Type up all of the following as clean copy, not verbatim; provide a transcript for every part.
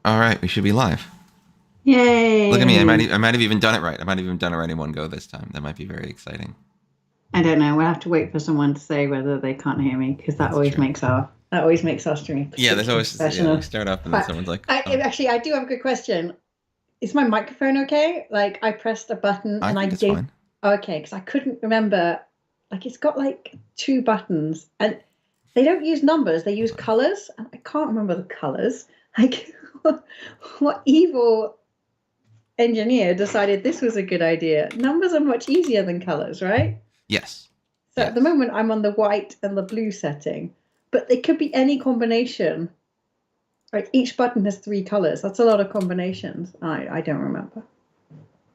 All right, we should be live. Look at me. I Yay! might have even done it right. I might have even done it right in one go this time. That might be very exciting. I don't know. We'll have to wait for someone to say whether they can't hear me because That's true. that always makes our streaming Yeah, there's particularly always we professional. start up and then But someone's like, "Oh, actually, I do have a good question. Is my microphone okay? Like I pressed a button I and I think it's gave fine." okay because I couldn't remember. Like it's got like two buttons and they don't use numbers. They use Hold on. colors and I can't remember the colors. Like what evil engineer decided this was a good idea? Numbers are much easier than colors, right? Yes, So at the yes. moment, I'm on the white and the blue setting, but it could be any combination. Like each button has three colors. That's a lot of combinations. I don't remember.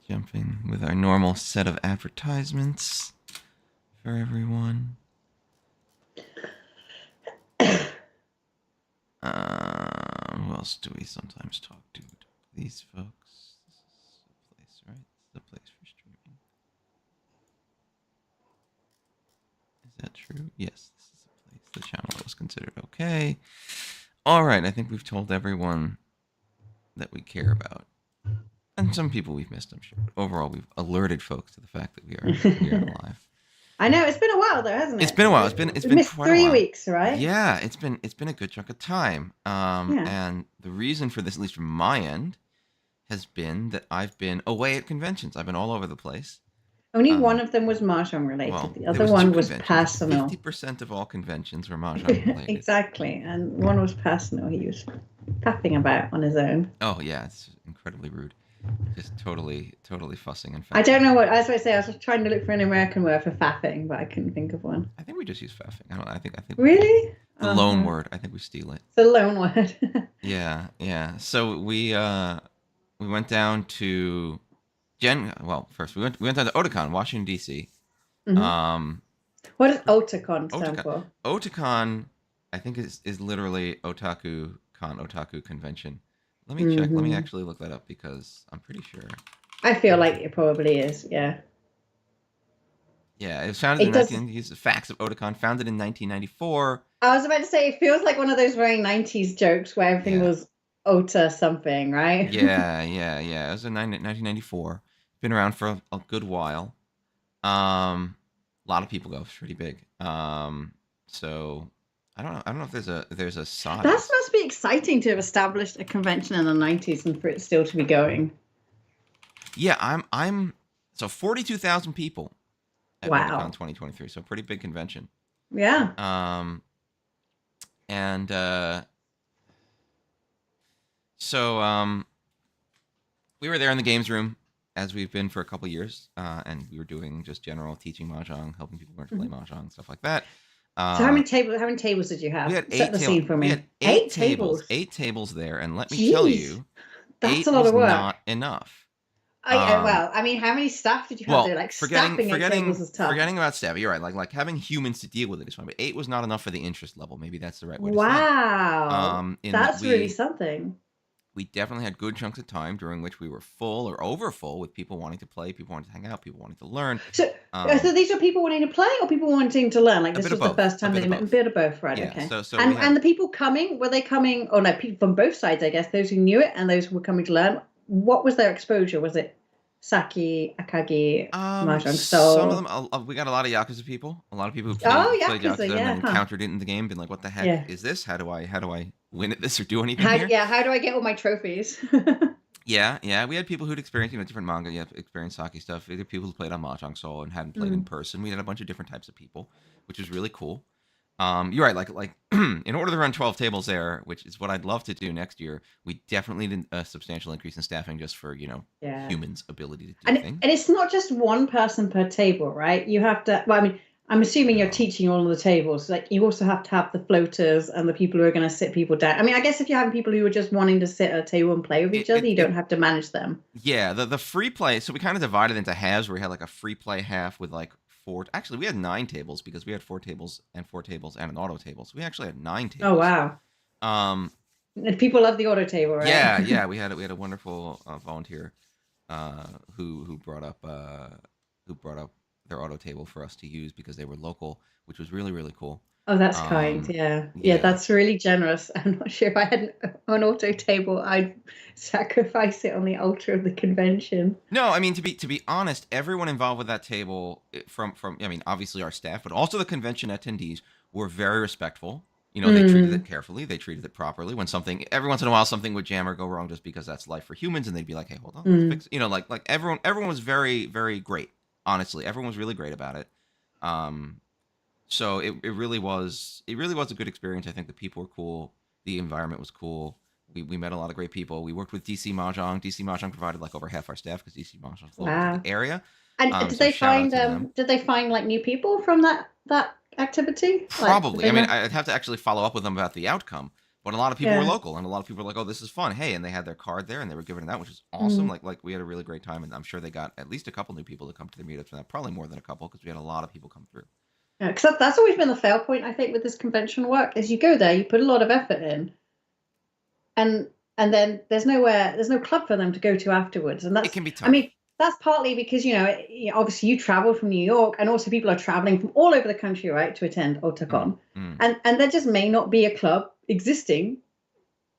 Jumping with our normal set of advertisements for everyone. Who else do we sometimes talk to? These folks. This is the place, right? This is the place for streaming. Is that true? Yes, this is the place. The channel that was considered okay. All right, I think we've told everyone that we care about, and some people we've missed, I'm sure. But overall, we've alerted folks to the fact that we are live. I know it's been a while though, hasn't It's it? been a while. It's We been missed quite a three while. weeks, right? Yeah, it's been a good chunk of time. Yeah. And the reason for this, at least from my end, has been that I've been away at conventions. I've been all over the place. Only one Um, of them was Mahjong related. well, The there other was two one was conventions. personal. 50% of all conventions were mahjong related. Exactly. And one was personal. He was faffing about on his own. Oh yeah, it's incredibly rude. Just totally fussing and I don't faffing. know what, as I say, I was trying to look for an American word for faffing, but I couldn't think of one. I think we just use faffing. I don't. I think Really? the loan word. I think we steal it. It's a loan word. Yeah, yeah. So we went down to Well, first we went down to Otakon, Washington D.C. hmm Um, What does otakon stand Otakon, for? Otakon, I think is literally otaku convention. Let me check. Let me hmm actually look that up because I'm pretty sure. I feel like it probably is. Yeah. Yeah, it was founded in It does. 19. These facts of Otakon, founded in 1994. I was about to say, it feels like one of those very 90s jokes where everything Yeah, was ota something, right? yeah. It was in 1994. Been around for a good while. A lot of people go. It's pretty big. So I don't know. I don't know if there's a That size. must be exciting to have established a convention in the 90s and for it still to be going. Yeah, I'm so 42,000 people at Otakon Wow. 2023. So pretty big convention. Yeah. Um, and so we were there in the games room as we've been for a couple years, and we were doing just general teaching mahjong, helping people learn to play Mhm. mahjong, stuff like that. So Uh, how many tables did you we have? had Set the scene for we had me. Eight tables. 8 tables there, and let me tell Jeez. you, That's a eight lot was of work. not enough. Well, Um, I mean, how many staff did you have there? well, Like staffing eight tables is tough. forgetting about staff, you're right. Like having humans to deal with it is fine, but 8 was not enough for the interest level. Maybe that's the right way to say it. Wow. In that That's really something. we definitely had good chunks of time during which we were full or over full with people wanting to play, people wanting to hang out, people wanting to learn. So, Um, so these are people wanting to play or people wanting to learn? Like a this bit of was the both. first A time bit they of met. A both. bit of both, right? Yeah. Okay. So we And had the people coming, were they coming? Oh no, people from both sides, I guess. Those who knew it and those who were coming to learn. What was their exposure? Was it sake, akagi, mahjong some of them. style? We got a lot of Yakuza people. A lot of people who Oh, played yakuza, Yakuza and then yeah, huh? encountered it in the game, been like, "What the heck Yeah. is this? How do I win at this or do anything here?" Yeah. How do I get all my trophies? Yeah, yeah. We had people who'd experienced different manga, yeah, experienced sake stuff. We had people who played on Mahjong Soul and hadn't played in Mm. person. We had a bunch of different types of people, which was really cool. You're right. Like in order to run 12 tables there, which is what I'd love to do next year, we definitely need a substantial increase in staffing just for Yeah. humans' ability to do And things. it's not just one person per table, right? You have to. Well, I mean, I'm assuming you're No. teaching all of the tables. Like you also have to have the floaters and the people who are going to sit people down. I mean, I guess if you're having people who are just wanting to sit at a table and play with It each other, it, you don't it have to manage them. Yeah, the free play. So we kind of divided into halves where we had like a free play half with like four. Actually, we had 9 tables because we had 4 tables and an auto table. So we actually had nine Oh tables. wow! Um, And people love the auto table, right? yeah. We had a wonderful volunteer who brought up their auto table for us to use because they were local, which was really really cool. Oh, that's kind. Yeah. Yeah, Yeah. that's really generous. I'm not sure if I had an auto table, I'd sacrifice it on the altar of the convention. No, I mean to be honest, everyone involved with that table, from I mean obviously our staff, but also the convention attendees were very respectful. You know, they treated it Mm, carefully, they treated it properly. When something every once in a while something would jam or go wrong just because that's life for humans, and they'd be like, "Hey, hold on, let's mm. fix." It. You know, like everyone was very great. Honestly, everyone was really great about it. Um, so it really was a good experience. I think the people were cool, the environment was cool. We met a lot of great people. We worked with DC Mahjong. DC Mahjong provided like over half our staff because DC Mahjong is local to the Wow. area. And So shout out to them. did they find like new people from that activity? Like, did Probably. they I mean, know? I'd have to actually follow up with them about the outcome. But a lot of people were Yeah. local, and a lot of people were like, "Oh, this is fun. Hey!" And they had their card there, and they were giving it out, which is awesome. Mm. Like we had a really great time, and I'm sure they got at least a couple new people to come to the meetups, and that probably more than a couple because we had a lot of people come through. Yeah, because that's always been the fail point, I think, with this convention work, is you go there, you put a lot of effort in, and then there's no club for them to go to afterwards. And It that's, can be I tough. mean, that's partly because, obviously you travel from New York, and also people are traveling from all over the country, right, to attend Mm, Otakon. mm. And there just may not be a club existing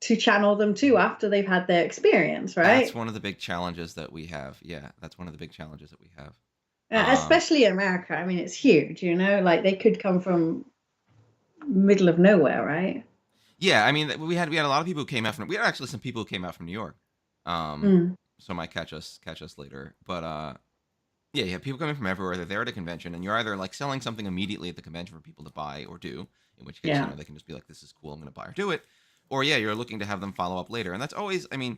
to channel them to after they've had their experience, That's right? one of the big challenges that we have. Yeah, that's one of the big challenges that we have. Um, Especially in America. I mean, it's huge, like they could come from middle of nowhere, right? yeah, I mean, we had a lot of people who came out from. We had actually some people who came out from New York. Um, Mm, so might catch us later. But yeah, you have people coming from everywhere. They're there at a convention, and you're either like selling something immediately at the convention for people to buy or do, in which case yeah. they can just be like, "This is cool, I'm going to buy or do it," or yeah, you're looking to have them follow up later, and that's always, I mean,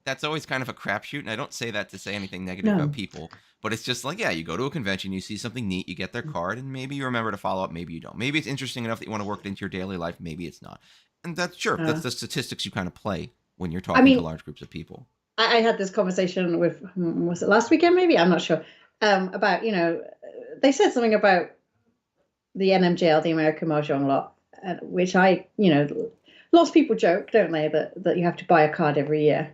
that's always kind of a crapshoot. And I don't say that to say anything negative about No. people, but it's just like, yeah, you go to a convention, you see something neat, you get their card, and maybe you remember to follow up, maybe you don't. Maybe it's interesting enough that you want to work it into your daily life, maybe it's not. And that's sure, that's Uh, the statistics you kind of play when you're I talking to mean, large groups of people. I had this conversation with, was it last weekend? Maybe I'm not sure. About they said something about the NMJL, the American Mahjong lot, which lots of people joke, don't they, that you have to buy a card every year.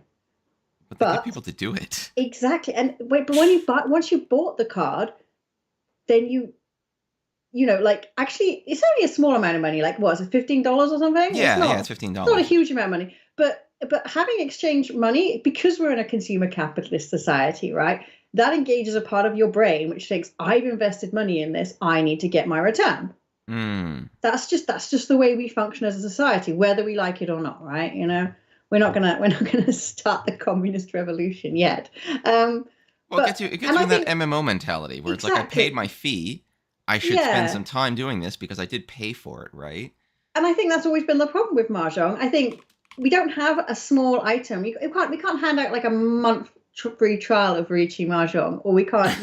But they get But people to do it. exactly, and wait, but when you buy, once you bought the card, then like actually, it's only a small amount of money. Like, what is it, $15 or something? Yeah, it's It's not a $15. huge amount of money, but having exchange money, because we're in a consumer capitalist society, right? That engages a part of your brain which thinks, I've invested money in this, I need to get my return. Mm. That's just the way we function as a society, whether we like it or not, right? We're not gonna start the communist revolution yet. Um, Well, it gets and you I in that think MMO mentality where it's like I paid exactly, my fee, I should spend yeah. some time doing this because I did pay for it, right? And I think that's always been the problem with mahjong. I think we don't have a small item. We can't hand out like a month free trial of Riichi mahjong, or we can't,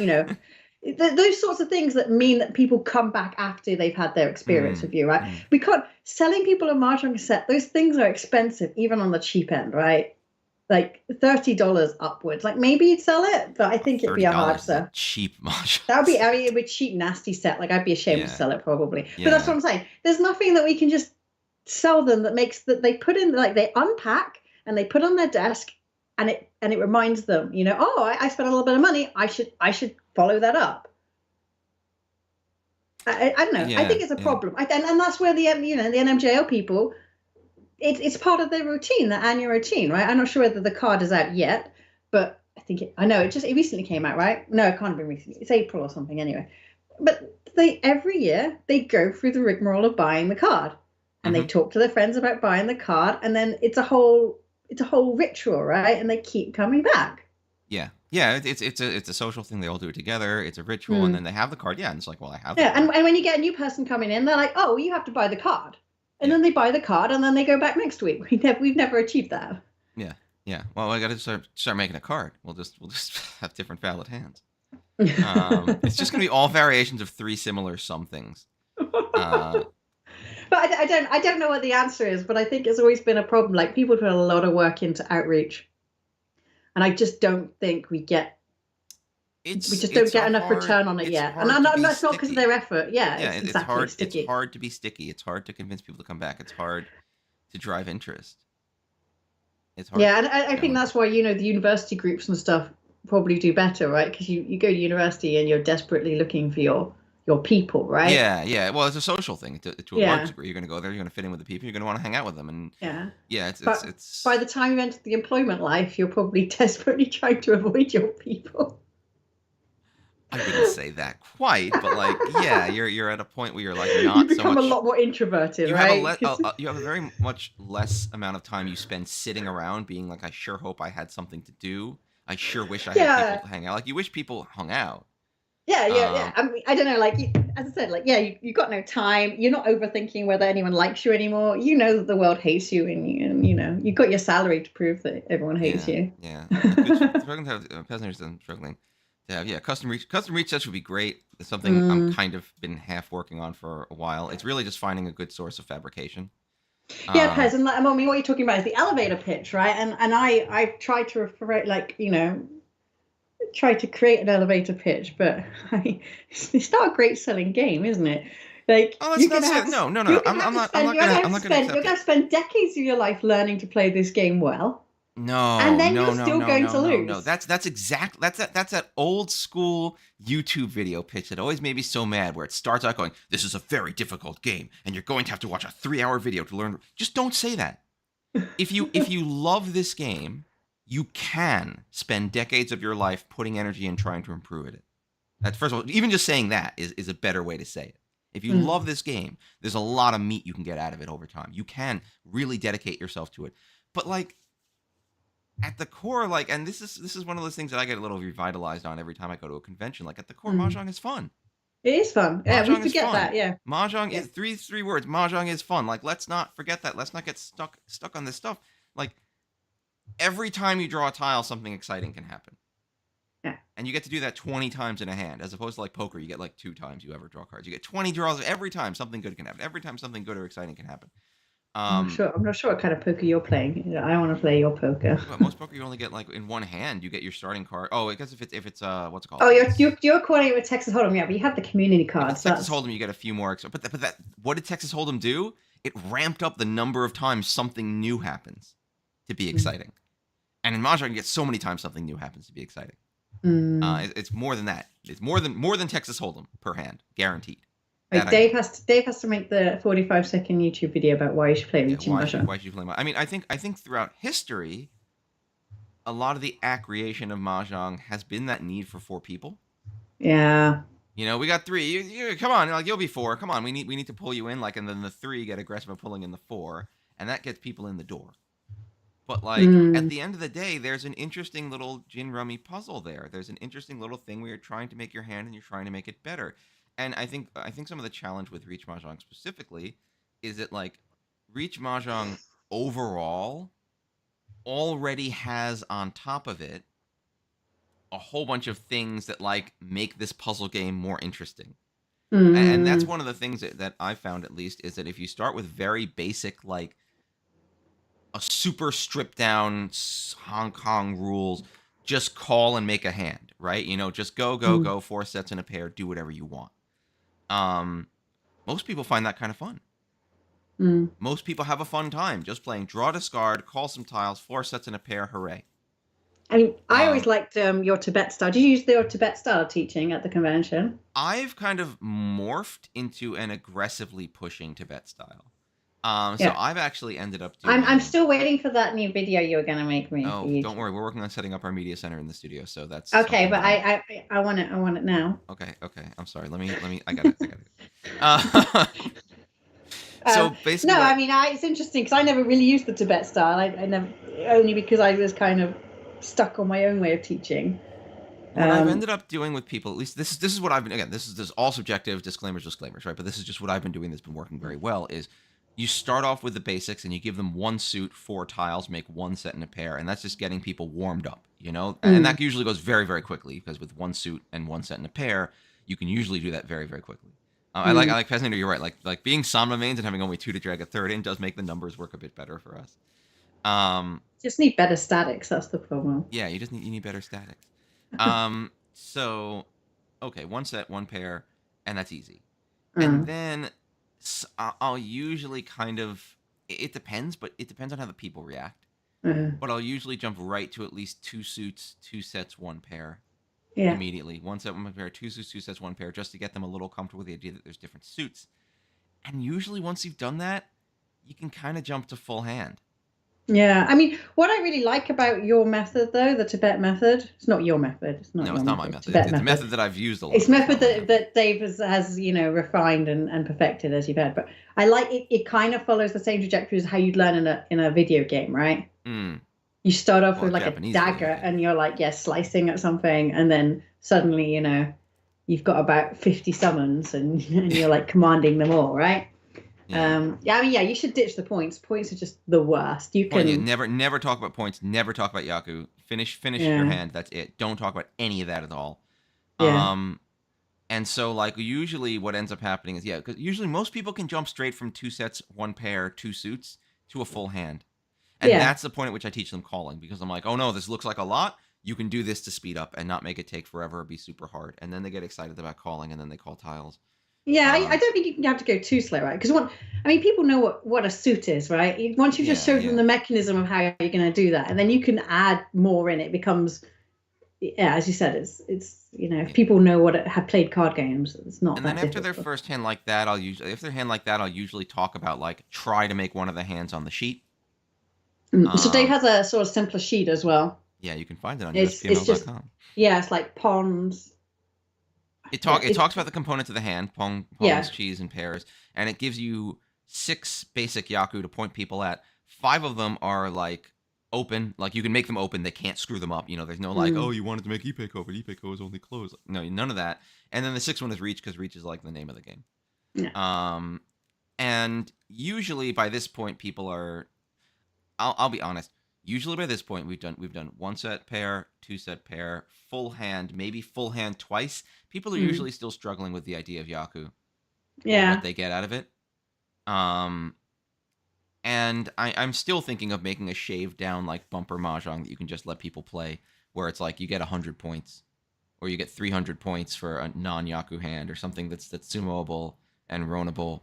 those sorts of things that mean that people come back after they've had their experience Mm, with you, right? mm. We can't selling people a mahjong set. Those things are expensive, even on the cheap end, right? Like $30 upwards. Like maybe you'd sell it, but I think it'd be a hard $30 is a sell. cheap That would mahjong be, I mean, set. it would cheap, nasty set. Like I'd be ashamed to Yeah, sell it probably. But that's what yeah, I'm saying. There's nothing that we can just sell them that makes that they put in, like they unpack and they put on their desk, and it reminds them, oh, I spent a little bit of money. I should follow that up. I don't know. I yeah, think it's a yeah. problem. And that's where the NMJO people, it's part of their routine, their annual routine, right? I'm not sure whether the card is out yet, but I know it recently came out, right? No, it can't have been recently. It's April or something anyway. But they every year they go through the rigmarole of buying the card, and they Hmm. talk to their friends about buying the card, and then it's a whole ritual, right? And they keep coming back. Yeah, yeah. It's a social thing. They all do it together. It's a ritual, and then Hmm. they have the card. Yeah, and it's like, well, I have the Yeah, and, card. and when you get a new person coming in, they're like, "Oh, well, you have to buy the card," and Yeah, then they buy the card, and then they go back next week. We've never achieved that. yeah, yeah. Well, I got to start making a card. We'll just have different valid hands. It's just gonna be all variations of three similar somethings. Uh, But I don't know what the answer is, but I think it's always been a problem. Like people put a lot of work into outreach, and I just don't think we it's just don't it's get a enough hard return on it it's yet. And hard to be that's not because of sticky. their effort. Yeah, Yeah, it's it's exactly, it's hard. It's sticky. hard to be sticky. It's hard to convince people to come back. It's hard to drive interest. It's hard. Yeah, and It's I think challenging. that's why the university groups and stuff probably do better, right? Because you go to university and you're desperately looking for your your people, right? Yeah, yeah. Well, it's a social thing to a large Yeah, degree. You're going to go there. You're going to fit in with the people. You're going to want to hang out with them, and yeah. yeah, it's it's But by it's. the time you enter the employment life, you're probably desperately trying to avoid your people. I wouldn't say that quite, but like, yeah, you're at a point where you're like You not so become a much. lot more introverted, You have right? 'Cause- you have a very much less amount of time you spend sitting around being like, I sure hope I had something to do. I sure wish I had people yeah, to hang out. Like you wish people hung out. yeah. I mean, I don't know. Like as I said, like yeah, you got no time. You're not overthinking whether anyone likes you anymore. You know that the world hates you, and you know you got your salary to prove that everyone hates Yeah, you. yeah. A good struggling to have peasants and struggling to have. Yeah, custom reach sets would be great. It's something I'm Mm. kind of been half working on for a while. It's really just finding a good source of fabrication. Yeah, Pez, Um, and like, I mean, what you're talking about is the elevator pitch, right? And I try to refer like you know try to create an elevator pitch, but it's not a great selling game, isn't it? Like oh, let's not say no, no, no, no. I'm not gonna you're accept gonna it. spend decades of your life learning to play this game well, and No, then no, you're no, still no, going no, to no, no. lose. That's that old school YouTube video pitch that always made me so mad. Where it starts out going, "This is a very difficult game, and you're going to have to watch a 3-hour video to learn." Just don't say that. If you love this game, you can spend decades of your life putting energy in trying to improve it. That's first of all, even just saying that is a better way to say it. If you Mm, love this game, there's a lot of meat you can get out of it over time. You can really dedicate yourself to it. But like at the core, like, and this is one of those things that I get a little revitalized on every time I go to a convention. Like at the core, mm. mahjong is fun. It is fun. Yeah, we Mahjong is forget fun. that. Yeah, Mahjong yeah. is three words. Mahjong is fun. Like let's not forget that. Let's not get stuck on this stuff. Like every time you draw a tile, something exciting can happen. Yeah. And you get to do that 20 times in a hand, as opposed to like poker, you get like 2 times you ever draw cards. You get 20 draws every time something good can happen. Every time something good or exciting can happen. I'm not Um, sure. I'm not sure what kind of poker you're playing. You know, I want to play your poker. but most poker you only get like in one hand. You get your starting card. Oh, I guess if it's what's it called? Oh, If you're calling it with Texas Hold'em, yeah, but you have the community it's cards. Texas That's Hold'em, you get a few more. But what did Texas Hold'em do? It ramped up the number of times something new happens to be mm, exciting. And in Mahjong, you get so many times something new happens to be exciting. mm. It's more than that. It's more than Texas Hold'em per hand, guaranteed. That Like I know. Dave has to make the 45-second YouTube video about why you should play Yeah, Reaching Mahjong. why should you play Mahjong? I mean, I think throughout history, a lot of the accreation of Mahjong has been that need for four people. Yeah. We got three. Come on, like you'll be four. Come on, we need to pull you in, like, and then the three get aggressive at pulling in the four, and that gets people in the door. But like at Mm, the end of the day, there's an interesting little gin rummy puzzle there. There's an interesting little thing where you're trying to make your hand and you're trying to make it better. And I think some of the challenge with Reach Mahjong specifically is that like Reach Mahjong overall already has on top of it a whole bunch of things that like make this puzzle game more interesting. And that's mm, one of the things that I found, at least, is that if you start with very basic, like a super stripped down Hong Kong rules, just call and make a hand, right? Just go, go, mm, go, 4 sets in a pair, do whatever you want. Um, Most people find that kind of fun. mm. Most people have a fun time just playing draw, discard, call some tiles, 4 sets in a pair, hooray. I mean, I always Um, liked your Tibet style. Did you use your Tibet style teaching at the convention? I've kind of morphed into an aggressively pushing Tibet style. So Yeah. I've actually ended up I'm doing. still waiting for that new video you were going to make me for Oh, don't YouTube. worry, we're working on setting up our media center in the studio, so that's Okay, something but that I'm. I want it. I want it now. Okay, okay. I'm sorry. Let me. I got it. I got it. Uh, so basically, No, what I mean, it's interesting because I never really used the Tibet style. I never only because I was kind of stuck on my own way of teaching. what I've Um, ended up doing with people, at least this is what I've been. Again, this is all subjective, disclaimers, right? But this is just what I've been doing that's been working very well. Is you start off with the basics and you give them one suit, 4 tiles, make 1 set in a pair, and that's just getting people warmed up. And mm, that usually goes very, very quickly because with 1 suit and 1 set in a pair, you can usually do that very, very quickly. I mm. like Fascinator. You're right. Like being Samma mains and having only 2 to drag a third in does make the numbers work a bit better for us. Just need better statics. That's the problem. Yeah, you need better statics. So okay, 1 set, 1 pair, and that's easy. And Uh, then I'll usually kind of it depends, but it depends on how the people react. uh, But I'll usually jump right to at least 2 suits, 2 sets, 1 pair. Yeah. immediately. One set, one pair, two suits, two sets, one pair, just to get them a little comfortable with the idea that there's different suits. And usually, once you've done that, you can kind of jump to full hand. Yeah, I mean, what I really like about your method, though, the Tibet method, it's not your method, it's not No, your it's not my method, method. It's, Tibet it's a method. method that I've used a lot, It's but it's method not my that, method. that Dave has refined and perfected, as you've heard. But I like it. It kind of follows the same trajectory as how you'd learn in a video game, right? Mm. You start off Well, a with like a Japanese video dagger, game. and you're like, yeah, slicing at something, and then suddenly, you've got about 50 summons, and you're like commanding them all, right? Yeah. Yeah, I mean, yeah, you should ditch the points. Points are just the worst. You Point, yeah, can, never talk about points. Never talk about Yaku. Finish your yeah, hand. That's it. Don't talk about any of that at all. yeah, Um, and so like usually what ends up happening is because usually most people can jump straight from two sets, one pair, two suits to a full hand, and yeah. that's the point at which I teach them calling because I'm like, oh no, this looks like a lot. You can do this to speed up and not make it take forever or be super hard, and then they get excited about calling, and then they call tiles. Yeah, I Um, don't think you can have to go too slow, right? Because I mean, people know what a suit is, right? Once you just yeah, show them yeah. the mechanism of how you're going to do that, and then you can add more in. It becomes, yeah, as you said, it's if Yeah. people know have played card games, it's not And then that after their difficult. first hand like that, I'll usually talk about like try to make one of the hands on the sheet. So Dave Um, has a sort of simpler sheet as well. yeah, you can find it on It's just uspml.com. yeah, it's like pawns. Yeah, It talks about the components of the hand, pongs, yeah. cheese, and pears, and it gives you 6 basic yaku to point people at. 5 of them are like open, like you can make them open. They can't screw them up. There's no like, oh, Mm, you wanted to make Ipeco, but Ipeco is only closed. No, none of that. And then the 6th one is reach because reach is like the name of the game. yeah. Um, and usually by this point, people are. I'll be honest. Usually by this point, we've done one set pair, two set pair, full hand, maybe full hand twice. People are Mm, usually still struggling with the idea of Yaku or what yeah. they get out of it. Um, and I'm still thinking of making a shaved down like bumper mahjong that you can just let people play, where it's like you get 100 points, or you get 300 points for a non Yaku hand, or something that's sumoable and ronable.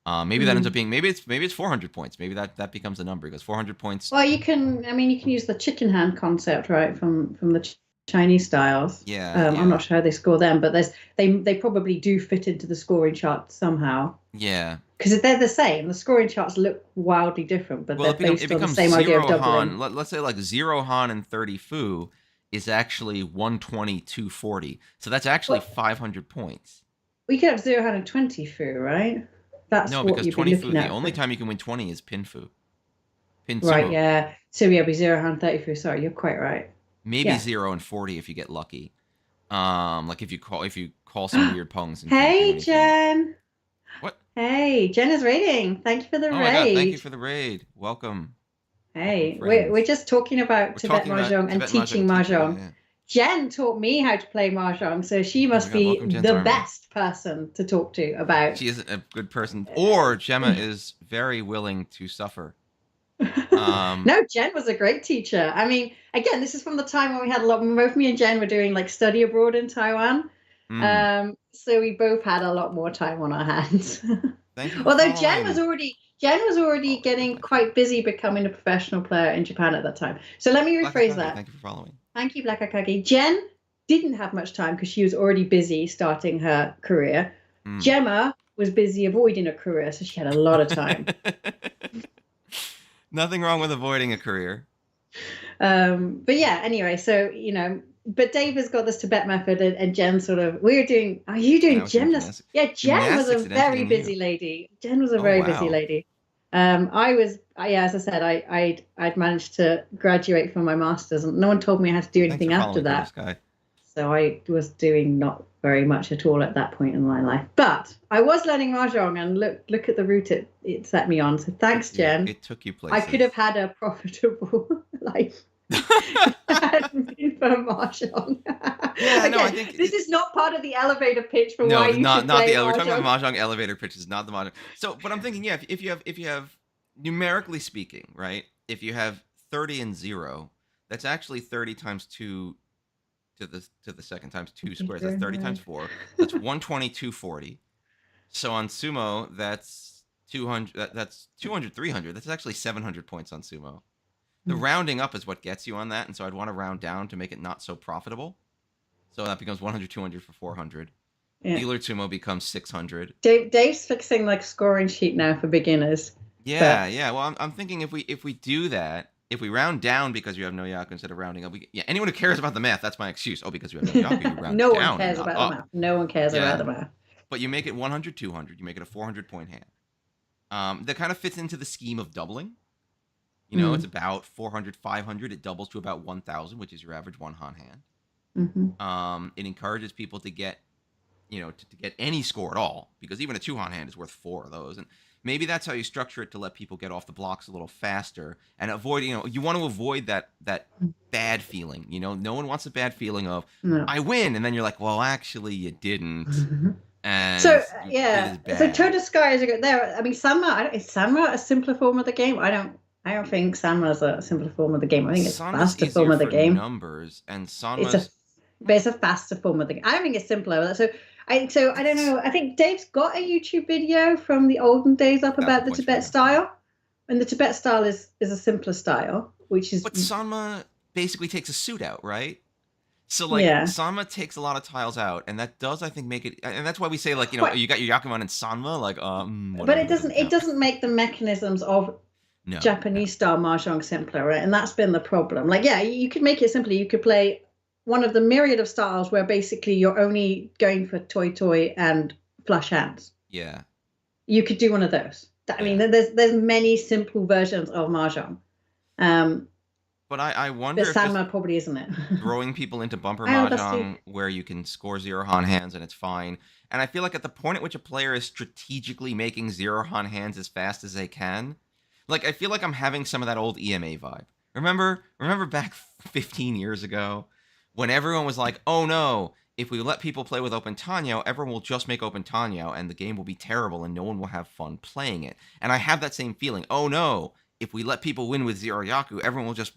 Maybe that ends up Mm. being maybe it's 400 points. Maybe that becomes the number because 400 points. Well, I mean, you can use the chicken hand concept, right, from the Chinese styles. Yeah, I'm yeah, not sure how they score them, but they probably do fit into the scoring chart somehow yeah. because they're the same. The scoring charts look wildly different, but Well, they're it based on the becomes same idea of zero doubling. Han. Let's say like zero Han and 30 Fu is actually 120, 240. So that's actually Well, 500 points. we could have 0 and 20 fu, right? That's No, what because you'd be 20 Fu, looking the at only for. time you can win 20 is Pin Fu. Pin Right, Sumo. yeah. So yeah, be 0 and 30 fu. Sorry, you're quite right. Maybe Yeah. 0 and 40 if you get lucky. Like if you call some weird pungs and can't do Hey, anything. Jen. What? Hey, Jen is raiding. Thank you for the Oh my god, thank you raid. for the raid. Welcome. Welcome Hey, we're friends. just talking about We're Tibet talking about Mahjong and Tibetan Mahjong teaching and teaching. Yeah, Mahjong. yeah. Jen taught me how to play Mahjong, so she Oh my must god, be welcome Jen's the army. best person to talk to about. She isn't a good person, or Gemma is very willing to suffer. No, Jen was a great teacher. I mean, again, this is from the time when we had a lot. Both me and Jen were doing like study abroad in Taiwan, mm, so we both had a lot more time on our hands. thank you for Although following. Jen was already Following. getting Thank you. quite busy becoming a professional player in Japan at that time. So let me Black rephrase Akagi, that. thank you for following. Thank you, Black Akagi. Jen didn't have much time because she was already busy starting her career. Mm. Gemma was busy avoiding a career, so she had a lot of time. Nothing wrong with avoiding a career. But yeah, anyway, so but Dave has got this Tibet method, and Jen sort of we're doing. Are you And I doing was doing gymnastics? gymnastics. Yeah, Jen was a Gymnastics at very NTNU. busy lady. Jen was a Oh very busy wow. lady. Yeah, as I said, I'd managed to graduate from my master's, and no one told me I had to do Thanks anything for after following, Cobra that. Sky. So I was doing not very much at all at that point in my life. But I was learning mahjong, and look at the route it set me on. So thanks, Jen. It took you I places. could have had a profitable life had been for mahjong. Yeah, no, I Again, think this is not part of the elevator pitch for no, why you should not play the. We're talking about mahjong. mahjong elevator pitches, not the mahjong. So, but I'm thinking, yeah, if you have numerically speaking, right? If you have 30 and 0, that's actually 30 times 2 to the second times 2 squares. That's 30 times 4. That's 120, 240. So on sumo, that's 200. That's 200, 300. That's actually 700 points on sumo. The rounding up is what gets you on that, and so I'd want to round down to make it not so profitable. So that becomes 100, 200 for 400. Yeah. Dealer Tumo becomes 600. Dave's fixing like scoring sheet now for beginners. Yeah, But yeah. Well, I'm thinking if we do that, if we round down because you have no Yaku instead of rounding up, anyone who cares about the math, that's my excuse. Oh, because you have no Yaku, you round no one down and cares not about the up. math. No one cares about Yeah. the math. But you make it 100, 200. You make it a 400 point hand. That kind of fits into the scheme of doubling. You know, it's about 400, 500. It doubles to about 1,000, which is your average one Han hand. It encourages people to get, to get any score at all, because even a two Han hand is worth 4 of those. And maybe that's how you structure it to let people get off the blocks a little faster and avoid, you want to avoid that bad feeling. No one wants a bad feeling of I win, and then you're like, well, actually, you didn't. And so you yeah, did as so bad. Total Sky is a good there. I mean, Sanma, is Sanma a simpler form of the game? I don't think Sanma's a simpler form of the game. I think it's a Sanma's faster form of the game. Numbers, and Sanma's It's a faster form of the game. I don't think it's simpler. So I don't know. I think Dave's got a YouTube video from the olden days up about the Tibet style, and the Tibet style is a simpler style, which is. But Sanma basically takes a suit out, right? So Sanma takes a lot of tiles out, and that does, I think, make it. And that's why we say you got your Yakuman and Sanma, but it doesn't. It doesn't make the mechanisms of Japanese style mahjong simpler, right? And that's been the problem. You could make it simpler. You could play one of the myriad of styles where basically you're only going for toy and flush hands. Yeah. You could do one of those. I mean, there's many simple versions of mahjong. But I wonder if Sanma probably isn't it. Throwing people into bumper mahjong where you can score 0 Han hands and it's fine. And I feel like at the point at which a player is strategically making 0 Han hands as fast as they can, I feel like I'm having some of that old EMA vibe. Remember back 15 years ago when everyone was like, oh no, if we let people play with Open Tenhou, everyone will just make Open Tenhou and the game will be terrible and no one will have fun playing it. And I have that same feeling. Oh no, if we let people win with Zero Yaku, everyone will just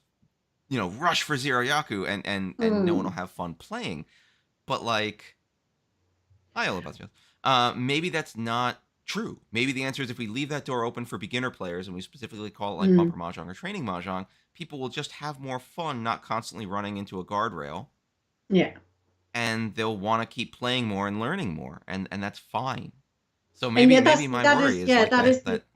rush for Zero Yaku and no one will have fun playing. But maybe that's not true. Maybe the answer is if we leave that door open for beginner players and we specifically call it bumper mahjong or training mahjong, people will just have more fun, not constantly running into a guardrail. Yeah. And they'll want to keep playing more and learning more, and that's fine. So maybe my worry is that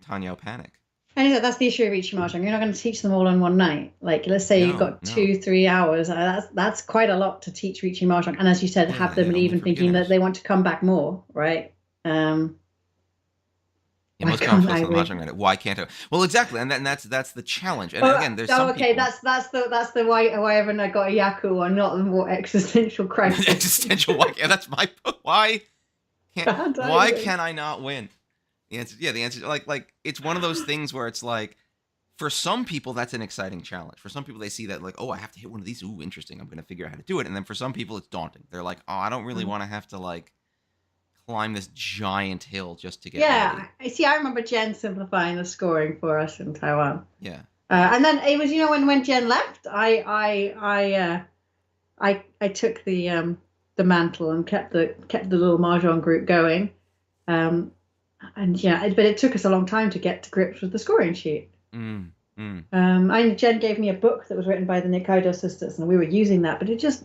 Tenhou panic. And that's the issue of each mahjong. You're not going to teach them all in one night. Let's say you've got 2-3 hours. That's quite a lot to teach Riichi mahjong. And as you said, have them even thinking that they want to come back more, right? Most confidence in mahjong right. Why can't I? Well, exactly, and that's the challenge. And again, there's some people... that's the why haven't I got a Yaku or not the more existential crisis. Existential why? Yeah, that's my why can I not win? The answer, it's one of those things where it's for some people that's an exciting challenge. For some people, they see that oh, I have to hit one of these. Ooh, interesting. I'm going to figure out how to do it. And then for some people, it's daunting. They're like, oh, I don't really want to have to climb this giant hill just to get ready. I see. I remember Jen simplifying the scoring for us in Taiwan. Yeah. And then it was when Jen left, I took the mantle and kept the little mahjong group going. But it took us a long time to get to grips with the scoring sheet. Jen gave me a book that was written by the Nikaido sisters, and we were using that. But it just,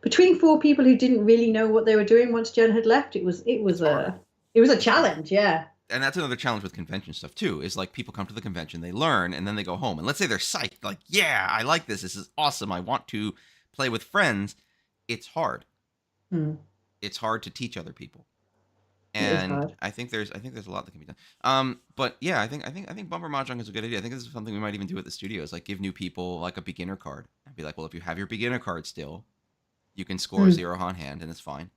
between 4 people who didn't really know what they were doing once Jen had left, it was a challenge. Yeah. And that's another challenge with convention stuff too. Is people come to the convention, they learn, and then they go home. And let's say they're psyched, yeah, I like this. This is awesome. I want to play with friends. It's hard. It's hard to teach other people. And I think there's a lot that can be done. But yeah, I think bumper mahjong is a good idea. I think this is something we might even do at the studio. Is give new people a beginner card and be well, if you have your beginner card still, you can score 0 Han hand and it's fine.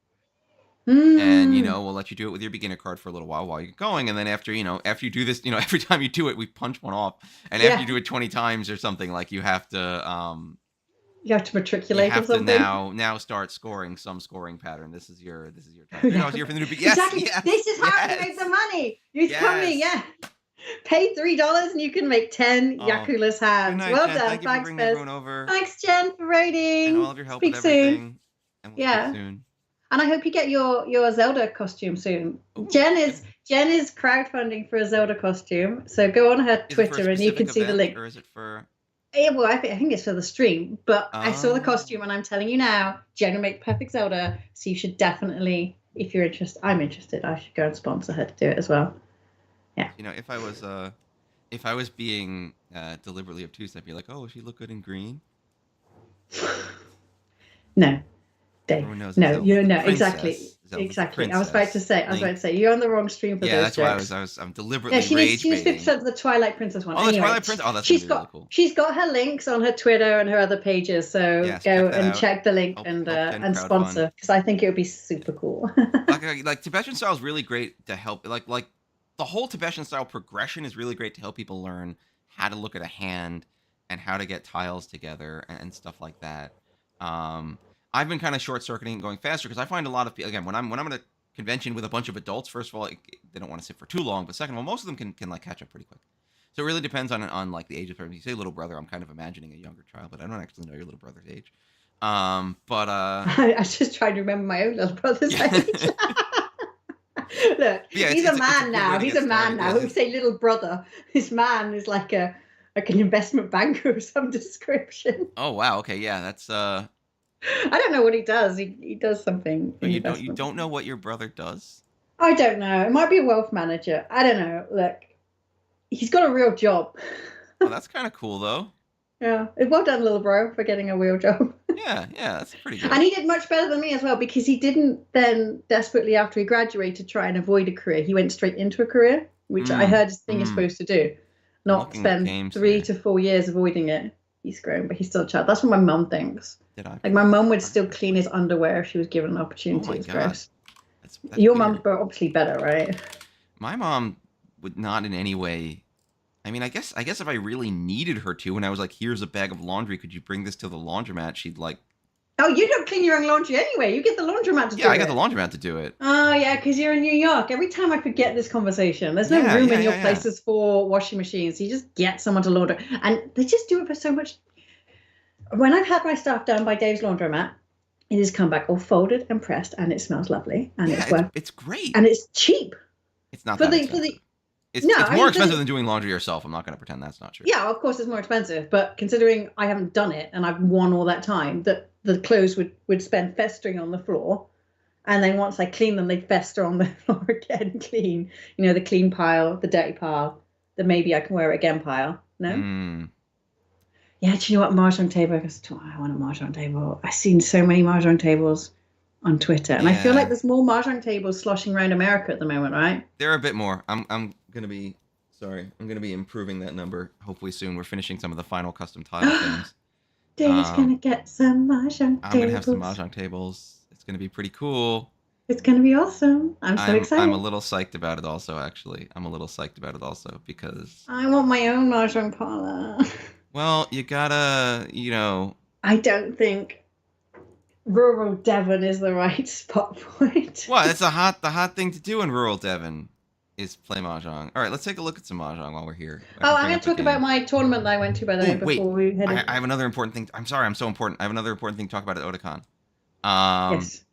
And we'll let you do it with your beginner card for a little while you're going, and then after you do this, every time you do it, we punch one off, and after you do it 20 times or something, you have to you have to matriculate. You have or something. to now start scoring some scoring pattern. This is your time. Here for the new yes, exactly. Yes, this is how you make the money. You tell me, pay $3 and you can make 10 Yakuless hands. Night, well Jen. done. Thank you for bringing everyone over. Thanks, Jen, for rating. And all of your help Speak with everything. Soon. And we'll speak soon. And I hope you get your Zelda costume soon. Ooh, Jen is crowdfunding for a Zelda costume. So go on her Twitter and you can see the link. Or is it for Well, I think it's for the stream, but I saw the Oh. costume and I'm telling you now, Jenna make perfect Zelda. So you should definitely, if you're interested, I'm interested. I should go and sponsor her to do it as well. Yeah. You know, if I was being deliberately obtuse, I'd be like, "Oh, she look good in green." No, Dave. Everyone knows it's No, Zelda's you the know exactly, princess. Zelda's the exactly. I was about to princess. say, Link. you're on the wrong stream for Yeah, those that's why jokes. I'm Yeah, deliberately she rage needs 50% baiting. of the Twilight Princess one. Oh, the Anyway, Twilight Prince. Oh, that's gonna be really cool. she's got her links on her Twitter and her other pages. So Yes, check go that and out. check the link Help Jen and crowdfund. sponsor because I think it would be super cool. Like Tibetan style is really great to help. Like the whole Tibetan style progression is really great to help people learn how to look at a hand and how to get tiles together and stuff like that. Um, I've been kind of short circuiting and going faster because I find a lot of people again when I'm at a convention with a bunch of adults. First of all, they don't want to sit for too long, but second of all, most of them can like catch up pretty quick. So it really depends on like the age of the person. You say little brother, I'm kind of imagining a younger child, but I don't actually know your little brother's age. But I was just trying to remember my own little brother's yeah. age. Look, Yeah, he's a it's a man good way now. to He's get a man started. now. When we say little brother, this man is like an investment banker of some description. Oh wow, okay, yeah, that's I don't know what he does. He does something oh, in you investment. don't know what your brother does? I don't know. It might be a wealth manager. I don't know. Look, he's got a real job. Oh, that's kind of cool though. Yeah, well done, little bro, for getting a real job. Yeah, that's pretty And good. he did much better than me as well because he didn't then desperately after he graduated try and avoid a career. He went straight into a career, which I heard is the thing you're Mm. supposed to do, I'm not looking at spend games 3 to 4 years avoiding it. He's grown, but he's still a child. That's what my mum thinks. Did I Like my put that? mum would All right, still let's clean his see. underwear if she was given an Oh opportunity. my It's god, gross. that's Your mum's weird. obviously better, right? My mom would not in any way. I mean, I guess if I really needed her to, and I was like, "Here's a bag of laundry. Could you bring this to the laundromat?" She'd like, Oh, you don't clean your own laundry anyway. You get the laundromat to "Yeah, do I got the it. laundromat to do it." Oh, yeah, because you're in New York. Every time I forget this conversation, there's no Yeah, room yeah, in your yeah, yeah. places for washing machines. You just get someone to launder. And they just do it for so much. When I've had my stuff done by Dave's laundromat, it has come back all folded and pressed, and it smells lovely, and Yeah, it's worth, it's great. and it's cheap It's not for that the. expensive. No, It's I more mean expensive than doing laundry yourself. I'm not going to pretend that's not true. yeah, of course it's more expensive, but considering I haven't done it and I've won all that time, that the clothes would spend festering on the floor. And then once I clean them, they fester on the floor again, clean. You know, the clean pile, the dirty pile, the maybe I can wear it again pile. No? Mm. Yeah, do you know what? Mahjong table. I want a Mahjong table. I've seen so many Mahjong tables on Twitter. And I feel like Yeah, there's more Mahjong tables sloshing around America at the moment, right? there are a bit more. I'm gonna be sorry. I'm gonna be improving that number hopefully soon. We're finishing some of the final custom tile things. Dave's Um, gonna get some Mahjong I'm gonna have some tables. mahjong tables. It's gonna be pretty cool. It's gonna be awesome. I'm so I'm a excited. little psyched about it also. Actually, I'm a little psyched about it also because I want my own Mahjong parlor. well, you gotta I don't think rural Devon is the right spot for it. well, it's the hot thing to do in rural Devon is play mahjong. All right, let's take a look at some mahjong while we're here. I Oh, can I'm bring going up to a talk about game. my tournament that I went to, by the way, Oh wait, before we head I in. have another important thing. I'm sorry, I'm so important. I have another important thing to talk about at Otakon. Um, Yes.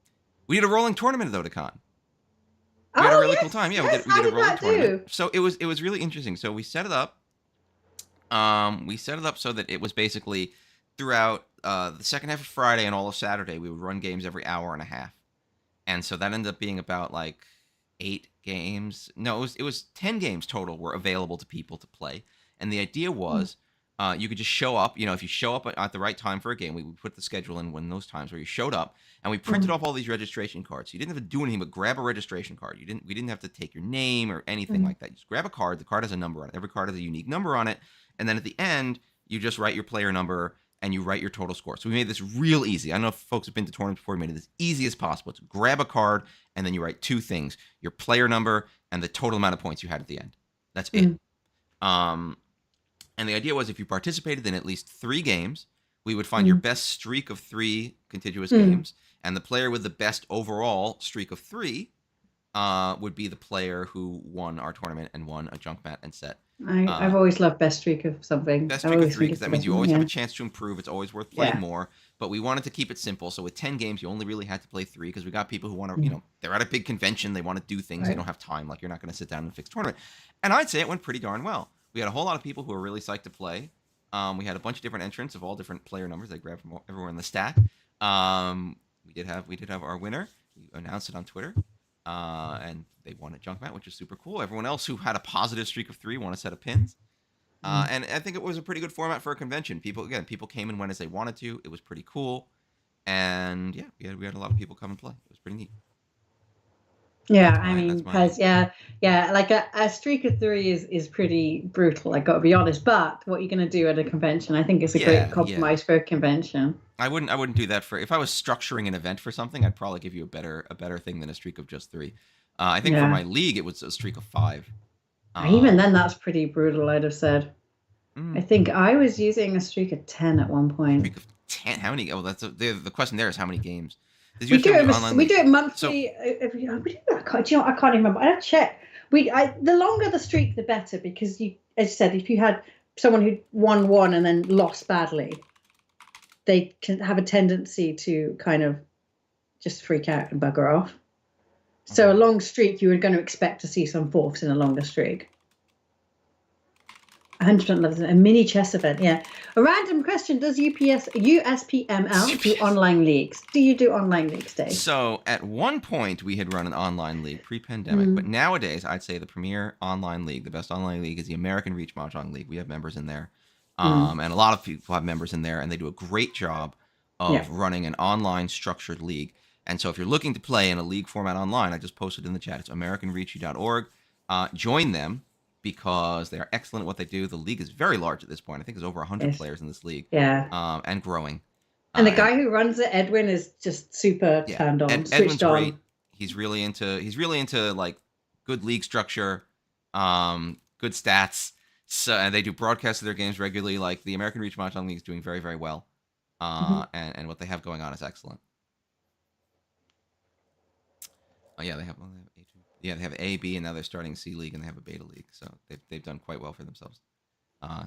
we did a rolling tournament at Otakon. We had a Oh, really cool yes, time. Yeah, yes. we How did a did rolling that tournament. do? So it was really interesting. So we set it up. We set it up so that it was basically throughout the second half of Friday and all of Saturday, we would run games every hour and a half. And so that ended up being about like 8 games. No, it was 10 games total were available to people to play. And the idea was you could just show up. If you show up at the right time for a game, we would put the schedule in when those times where you showed up, and we printed off all these registration cards. You didn't have to do anything but grab a registration card. We didn't have to take your name or anything like that. You just grab a card. The card has a number on it. Every card has a unique number on it. And then at the end, you just write your player number and you write your total score. So we made this real easy. I don't know if folks have been to tournaments before. We made it as easy as possible. It's grab a card and then you write two things: your player number and the total amount of points you had at the end. That's it. Um, and the idea was if you participated in at least 3 games, we would find your best streak of 3 contiguous games, and the player with the best overall streak of 3 would be the player who won our tournament and won a junk mat and set. I've always loved best streak of something. Best I streak of always 3 think because it's the that means best you one. always have Yeah. a chance to improve. It's always worth playing Yeah. more. But we wanted to keep it simple. So with 10 games, you only really had to play 3 because we got people who want to, they're at a big convention. They want to do things. They don't have time. Like, you're not going to sit down and fix a tournament. And I'd say it went pretty darn well. We had a whole lot of people who were really psyched to play. We had a bunch of different entrants of all different player numbers. They grabbed from everywhere in the stack. We did have our winner. We announced it on Twitter, and they won a junk mat, which is super cool. Everyone else who had a positive streak of 3 won a set of pins. And I think it was a pretty good format for a convention. People came and went as they wanted to. It was pretty cool, and yeah, we had a lot of people come and play. It was pretty neat. Yeah, That's I my mean, that's my because yeah, like a streak of 3 is pretty brutal. I got to be honest. But what you're going to do at a convention, I think it's a great yeah. compromise for a convention. I wouldn't do that for if I was structuring an event for something. I'd probably give you a better thing than a streak of just 3. I think for Yeah, my league it was a streak of 5. even then, Um, that's pretty brutal. I'd have said. I mm, think I was using a streak of 10 at one point. Streak of 10. How many? Oh, the question there is how many games? Did you We have to do have it. an online We league? do it So monthly. We do, I can't. Do you know, I can't even remember. I have to check. The longer the streak, the better, because you, as you said, if you had someone who won one and then lost badly, they can have a tendency to kind of just freak out and bugger off. So a mhm. long streak, you were going to expect to see some fourths in a longer streak. 100% loves it. A mini chess event, yeah. A random question: does USPML do CPS. online leagues? Do you do online leagues, Dave? So at one point we had run an online league pre-pandemic, but Mm, nowadays I'd say the premier online league, the best online league, is the American Reach Mahjong League. We have members in there, mm, and a lot of people have members in there, and they do a great job yeah. of running an online structured league. And so if you're looking to play in a league format online, I just posted in the chat. It's AmericanReachy.org. Join them because they are excellent at what they do. The league is very large at this point. I think there's over 100 Yes. players in this league, Yeah. and growing. And the And guy who runs it, Edwin, is just super yeah, turned on, Edwin's switched great. on. He's really into like good league structure, good stats. So and they do broadcasts of their games regularly. Like the American Reach Mahjong League is doing very very well, Mhm. and what they have going on is excellent. Oh yeah, they have A2. Yeah, they have A, B, and now they're starting C League and they have a Beta League. So they've done quite well for themselves. Uh,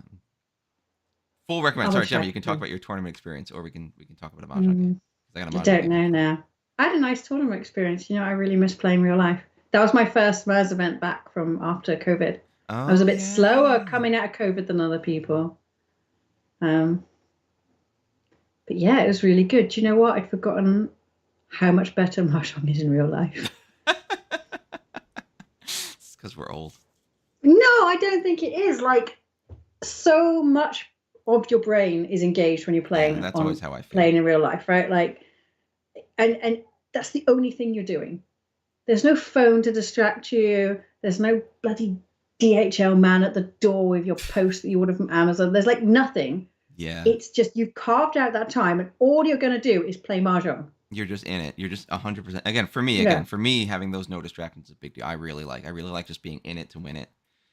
full I recommend. Sorry, wish Gemma, I you can talk could. about your tournament experience, or we can talk about a mahjong game. Mm, 'Cause I got a I mahjong don't game I can know play. now. I had a nice tournament experience. I really miss playing real life. That was my first MERS event back from after COVID. I was a Oh bit yeah. slower coming out of COVID than other people. Um, but yeah, it was really good. Do you know what? I'd forgotten how much better Mahjong is in real life. It's because we're old. No, I don't think it is. Like, so much of your brain is engaged when you're Yeah, that's always how I feel. playing in real life, right? Like, and that's the only thing you're doing. There's no phone to distract you. There's no bloody DHL man at the door with your post that you ordered from Amazon. There's like nothing. Yeah, It's just you've carved out that time, and all you're going to do is play mahjong. you're just in it. You're just 100%. Yeah, For me, having those no distractions is a big deal. I really like just being in it to win it.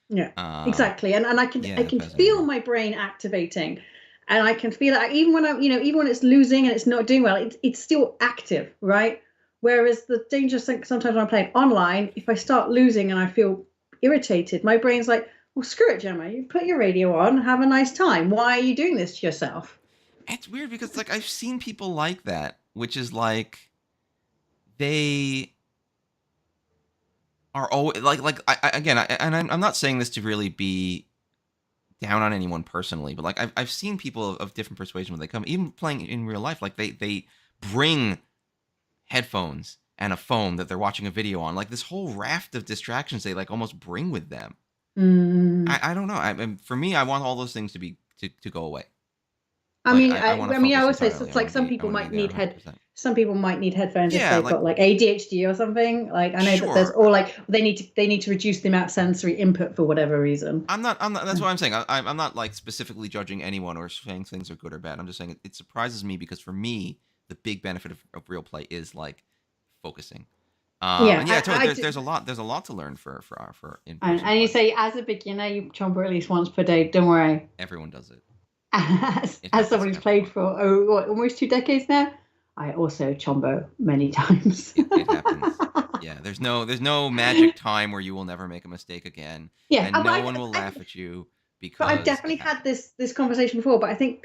yeah, Um, exactly. And I yeah, can best I can feel do. my brain activating, and I can feel it even when even when it's losing and it's not doing well, it's still active, right? Whereas the dangerous thing sometimes when I'm playing online, if I start losing and I feel irritated, my brain's like, well, screw it, Gemma. You put your radio on, have a nice time. Why are you doing this to yourself? It's weird because like I've seen people like that, which is like they are always and I'm not saying this to really be down on anyone personally, but like I've seen people of different persuasion when they come, even playing in real life, like they bring headphones and a phone that they're watching a video on, like this whole raft of distractions they like almost bring with them. Mm. I don't know. For me, I want all those things to go away. I Like mean, I want to I focus would say entirely. it's I want like to be I want to be there 100%. some people might need headphones if Yeah, they've like got like ADHD or something. Like I know that there's sure. or like they need to reduce the amount of sensory input for whatever reason. I'm not. That's what I'm saying. I'm not like specifically judging anyone or saying things are good or bad. I'm just saying it surprises me because for me, the big benefit of real play is like focusing. Yeah, And yeah, totally. I There's do. there's a lot there's a lot to learn for in And, person and you play. say as a beginner, you chomper at least once per day. Don't worry. Everyone does it. It As happens someone to who's played everyone. for almost 2 decades now, I also chombo many times. It happens. Yeah, there's no magic time where you will never make a mistake again, Yeah, and no one will laugh at you but I've because it definitely had happens. this conversation before. But I think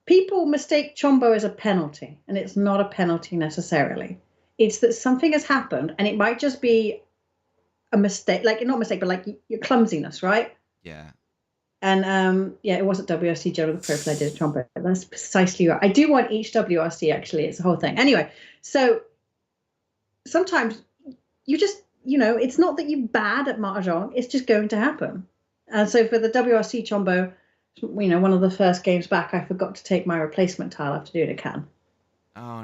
people mistake chombo as a penalty, and it's not a penalty necessarily. It's that something has happened, and it might just be a mistake, like not a mistake, but like your clumsiness, right? Yeah, And yeah, it wasn't WRC General the Pro Player did a Chombo. That's precisely right. I do want each WRC actually. It's the whole thing. Anyway, so sometimes you just, it's not that you're bad at mahjong, it's just going to happen. And so for the WRC Chombo, one of the first games back, I forgot to take my replacement tile after doing a can. Oh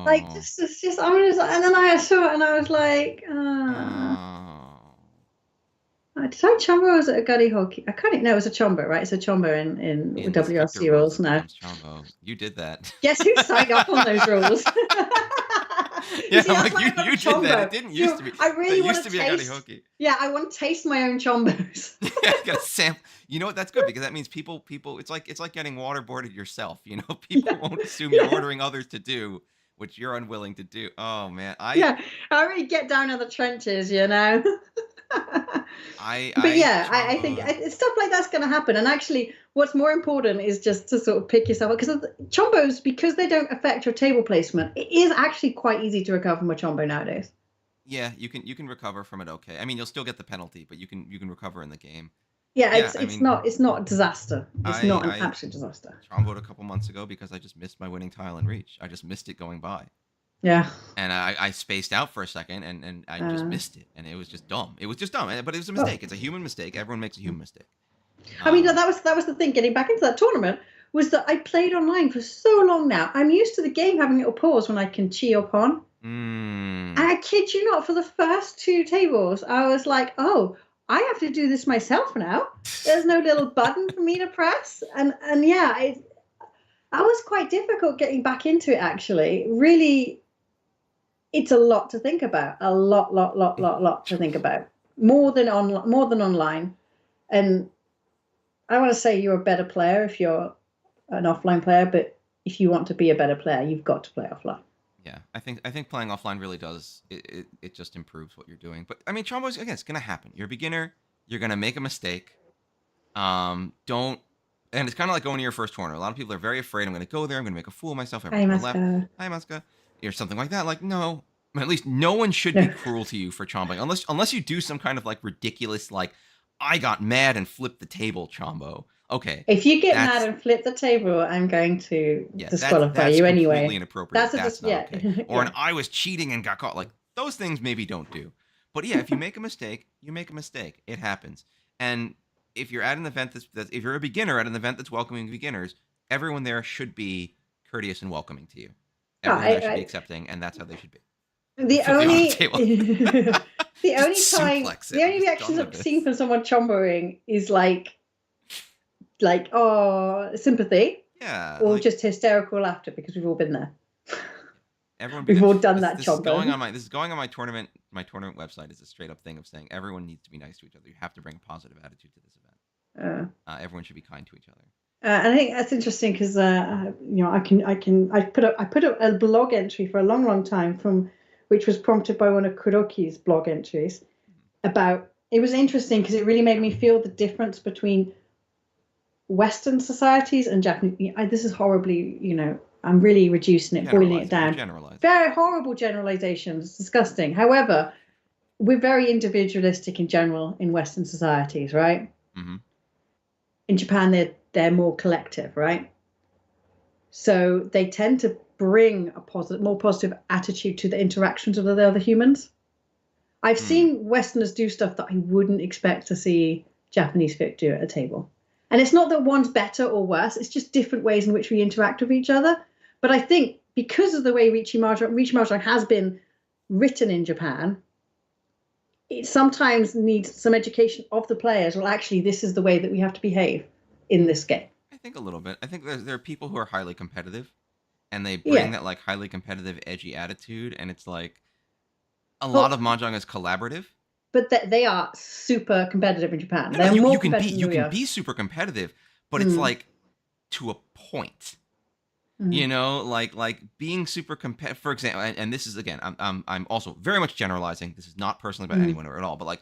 Like, no. it's just, and then I saw it and I was like, Oh. did I chombo or was it a gutty hockey? I can't even know. It was a chombo, right? It's a chombo in In the stricter WRC rules, rules it now. becomes Chombo. You did that. Guess who signed off on those rules? You Yeah, see, I'm that's like, why you I love you did that. It chombo. didn't used to be. I That really want used to to be a gutty taste. hokey. Yeah, I want to taste my own chombos. Yeah, you gotta sample. You know what? That's good because that means people. It's like getting waterboarded yourself. People Yeah, won't assume you're yeah, ordering others to do which you're unwilling to do. Oh man, I yeah. I really get down in the trenches. I But I yeah, I think tromboed. stuff like that's going to happen. And actually, what's more important is just to sort of pick yourself up because chombos, because they don't affect your table placement, it is actually quite easy to recover from a chombo nowadays. Yeah, you can recover from it. Okay, I mean you'll still get the penalty, but you can recover in the game. Yeah, Yeah, it's I it's mean not it's not a disaster. It's I not an I absolute disaster. tromboed a couple months ago because I just missed my winning tile in reach. I just missed it going by. Yeah. And I spaced out for a second and I just Uh, missed it and it was just dumb. It was just dumb, but it was a oh. mistake. It's a human mistake. Everyone makes a human mistake. I mean, Um, that was the thing. Getting back into that tournament was that I played online for so long now. I'm used to the game having a little pause when I can chi or pawn. And mm, I kid you not, for the first two tables, I was like, oh, I have to do this myself now. There's no little button for me to press. And yeah, that was quite difficult getting back into it actually. Really, it's a lot to think about. A lot to think about. More than online. And I want to say you're a better player if you're an offline player, but if you want to be a better player, you've got to play offline. yeah, I think playing offline really does it just improves what you're doing. But I mean, Chombo's again, it's gonna happen. You're a beginner. You're gonna make a mistake. Don't. And it's kind of like going to your first tournament. A lot of people are very afraid. I'm going to go there. I'm going to make a fool of myself. Hey, Everyone's going to laugh. Masca. Hi, Muska. Or something like that. Like, no. At least no one should be No. cruel to you for chombing. Unless you do some kind of like ridiculous, like, I got mad and flipped the table chombo. Okay. If you get mad That's and flip the table, I'm going to yeah, that's disqualify that's you completely anyway. inappropriate. That's a That's just not yeah, okay. Or an yeah. I was cheating and got caught. Like those things maybe don't do. But yeah, if you make a mistake, you make a mistake. It happens. And if you're at an event that's if you're a beginner at an event that's welcoming beginners, everyone there should be courteous and welcoming to you. Everyone there should be I, accepting, and that's how they should be. the Flip the off only table. the Just only time suplex it. the I'm only just done reactions with I've seen this. from someone chomboing is like oh sympathy Yeah, or like just hysterical laughter because we've all been there. everyone be We've nice. all done This that this is going chombo. on my tournament website is a straight up thing of saying everyone needs to be nice to each other. You have to bring a positive attitude to this event. Uh, Everyone should be kind to each other. and I think that's interesting because I put a blog entry for a long time from which was prompted by one of Kuroki's blog entries about it was interesting because it really made me feel the difference between Western societies and Japanese. This is horribly, I'm really reducing it, boiling it Generalizing. You're down. generalizing. Very horrible generalizations. It's disgusting. However, we're very individualistic in general in Western societies, right? Mm-hmm. In Japan, they're more collective, right? So they tend to bring more positive attitude to the interactions with the other humans. I've Mm. seen Westerners do stuff that I wouldn't expect to see Japanese folk do at a table. And it's not that one's better or worse, it's just different ways in which we interact with each other. But I think because of the way Riichi Mahjong has been written in Japan, it sometimes needs some education of the players. Well, actually, this is the way that we have to behave in this game. I think a little bit. I think there are people who are highly competitive, and they bring Yeah. that like highly competitive, edgy attitude, and it's like a lot Well, of mahjong is collaborative. but they are super competitive in Japan. No, no, They're you more you can be competitive you than we can are. be super competitive, but it's Mm, like to a point. mm, Like being super competitive. For example, and this is again, I'm also very much generalizing. This is not personally about mm, anyone or at all, but like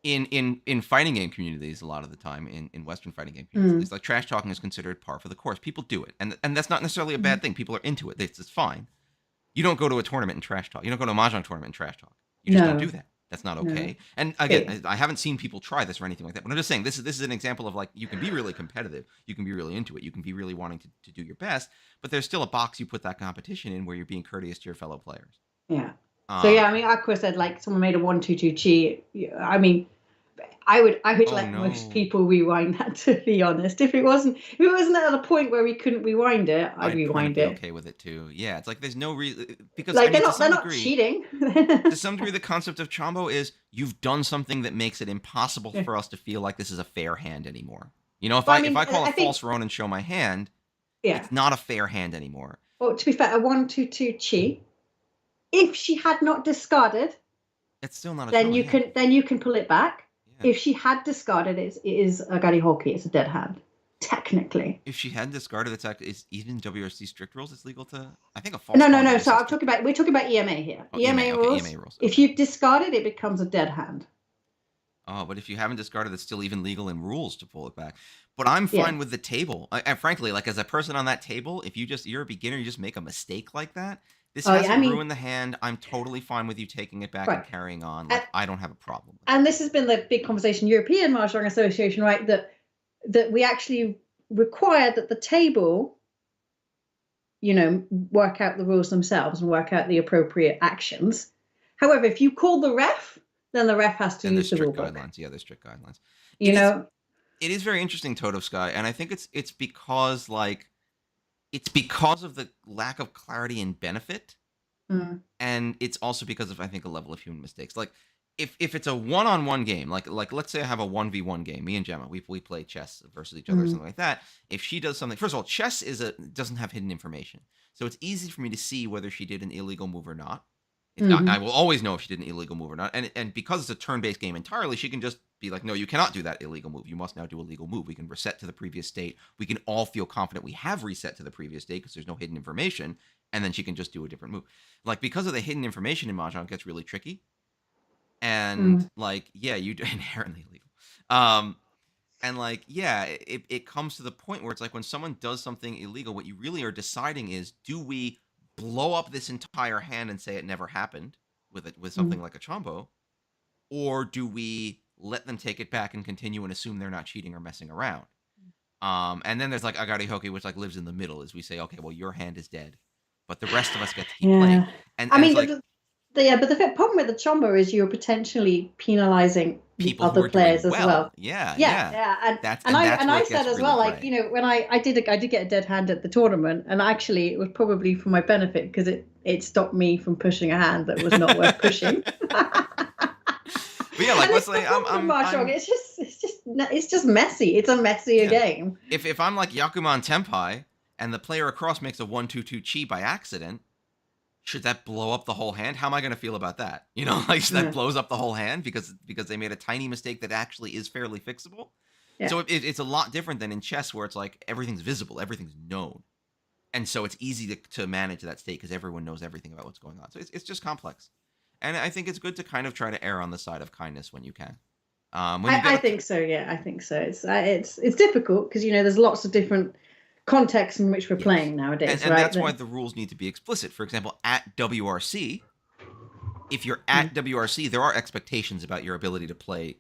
in fighting game communities a lot of the time in Western fighting game communities, at mm, least like trash talking is considered par for the course. People do it, and that's not necessarily a mm, bad thing. People are into it. It's fine. You don't go to a tournament and trash talk. You don't go to a mahjong tournament and trash talk. You just don't do no. that. That's not No. okay. And again, I haven't seen people try this or anything like that. But I'm just saying this is an example of like you can be really competitive, you can be really into it, you can be really wanting to do your best, but there's still a box you put that competition in where you're being courteous to your fellow players. Yeah. So Um, yeah, I mean, Aqua said like someone made a 1-2-2 cheat. I mean, I would oh let most no, people rewind that, to be honest. If it wasn't at a point where we couldn't rewind it, I'd I'd kind of rewind be it. okay with it too. Yeah, it's like there's no reason because I Like mean they're not cheating. to some degree, the concept of Chombo is you've done something that makes it impossible Yeah. for us to feel like this is a fair hand anymore. You know, if Well, I I if mean, I call a I think false run and show my hand, yeah. it's not a fair hand anymore. Well, to be fair, a 1-2-2 cheat. If she had not discarded, It's still not a then Chombo. you Yeah, can pull it back. yeah. If she had discarded, it is a Gary Hockey. It's a dead hand, technically. If she hadn't discarded, it's even WRC strict rules. It's legal to. I think a false No, no, pawn no. WRC So strict. we're talking about EMA here. Oh, EMA Okay, rules. EMA rules. If Okay. you've discarded, it becomes a dead hand. Oh, but if you haven't discarded, it's still even legal in rules to pull it back. But I'm Yeah. fine with the table. And frankly, like as a person on that table, if you're a beginner, you just make a mistake like that. This Oh, yeah, hasn't I mean, ruined the hand. I'm totally fine with you taking it back and right. carrying on. And, Like I don't have a problem with it. and this has been the big conversation, European Mahjong Association, right? That we actually require that the table, work out the rules themselves and work out the appropriate actions. However, if you call the ref, then the ref has to And there's use the rule strict book. guidelines. Yeah, there's strict guidelines. You It is know, it is very interesting, Toto Sky, and I think it's because it's because of the lack of clarity and benefit, mm, and it's also because of I think a level of human mistakes. Like if it's a one-on-one game, like let's say I have a 1v1 game, me and Gemma, we play chess versus each other or something like that. If she does something, first of all, chess doesn't have hidden information, so it's easy for me to see whether she did an illegal move or not. I will always know if she did an illegal move or not. And because it's a turn-based game entirely, she can just be like, no, you cannot do that illegal move. You must now do a legal move. We can reset to the previous state. We can all feel confident we have reset to the previous state because there's no hidden information. And then she can just do a different move. Like, because of the hidden information in Mahjong, it gets really tricky. And, like, yeah, you do inherently illegal. And, like, yeah, it comes to the point where it's like when someone does something illegal, what you really are deciding is, do we blow up this entire hand and say it never happened with something like a Chombo, or do we let them take it back and continue and assume they're not cheating or messing around? And then there's like Agari Hoki, which like lives in the middle, as we say, okay, well your hand is dead, but the rest of us get to keep playing. And I mean, it's like but the problem with the Chombo is you're potentially penalizing the people who other are players doing as well. Yeah. And That's I where it said gets as really well, like gray. when I did get a dead hand at the tournament, and actually it was probably for my benefit because it stopped me from pushing a hand that was not worth pushing. But yeah, like let's say it's just messy. It's a messier game. If I'm like Yakuman Tenpai and the player across makes a 1-2-2 chi by accident, should that blow up the whole hand? How am I going to feel about that? You know, like that blows up the whole hand because they made a tiny mistake that actually is fairly fixable. Yeah. So it's a lot different than in chess where it's like everything's visible, everything's known. And so it's easy to manage that state because everyone knows everything about what's going on. So it's just complex. And I think it's good to kind of try to err on the side of kindness when you can. I think so. Yeah, I think so. It's difficult because there's lots of different contexts in which we're playing nowadays, and that's why the rules need to be explicit. For example, at WRC, if you're at WRC, there are expectations about your ability to play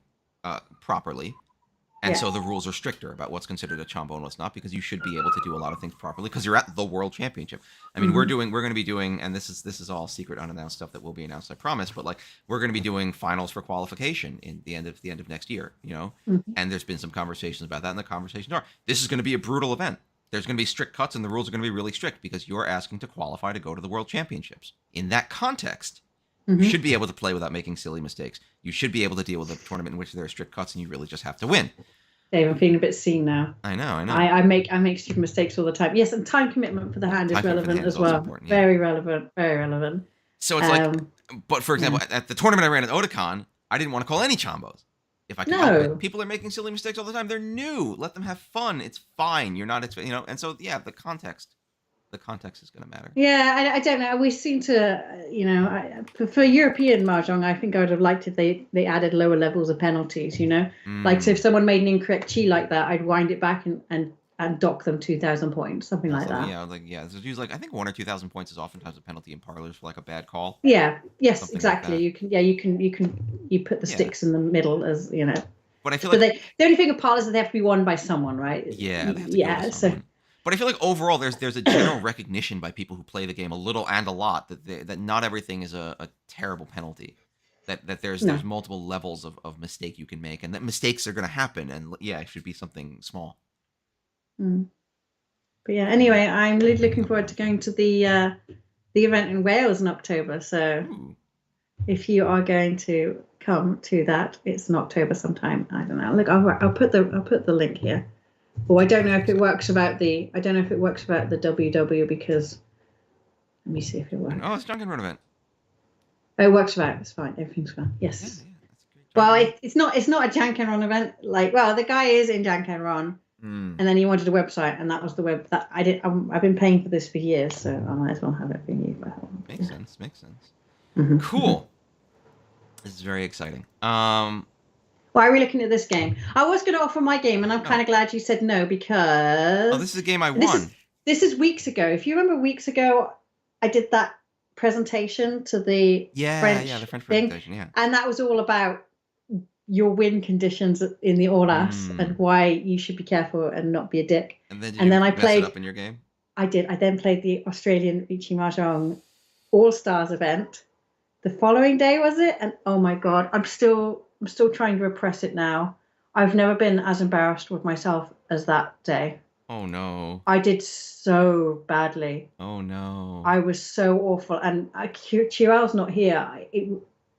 properly. And so the rules are stricter about what's considered a Chombo and what's not, because you should be able to do a lot of things properly because you're at the World Championship. I mean, we're going to be doing, and this is all secret, unannounced stuff that will be announced, I promise. But like, we're going to be doing finals for qualification in the end of next year. And there's been some conversations about that, and the conversations are, this is going to be a brutal event. There's going to be strict cuts, and the rules are going to be really strict because you're asking to qualify to go to the World Championships. In that context, you should be able to play without making silly mistakes. You should be able to deal with a tournament in which there are strict cuts and you really just have to win. Dave, I'm feeling a bit seen now. I know. I make stupid mistakes all the time. Yes, and time commitment for the hand is relevant as well. Very relevant. So it's like, but for example, at the tournament I ran at Otakon, I didn't want to call any Chombos. If I could help it. People are making silly mistakes all the time. They're new. Let them have fun. It's fine. You're not, and so, yeah, the context is going to matter. Yeah, I don't know. We seem to, for European Mahjong, I think I would have liked if they added lower levels of penalties, Like, so if someone made an incorrect chi like that, I'd wind it back and and dock them 2,000 points, something like that. So use like I think 1 or 2,000 points is oftentimes a penalty in parlors for like a bad call, Yeah. Yes. something like Exactly. that. You can. Yeah. You put the Yeah, sticks in the middle as you know. but I feel But like the only thing with parlors is they have to be won by someone, right? yeah, they have to go to Yeah. So someone. But I feel like overall, there's a general recognition by people who play the game a little and a lot that not everything is a terrible penalty. That there's no. multiple levels of mistake you can make, and that mistakes are going to happen, and yeah, it should be something small. Mm. But yeah. Yeah. Anyway, I'm really looking forward to going to the event in Wales in October. So Ooh. if you are going to come to that, it's in October sometime. I don't know. Look, I'll put the link here. Oh, I don't know if it works about the WW because let me see if it works. Oh, it's Dunkin' Run event. Oh, it works about it's fine. Everything's fine. Yeah, Yes. yeah, that's great. Well, Dunkin' it's not a Janken Ron event. Like, well, the guy is in Janken Ron, Run. and then he wanted a website, and that was the web that I did. I've been paying for this for years, so I might as well have it for you. Makes sense. Makes sense. Mm-hmm. Cool. This is very exciting. Why are we looking at this game? I was going to offer my game, and I'm kind Oh. of glad you said no because This is a game I won. This is weeks ago. If you remember, weeks ago, I did that presentation to the French the French thing, presentation, yeah. and that was all about your win conditions in the All As and why you should be careful and not be a dick. And then I mess played it up in your game? I did. I then played the Australian Ichi Mahjong All Stars event. The following day was it? And oh my god, I'm still trying to repress it now. I've never been as embarrassed with myself as that day. Oh no. I did so badly. Oh no. I was so awful, and Chiual's not here.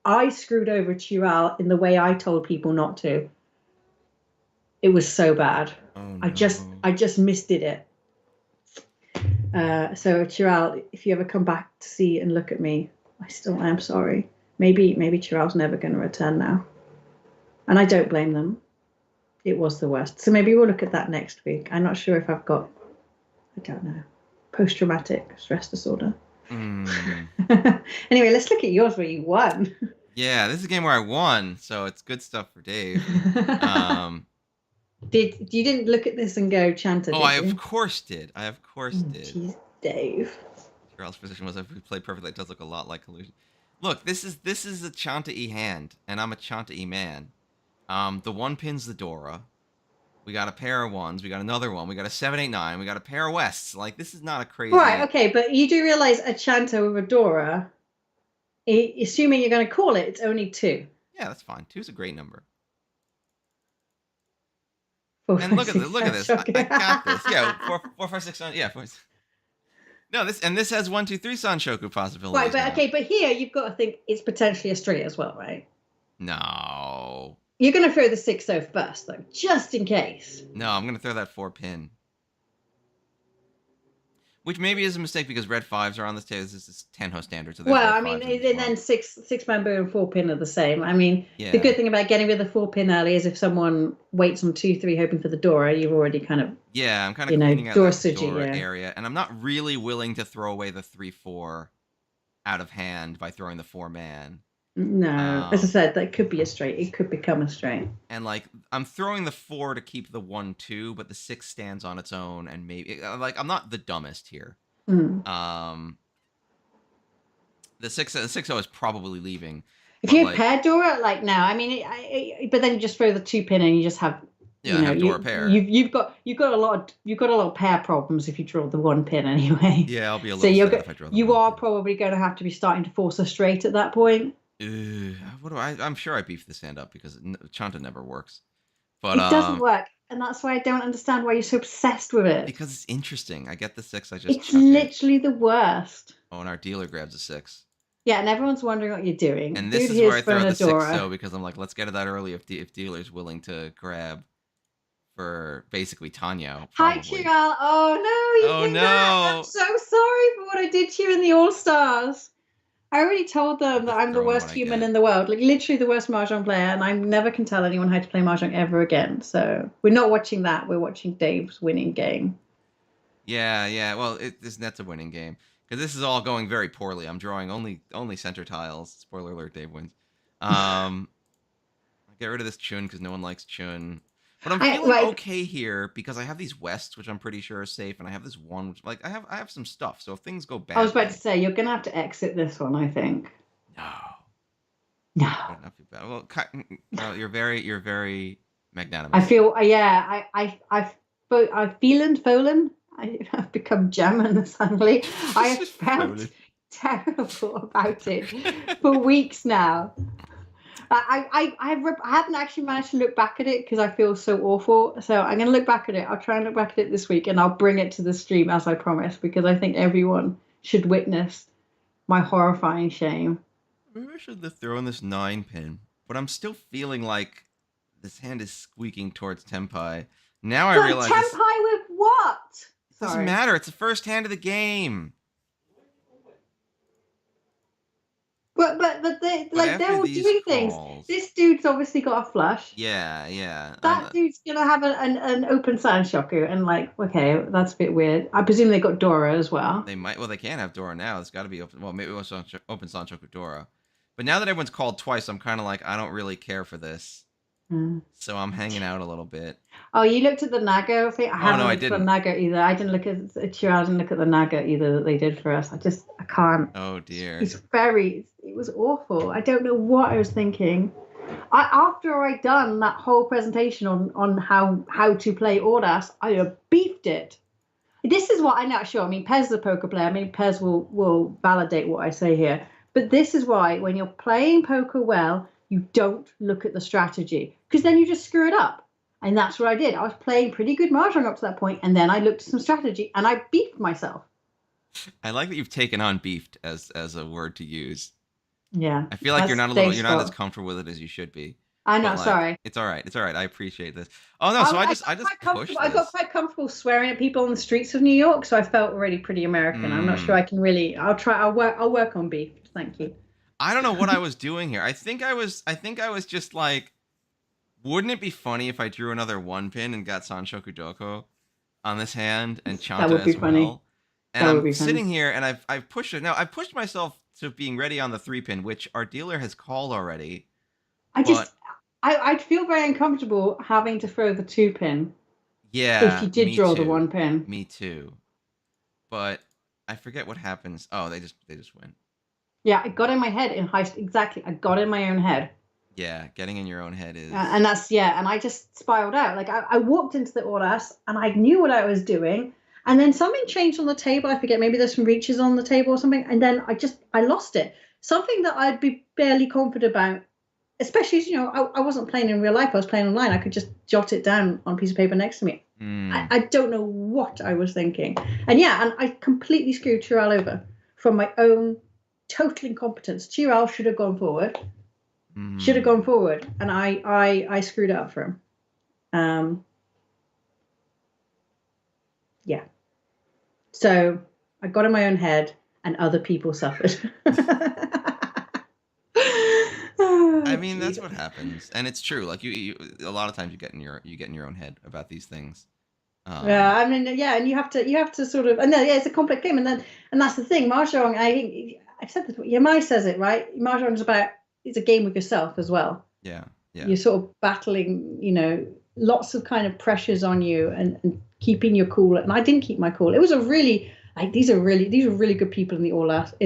I screwed over Chiual in the way I told people not to. It was so bad. Oh no. I just misdid it. So Chiral, if you ever come back to see and look at me, I still am sorry. Maybe Chiral's never going to return now, and I don't blame them. It was the worst. So maybe we'll look at that next week. I'm not sure if I've got, I don't know, post-traumatic stress disorder. Anyway, let's look at yours where you won. Yeah, this is a game where I won, so it's good stuff for Dave. You didn't look at this and go Chanta? Oh, I of course did. Jeez, Dave. Chiral's position was if we play perfectly, it does look a lot like collusion. Look, this is a Chanta-y hand, and I'm a Chanta-y man. The one pin's the Dora. We got a pair of ones. We got another one. We got a 7-8-9. We got a pair of Wests. Like, this is not a crazy. Right. Okay, but you do realize a Chanta with a Dora, assuming you're going to call it, it's only 2. Yeah, that's fine. 2's a great number. 4, And 5, look at 6, this. I got this. Yeah, 4, 5, 6, 7. Yeah, 4. No, this has 1, 2, 3 Sanshoku possibilities. Right, but now. okay, but here you've got to think it's potentially a straight as well, right? No. You're going to throw the 6-0 first, though, just in case. No, I'm going to throw that 4 pin. Which maybe is a mistake because red 5s are on this table. This is Tenhou standard. So well, I mean, and then 6 bamboo and 4 pin are the same. I mean, yeah. The good thing about getting rid of the 4 pin early is if someone waits on 2-3 hoping for the Dora, you've already kind of I'm kind of cleaning out that Dora yeah. area, and I'm not really willing to throw away the 3-4 out of hand by throwing the 4-man. No, as I said, that could be a straight. It could become a straight. And like, I'm throwing the 4 to keep the 1-2, but the 6 stands on its own, and maybe like I'm not the dumbest here. Mm. The 6-0 is probably leaving. If you pair Dora, like now, I mean, but then you just throw the 2 pin and you just have. Have Dora pair. You've got a lot of pair problems if you draw the 1 pin anyway. Yeah, I'll be a little. So if I draw the you are probably going to have to be starting to force a straight at that point. I'm sure I beefed this hand up because Chanta never works. But it doesn't work, and that's why I don't understand why you're so obsessed with it. Because it's interesting. I get the 6. It's literally the worst. Oh, and our dealer grabs a 6. Yeah, and everyone's wondering what you're doing. And this is where I throw the 6-0 because I'm like, let's get it out early if dealer's willing to grab for basically Tenhou. Hi, Chiral. Oh no! I'm so sorry for what I did to you in the All Stars. I already told them that I'm the worst human in the world, like literally the worst Mahjong player, and I never can tell anyone how to play Mahjong ever again. So we're not watching that. We're watching Dave's winning game. Yeah. Well, that's a winning game because this is all going very poorly. I'm drawing only center tiles. Spoiler alert: Dave wins. Get rid of this Chun because no one likes Chun. But I'm I feeling like. okay here because I have these wests, which I'm pretty sure are safe, and I have this one, which like I have some stuff. So if things go I was about to badly, say you're gonna have to exit this one. I think. no, No. better not be bad. Well, well, you're very I magnanimous. feel. Yeah. I've fallen. I've become German suddenly. I have felt Folded. terrible about it for weeks now. I haven't actually managed to look back at it because I feel so awful. So I'm going to look back at it. I'll try and look back at it this week, and I'll bring it to the stream as I promised because I think everyone should witness my horrifying shame. Maybe I should have thrown this 9 pin, but I'm still feeling like this hand is squeaking towards Tenpai. Now I But realize this. Tenpai with what? It doesn't Sorry. matter. It's the first hand of the game. But They're after all these doing things. calls, This dude's obviously got a flush. yeah, yeah. That dude's gonna have an open sand shocker, and like, okay, that's a bit weird. I presume they got Dora as well. They might. Well, they can't have Dora now. It's got to be open. Well, maybe it was open Sanchoku Dora. But now that everyone's called twice, I'm kind of like, I don't really care for this. Mm. So I'm hanging out a little bit. Oh, you looked at the Naga thing? I Oh haven't no, I looked at the didn't. Naga either. I didn't look at Chirag, I didn't look at the Naga either that they did for us. I can't. Oh dear. It was awful. I don't know what I was thinking. After I'd done that whole presentation on how to play Audas, I beefed it. This is what I'm not sure. I mean, Pez is a poker player. I mean, Pez will validate what I say here. But this is why when you're playing poker well, you don't look at the strategy because then you just screw it up. And that's what I did. I was playing pretty good mahjong up to that point, and then I looked at some strategy and I beefed myself. I like that you've taken on beefed as a word to use. Yeah, I feel like that's you're Dave's not as fault. comfortable with it as you should be. I'm But not like, sorry. it's all right. It's all right. I appreciate this. Oh no, so I just pushed I got this. quite comfortable swearing at people on the streets of New York, so I felt already pretty American. I'm not sure Hmm. I can really. I'll try. I'll work on beef. Thank you. I don't know what I was doing here. I think I was just like, wouldn't it be funny if I drew another 1 pin and got Sanshoku Doko on this hand and That Chanta would be as funny. well? And That would I'm be funny. sitting here and I've pushed it. Now I've pushed myself to being ready on the 3 pin, which our dealer has called already. I But just, I'd feel very uncomfortable having to throw the 2 pin if yeah, you did me draw the too. 1 pin. Me too. But I forget what happens. Oh, they just win. Yeah, I got in my head in high. Exactly, I got in my own head. Yeah, getting in your own head And is that's and I just spiraled out. Like I walked into the Auras and I knew what I was doing, and then something changed on the table. I forget, maybe there's some reaches on the table or something, and then I lost it. Something that I'd be barely confident about, especially as I wasn't playing in real life. I was playing online. I could just jot it down on a piece of paper next to me. mm, I don't know what I was thinking, and I completely screwed Chiral over from my own total incompetence. Chiral should have gone forward. Should have gone mm. forward, and I screwed it up for him. Yeah. So I got in my own head, and other people suffered. I Oh, mean, that's geez. what happens, and it's true. Like a lot of times you get in your own head about these things. Yeah, Um, I mean, and you have to sort of, and then it's a complex game, and that's the thing. Mahjong, I think I've said this. Yamai says it right. Mahjong is about it's a game with yourself as well. yeah, yeah. You're sort of battling, lots of kind of pressures on you and keeping your cool. And I didn't keep my cool. It was a really like these are really good people in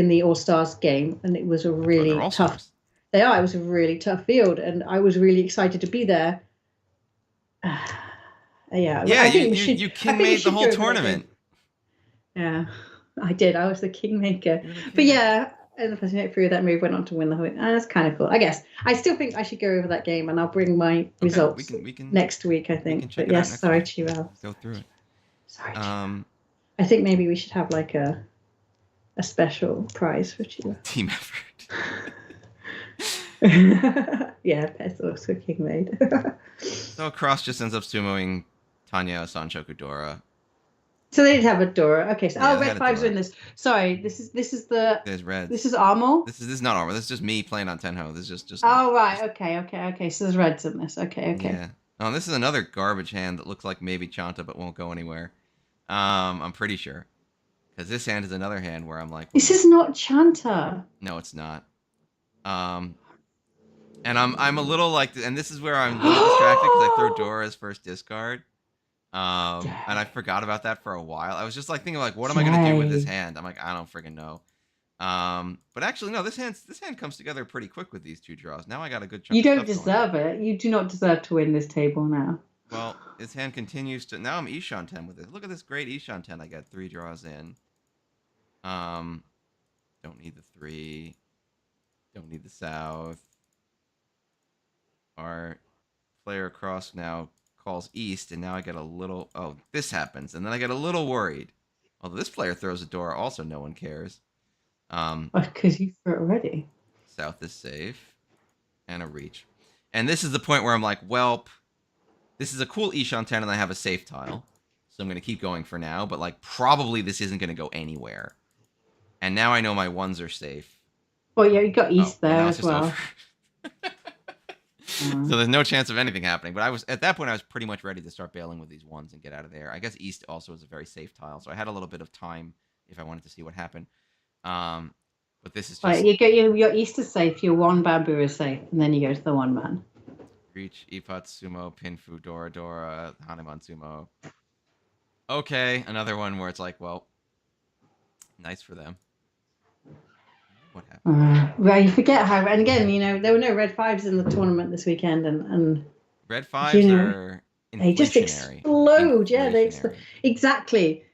the All Stars game, and it was a Oh, they're really all tough. stars. They are. It was a really tough field, and I was really excited to be there. Yeah, Yeah, I you think we you should. you I king think we made the should go whole over that game. tournament. Yeah, I did. I was the kingmaker. You're the But kingmaker. yeah, and the person through that move went on to win the whole. That's kind of cool. I guess I still think I should go over that game, and I'll bring my Okay, results we can next week. I we can think. check But it out yes, next sorry, week. Chirel. Go through it. Sorry, Chirel. Um, I think maybe we should have like a special prize for Chirel. team effort. Yeah, Pez also king made. So Cross just ends up sumoing Tanya Sanchoku Dora. So they did have a Dora. Okay, so Yeah, they red had a fives are Dora. in this. Sorry, There's reds. this is Armor. This is not armor. This is just me playing on Tenhou. This is just Oh right, just okay. So there's reds in this. Okay. yeah. Oh, this is another garbage hand that looks like maybe Chanta but won't go anywhere. I'm pretty sure because this hand is another hand where I'm like, This is not Chanta. no, it's not. Um, And I'm a little like, and this is where I'm a little distracted because I throw Dora as first discard. And I forgot about that for a while. I was just like thinking like, what am I gonna do with this Jay. hand? I'm like, I don't friggin' know. But actually, no. This hand comes together pretty quick with these 2 draws. Now I got a good chunk You of don't stuff going on. deserve it. You do not deserve to win this table now. Well, his hand continues to. Now I'm Ishan 10 with it. Look at this great Ishan 10 I got 3 draws in. Um, don't need the 3. Don't need the south. Our player across now calls east, and now I get a little. Oh, this happens, and then I get a little worried. Although this player throws a door, also no one cares. Because you threw it already. South is safe, and a reach. And this is the point where I'm like, welp, this is a cool Ishan 10, and I have a safe tile. So I'm going to keep going for now, but like probably this isn't going to go anywhere. And now I know my 1s are safe. Well, yeah, you got east Well, there now as well. So there's no chance of anything happening. But I was at that point I was pretty much ready to start bailing with these 1s and get out of there. I guess east also is a very safe tile, so I had a little bit of time if I wanted to see what happened. But this is just Right, you get your east is safe, your 1 bamboo is safe, and then you go to the 1 man. reach Ippat Sumo, Pinfu, Dora Dora, Hanuman Sumo. Okay, another one where it's like, well, nice for them. What happened? Well, you forget how, and again, there were no red 5s in the tournament this weekend, and Red 5s are they just inflationary. explode. Yeah, they Inflationary. exactly.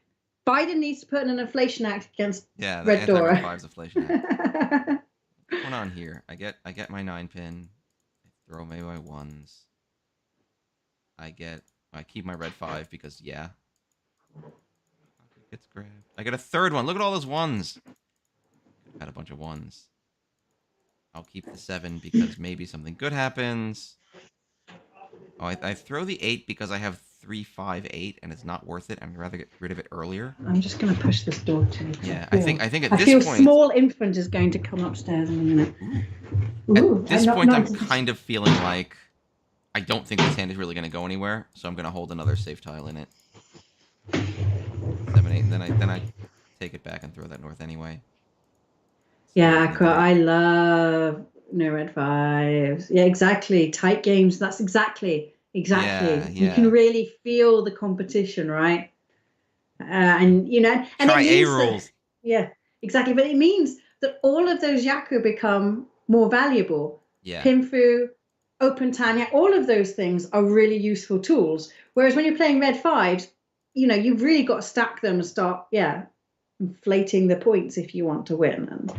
Biden needs to put in an inflation act against Yeah, the Red Dora. anti-Red 5's inflation act. What's going on here? I get my 9 pin. I throw away my 1s. I keep my red 5 because yeah. It gets grabbed. I get a 3rd one. Look at all those 1s. Had a bunch of 1s. I'll keep the 7 because maybe something good happens. Oh, I throw the 8 because I have 3, 5, 8, and it's not worth it. I'd rather get rid of it earlier. I'm just going to push this door too. Yeah, I think at this point, small infant is going to come upstairs in a minute. At this point, I'm kind of feeling like I don't think this hand is really going to go anywhere, so I'm going to hold another safe tile in it. 7, 8, and then I take it back and throw that north anyway. Yeah, I love no red 5s. Yeah, exactly. Tight games. That's exactly. Yeah. You can really feel the competition, right? And try A rules. Yeah, exactly. But it means that all of those Yaku become more valuable. Yeah. Pinfu, Open Tanya, all of those things are really useful tools. Whereas when you're playing red 5s, you've really got to stack them and start, inflating the points if you want to win. And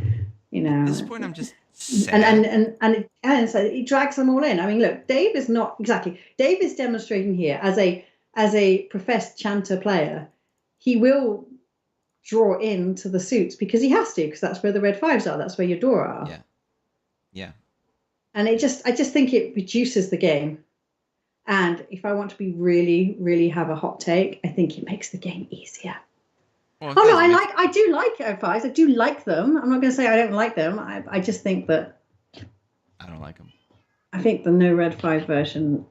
at this point, I'm just sad. And so it drags them all in. I mean, look, Dave is not exactly. Dave is demonstrating here as a professed chanter player. He will draw into the suits because he has to, because that's where the red 5s are. That's where your Dora are. Yeah. And I just think it reduces the game. And if I want to be really, really have a hot take, I think it makes the game easier. Well, no, I do like F5s. I do like them. I'm not going to say I don't like them. I just think that I don't like them. I think the no red 5 version.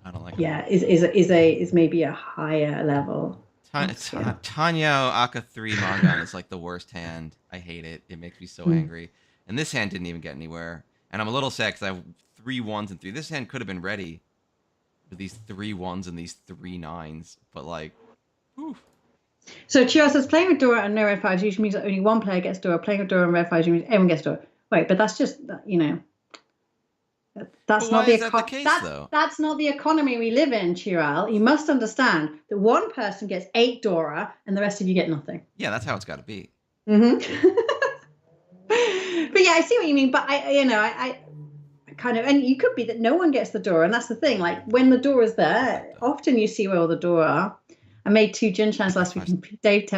I don't like. Yeah, is maybe a higher level. Tenhou Aka 3 Mongon is like the worst hand. I hate it. It makes me so angry. And this hand didn't even get anywhere. And I'm a little sad because I have 3 1s and 3. This hand could have been ready with these 3 1s and these 3 9s. But like, whew. So Chiro says playing with Dora and no red 5s usually means that only one player gets Dora. Playing with Dora and red 5s usually means everyone gets Dora. Wait, but that's just that's not the case, though. That's not the economy we live in, Chiral. You must understand that one person gets 8 Dora and the rest of you get nothing. Yeah, that's how it's got to be. Mm-hmm. But yeah, I see what you mean. But I kind of, and you could be that no one gets the Dora, and that's the thing. Like when the Dora's there, often you see where all the Dora are. I made 2 Jin-chans last week. And Dave.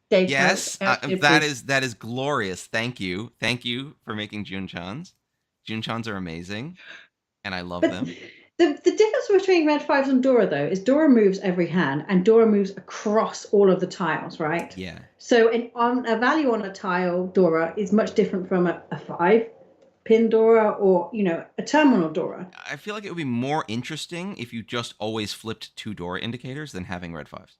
Yes, that is glorious. Thank you for making Jun-chans. Jun-chans are amazing, and I love them. The difference between red 5s and Dora, though, is Dora moves every hand, and Dora moves across all of the tiles, right? Yeah. So a value on a tile, Dora, is much different from a 5-pin Dora or, a terminal Dora. I feel like it would be more interesting if you just always flipped 2 Dora indicators than having red 5s.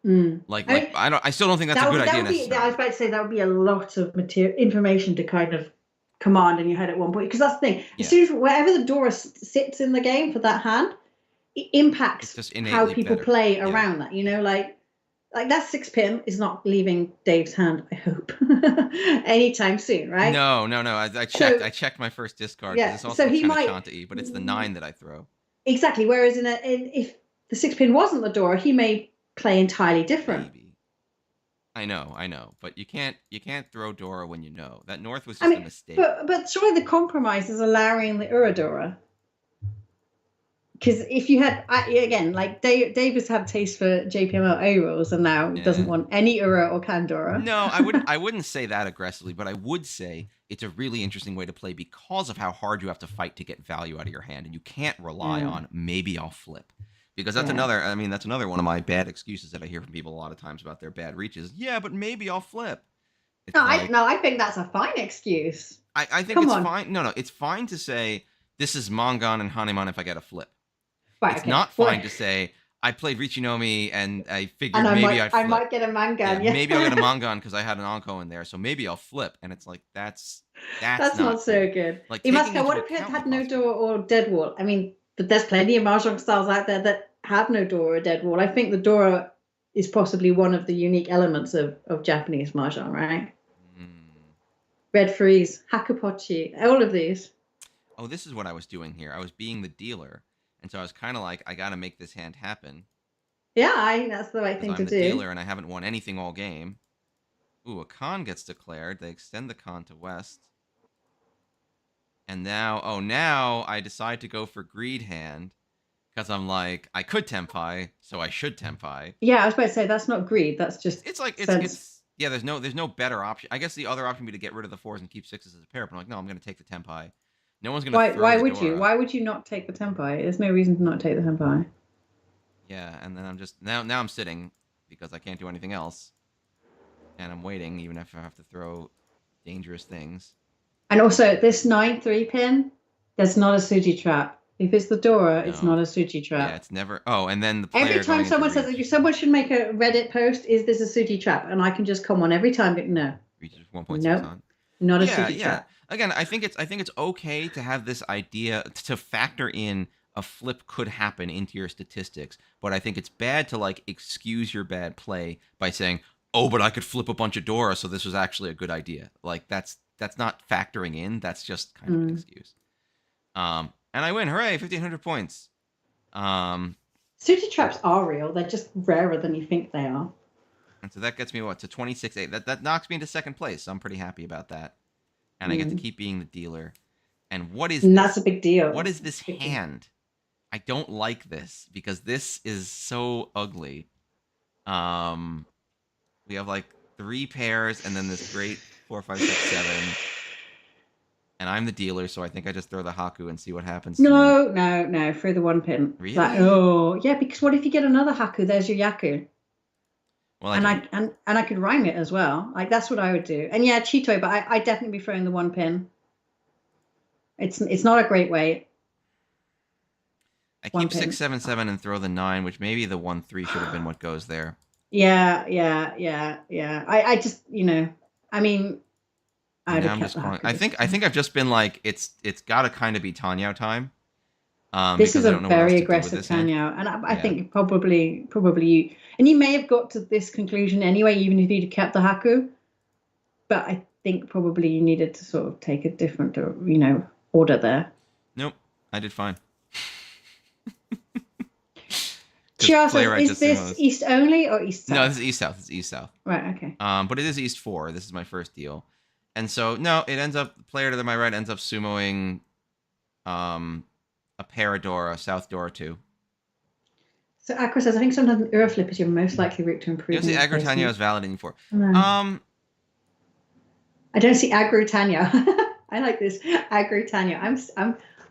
I still don't think that's a good idea necessarily. I was about to say that would be a lot of information to kind of command in your head at one point. Because that's the thing. As Yeah. soon as wherever the door sits in the game for that hand, it It's impacts just how innately people better. play Yeah. around that. Like that 6 pin is not leaving Dave's hand, I hope, anytime soon, right? No, no, no. I checked. So I checked my first discard because yeah, it's so also he kind of might Chanta-y, but it's the 9 that I throw. exactly. Whereas if the 6 pin wasn't the door, he may play entirely different. Maybe. I know, but you can't throw Dora when you know that North was I just a mean, mistake. but surely the compromise is allowing the Uradora. Because if you had again, like Davis had taste for JPML A rules, and now doesn't Yeah. want any Ura or Kandora. No, I wouldn't. I wouldn't say that aggressively, but I would say it's a really interesting way to play because of how hard you have to fight to get value out of your hand, and you can't rely Yeah, on maybe I'll flip, because that's yeah. another. I mean, that's another one of my bad excuses that I hear from people a lot of times about their bad reaches. Yeah, but maybe I'll flip. No, It's like I think that's a fine excuse. I think Come it's on, fine. No, no, it's fine to say this is Mongon and Hanemon if I get a flip. right? It's Okay. not Well, fine to say I played Richinomi and I and figured maybe I'd I flip. might get a Yeah, Mangan. maybe I'll get a Yeah, Mongon because I had an Onko in there, so maybe I'll flip. And it's like that's that's not not so cool. good. Like taking Imaska, into what if it account the had no door possibility. or dead wall? I mean, but there's plenty of mahjong styles out there that have no door or dead wall. I think the door is possibly one of the unique elements of Japanese mahjong, right? Hmm. Red freeze, hakupochi, all of these. Oh, this is what I was doing here. I was being the dealer, and so I was kind of like, I got to make this hand happen Yeah, I think that's the right because thing I'm to the do. dealer and I haven't won anything all game. Ooh, a con gets declared. They extend the con to west. And now, oh, now I decide to go for greed hand because I'm like, I could Tempai, so I should Tempai. Yeah, I was about to say that's not greed. That's It's just it's like sense. it's yeah. There's no better option. I guess the other option would be to get rid of the fours and keep sixes as a pair. But I'm like, no, I'm gonna take the Tempai. No one's gonna throw Why the would you? Dora. Why would you not take the tempai? There's no reason to not take the tempai. Yeah, and then I'm just now I'm sitting because I can't do anything else, and I'm waiting even if I have to throw dangerous things. And also, this 9 3 pin, that's not a Suji trap. If it's the Dora, it's No, not a Suji yeah, trap. it's never. Oh, and then the Every player time going into someone says that reach. someone should make a Reddit post, is this a Suji trap? And I can just come on every time, but no, Reach is 1.6 no, on. not a Yeah, Suji yeah. trap. Again, I think it's okay to have this idea to factor in a flip could happen into your statistics, but I think it's bad to like excuse your bad play by saying, "Oh, but I could flip a bunch of Dora, so this was actually a good idea." Like that's not factoring in. That's just kind of an Mm. excuse. And I win. Hooray, 1,500 points. Um, Suji traps are real. They're just rarer than you think they are. and so that gets me what to 26.8. That knocks me into second place. So I'm pretty happy about that. And I get to Mm. keep being the dealer. And what is And that's this? a big deal. What is this It's a big deal. hand? I don't like this because this is so ugly. Um, we have like three pairs and then this great 4, 5, 6, 7. And I'm the dealer, so I think I just throw the Haku and see what happens to me. No, no, no. Through the 1 pin. That Really? oh yeah, because what if you get another Haku? There's your Yaku. Well, I And don't. I could rhyme it as well. Like that's what I would do. And yeah, Cheeto, but I definitely be throwing the 1 pin. It's not a great way. I One keep six, pin. seven, seven, and throw the 9, which maybe the 1, 3 should have been what goes there. Yeah, yeah, yeah, yeah. I just I mean, And I'd now have I'm kept just the calling. Haku I this think I time. think I've just been like it's got to kind of be Tanyao time. This is Because I a don't know what else very to do with aggressive this hand. Tanya, and I Yeah. think probably you, and you may have got to this conclusion anyway, even if you'd kept the Haku. But I think probably you needed to sort of take a different, order there. Nope. I did fine. Because Chia says, playwright "Is just this Sumos. East only or East No, this South?" is East South. It's East South. Right. Okay. But it is East 4. This is my first deal. And so no, it ends up player to my right ends up sumoing a Paradora, South Dora 2. So Aqua says, "I think sometimes an Ura flip is your most likely route to You don't see improving Aggro Tanyao placement." is validating for. No. I don't see Agro Tanya. I like this Agro Tanya.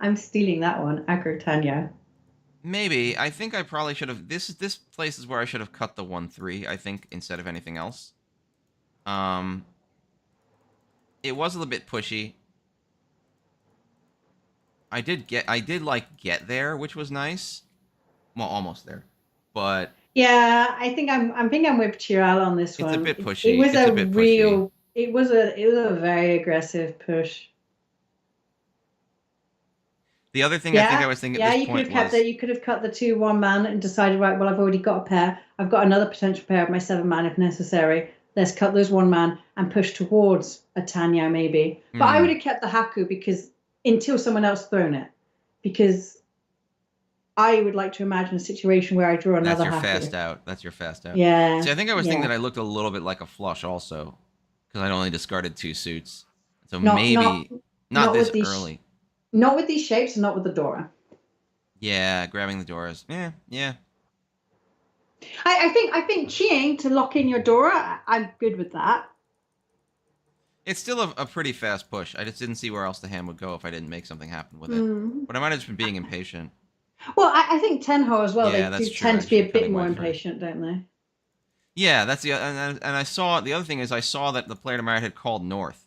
I'm stealing that one. Agro Tanya. Maybe. I think I probably should have this place is where I should have cut the 1, 3, I think, instead of anything else. Um it was a little bit pushy. I did like get there, which was nice. Well, almost there. But Yeah, I think I'm with Chiral on this it's a one. bit It pushy. was It's a a bit pushy. real it was a very aggressive push. The other thing I think I Yeah, was thinking at yeah, this you could point have kept was the you could have cut the 2-1 man and decided, right, well, I've already got a pair. I've got another potential pair of my 7 man if necessary. Let's cut those 1 man and push towards a Tanya maybe. But I would mm, have kept the Haku because until someone else thrown it. Because I would like to imagine a situation where I draw that's another your fast Haku. out. That's your fast out. See, Yeah, I think I was thinking yeah. that I looked a little bit like a flush also, because I'd only discarded 2 suits. So Not not maybe not not this with these early. not with these shapes and not with the Dora. Yeah, grabbing the doors. Yeah, yeah. I think keying to lock in your Dora, I'm good with that. It's still a pretty fast push. I just didn't see where else the hand would go if I didn't make something happen with it. Mm. But I might have just been being impatient. Well, I think Tenhou as well. Yeah, They that's do true. tend to be Actually, a bit cutting more white first. impatient, don't they? Yeah, that's the and I saw the other thing is I saw that the player to my right had called north.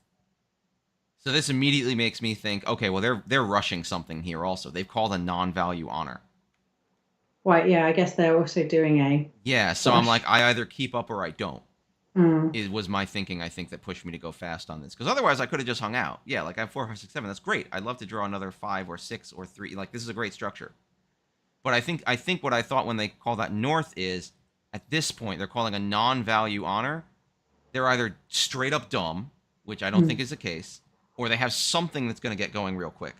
So this immediately makes me think, okay, well they're rushing something here also. They've called a non-value honor. Right, yeah, I guess they're also doing a Yeah, so I'm flush. like I either keep up or I don't. Mm. It was my thinking I think that pushed me to go fast on this because otherwise I could have just hung out. Yeah, like I have 4, 5, 6, 7. That's great. I'd love to draw another 5 or 6 or 3. Like this is a great structure. But I think what I thought when they call that north is at this point they're calling a non-value honor. They're either straight up dumb, which I don't think Mm. is the case, or they have something that's going to get going real quick.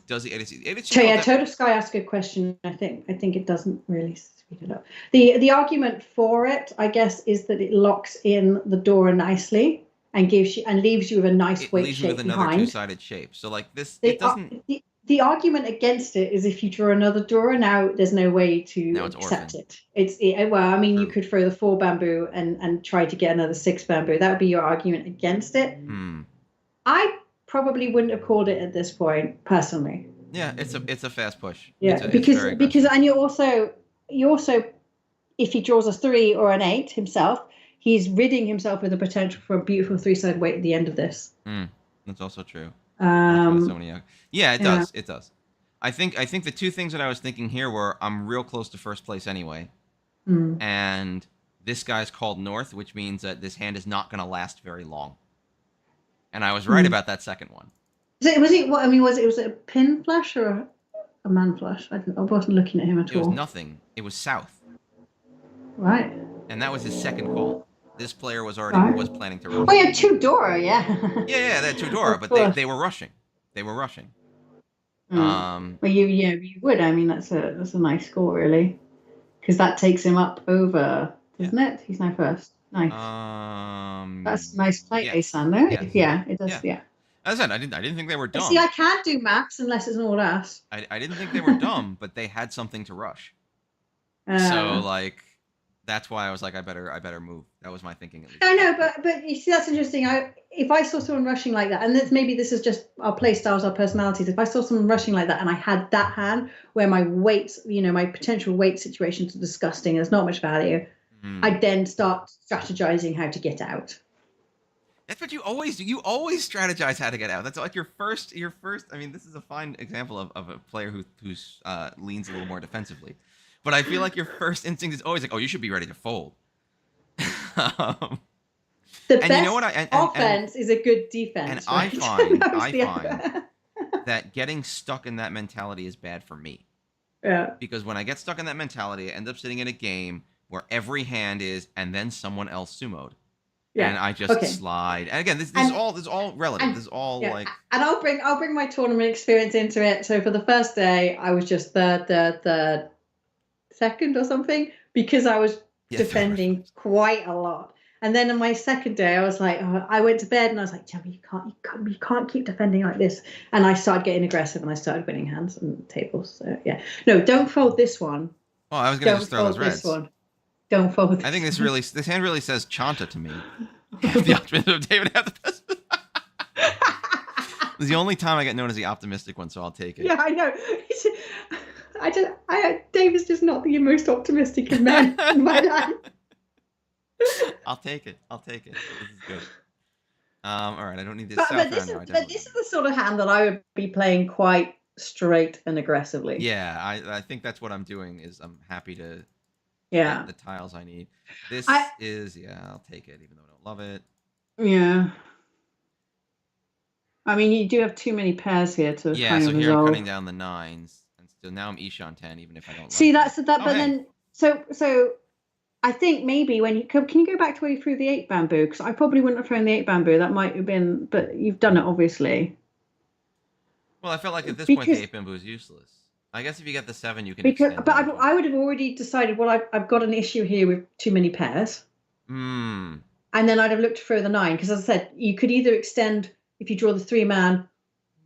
Does the ADC So call yeah, that? Total Sky asked a good question. I think it doesn't really speed it up. The argument for it, I guess, is that it locks in the Dora nicely and gives you and leaves you with a nice It weight leaves me with shape another behind. two-sided shape. So like this, it The, uh, doesn't. the the argument against it is if you draw another Dora, now there's no way to Now it's accept orphan. it. Well, I mean, you True. could throw the 4 bamboo and try to get another 6 bamboo. That would be your argument against it. Hmm. I probably wouldn't have called it at this point personally. Yeah, it's a fast push. Yeah, It's very because aggressive. and you also if he draws a 3 or an 8 himself, he's ridding himself with the potential for a beautiful 3-side weight at the end of this. Hmm. That's also true. That's why so Um, many. Yeah, it yeah. does. It does. I think the two things that I was thinking here were I'm real close to first place anyway, Mm. and this guy's called north, which means that this hand is not going to last very long. And I was right Mm. about that second one. Was it what I mean? Was it a pin flash or a man flash? I wasn't looking at him at It was all. nothing. It was south, Right, and that was his second call. This player was right. planning to Oh rush. yeah, two Dora, yeah. Yeah, yeah, they had Tudora, Of but they course. they were rushing. They were rushing. Mm. Um, Well, you would. I mean, that's a nice score, really, because that takes him up over, yeah. doesn't it? He's now first. Nice. That's a nice play, Yes, Asan. There. yes, Yeah, it does. yeah. Yeah. As I said, I didn't think they were See, dumb. I can't do maths unless it's an all ass. I didn't think they were dumb, but they had something to rush. So Uh, like, that's why I was like, I better move. That was my thinking at least. I know, but you see, that's interesting. If I saw someone rushing like that, and maybe this is just our play styles, our personalities. If I saw someone rushing like that, and I had that hand where my weights, my potential weight situations are disgusting, there's not much value. Hmm. I'd then start strategizing how to get out. That's what you always do. You always strategize how to get out. That's like your first. I mean, this is a fine example of a player who's leans a little more defensively. But I feel like your first instinct is always like, oh, you should be ready to fold. um, The and you know best what? offense is a good And defense, I right? find That was I the find that getting stuck in that mentality is bad for me yeah. because when I get stuck in that mentality, I end up sitting in a game where every hand is and then someone else sumoed. And Yeah. I just Okay. slide. And again, And this is all relative. and This is all yeah, like and I'll bring my tournament experience into it. So for the first day, I was just third, second or something because I was yeah, third or defending first. quite a lot. And then on my second day, I was like, I went to bed and I was like, Jamie, you can't keep defending like this. And I started getting aggressive and I started winning hands and tables. So yeah, no, don't fold this one. Oh, I was gonna just Don't throw those fold this reds. one. Don't fold I think this one. this hand really says Chanta to me. Half the optimism of David, half the pessimism. It's the only time I get known as the optimistic one, so I'll take it. Yeah, I know. Dave is just not the most optimistic of men in my life. I'll take it. I'll take it. This is good. All right. I don't need this But south but this round is now. I but definitely this don't. is the sort of hand that I would be playing quite straight and aggressively. Yeah, I think that's what I'm doing. Is I'm happy to get Yeah. the tiles I need. This I is yeah. I'll take it, even though I don't love it. yeah. I mean, you do have too many pairs here to Yeah, kind so of here I'm cutting resolve. down the nines, and still now I'm Ishan 10, even if I don't See, like that's it. that. Oh, But hey. then, so I think maybe when you can you go back to where you threw the eight bamboo? Because I probably wouldn't have thrown the eight bamboo. That might have been, but you've done it obviously Well, I felt like at this point the because 8 bamboo is useless. I guess if you get the 7, you can extend but down to it. I would have already decided. Well, I've got an issue here with too many pairs, Hmm. and then I'd have looked to throw the nine because, as I said, you could either extend if you draw the three man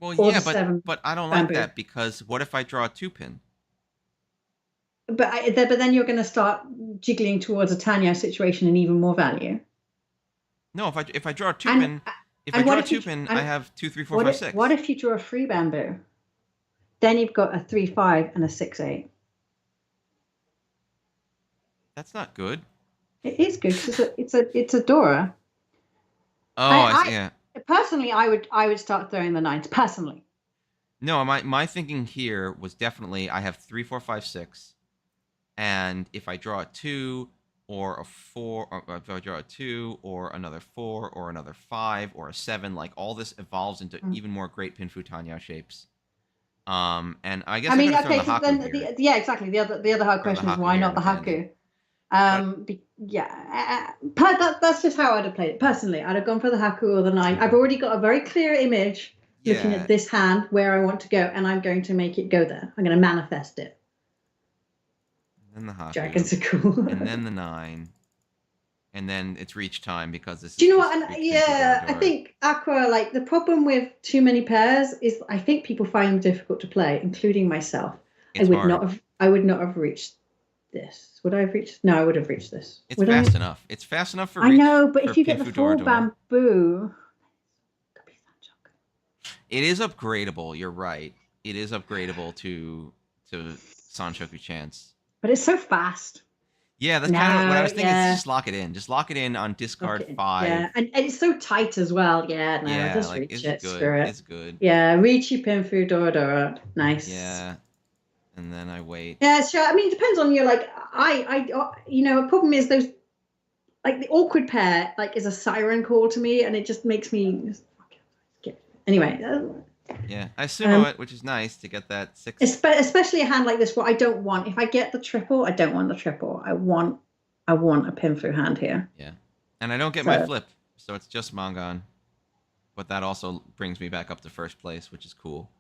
Well, or yeah, the but seven but I don't like bamboo. that because what if I draw a 2-pin? But then you're going to start jiggling towards a Tanya situation and even more value. No, if I draw a two And pin, if I and draw what a if you two pin, I and have 2, 3, 4, 5, what 6. if you draw a free bamboo? Then you've got a 3-5 and a 6-8. That's not good. It is good because it's a Dora. Oh, I see. I, Yeah. I personally I would start throwing the nines personally. No, my thinking here was definitely I have 3, 4, 5, 6, and if I draw a 2 or a 4, or if I draw a 2 or another 4 or another 5 or a 7, like all this evolves into Mm. even more great Pinfu Tanya shapes. And I I guess I could mean, have thrown okay, the so Haku then here. yeah, exactly. The other hard Throw the question is Haku why here not and the abandon it. Haku? But That's just how I'd have played it personally. I'd have gone for the Haku or the nine. I've already got a very clear image looking at yeah, this hand where I want to go, and I'm going to make it go there. I'm going to manifest it. and then the Haku, Dragons are cool. and then the 9, and then it's reach time because this Do is you know just what? And Greek Pinfu Dora yeah, I Dora. think Aqua, like the problem with too many pairs is I think people find them difficult to play, including myself. It's hard. I would not have reached this. Would I have reached? No, I would have reached this. It's Would I fast have? enough. It's fast enough for I reach know, but for if you get the Pinfu Dora full Dora. bamboo, It is upgradable. You're right. It is upgradable to Sanchoku Chance. but it's so fast. Yeah, that's kind of what I No, was thinking. Is yeah. just lock it in. Just lock it in on discard Okay, 5. yeah, and it's so tight as well. Yeah, no, Yeah, just like reach it's it. good. Screw it. It's good. Yeah, reach your pin through Dora. Nice. Yeah, and then I wait. Yeah, sure. I mean, it depends on your like. A problem is those like the awkward pair like is a siren call to me, and it just makes me. Anyway, Yeah, I sumo um, it, which is nice to get that 6. especially a hand like this where I don't want. If I get the triple, I don't want the triple. I want a pin through hand here. Yeah, and I don't get my So. flip, so it's just Mangan. But that also brings me back up to first place, which is cool.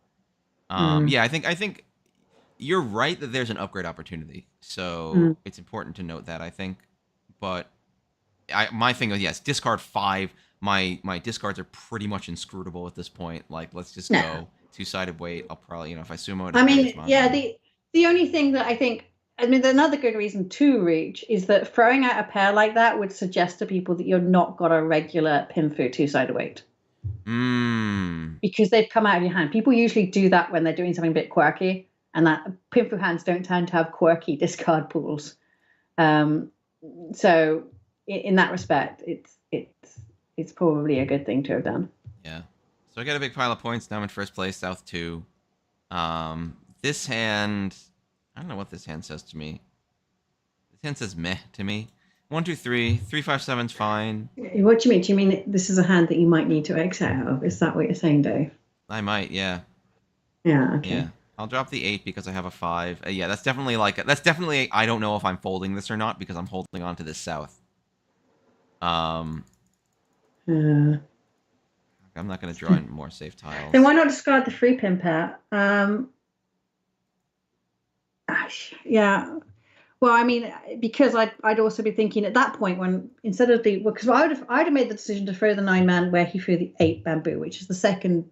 Mm, Yeah, I think you're right that there's an upgrade opportunity. mm. So it's important to note that, I think. But my thing is, yes, discard 5. My discards are pretty much inscrutable at this point. Like, let's just No. go 2-sided weight. I'll probably, if I sumo it, I it's probably mean, just yeah, Mangan. the only thing that I mean, another good reason to reach is that throwing out a pair like that would suggest to people that you're not got a regular pin through two-sided weight Mmm. because they've come out of your hand. People usually do that when they're doing something a bit quirky, and that pin through hands don't tend to have quirky discard pools. Um, so in that respect, it's probably a good thing to have done. Yeah. So I got a big pile of points. Now I'm in first place, South 2. This hand, I don't know what this hand says to me. This hand says meh to me. 1, 2, 3, 3, 5, 7's fine. What do you mean? Do you mean this is a hand that you might need to exit out of? Is that what you're saying, Dave? I might, yeah. Yeah. Okay. Yeah. I'll drop the 8 because I have a 5. Yeah, that's definitely I don't know if I'm folding this or not because I'm holding on to this South. Um, Uh, I'm not going to draw in more safe tiles. Then why not discard the free pin pair? Yeah. Well, I mean, because I'd also be thinking at that point when instead of because I'd have made the decision to throw the 9-man where he threw the 8 bamboo, which is the second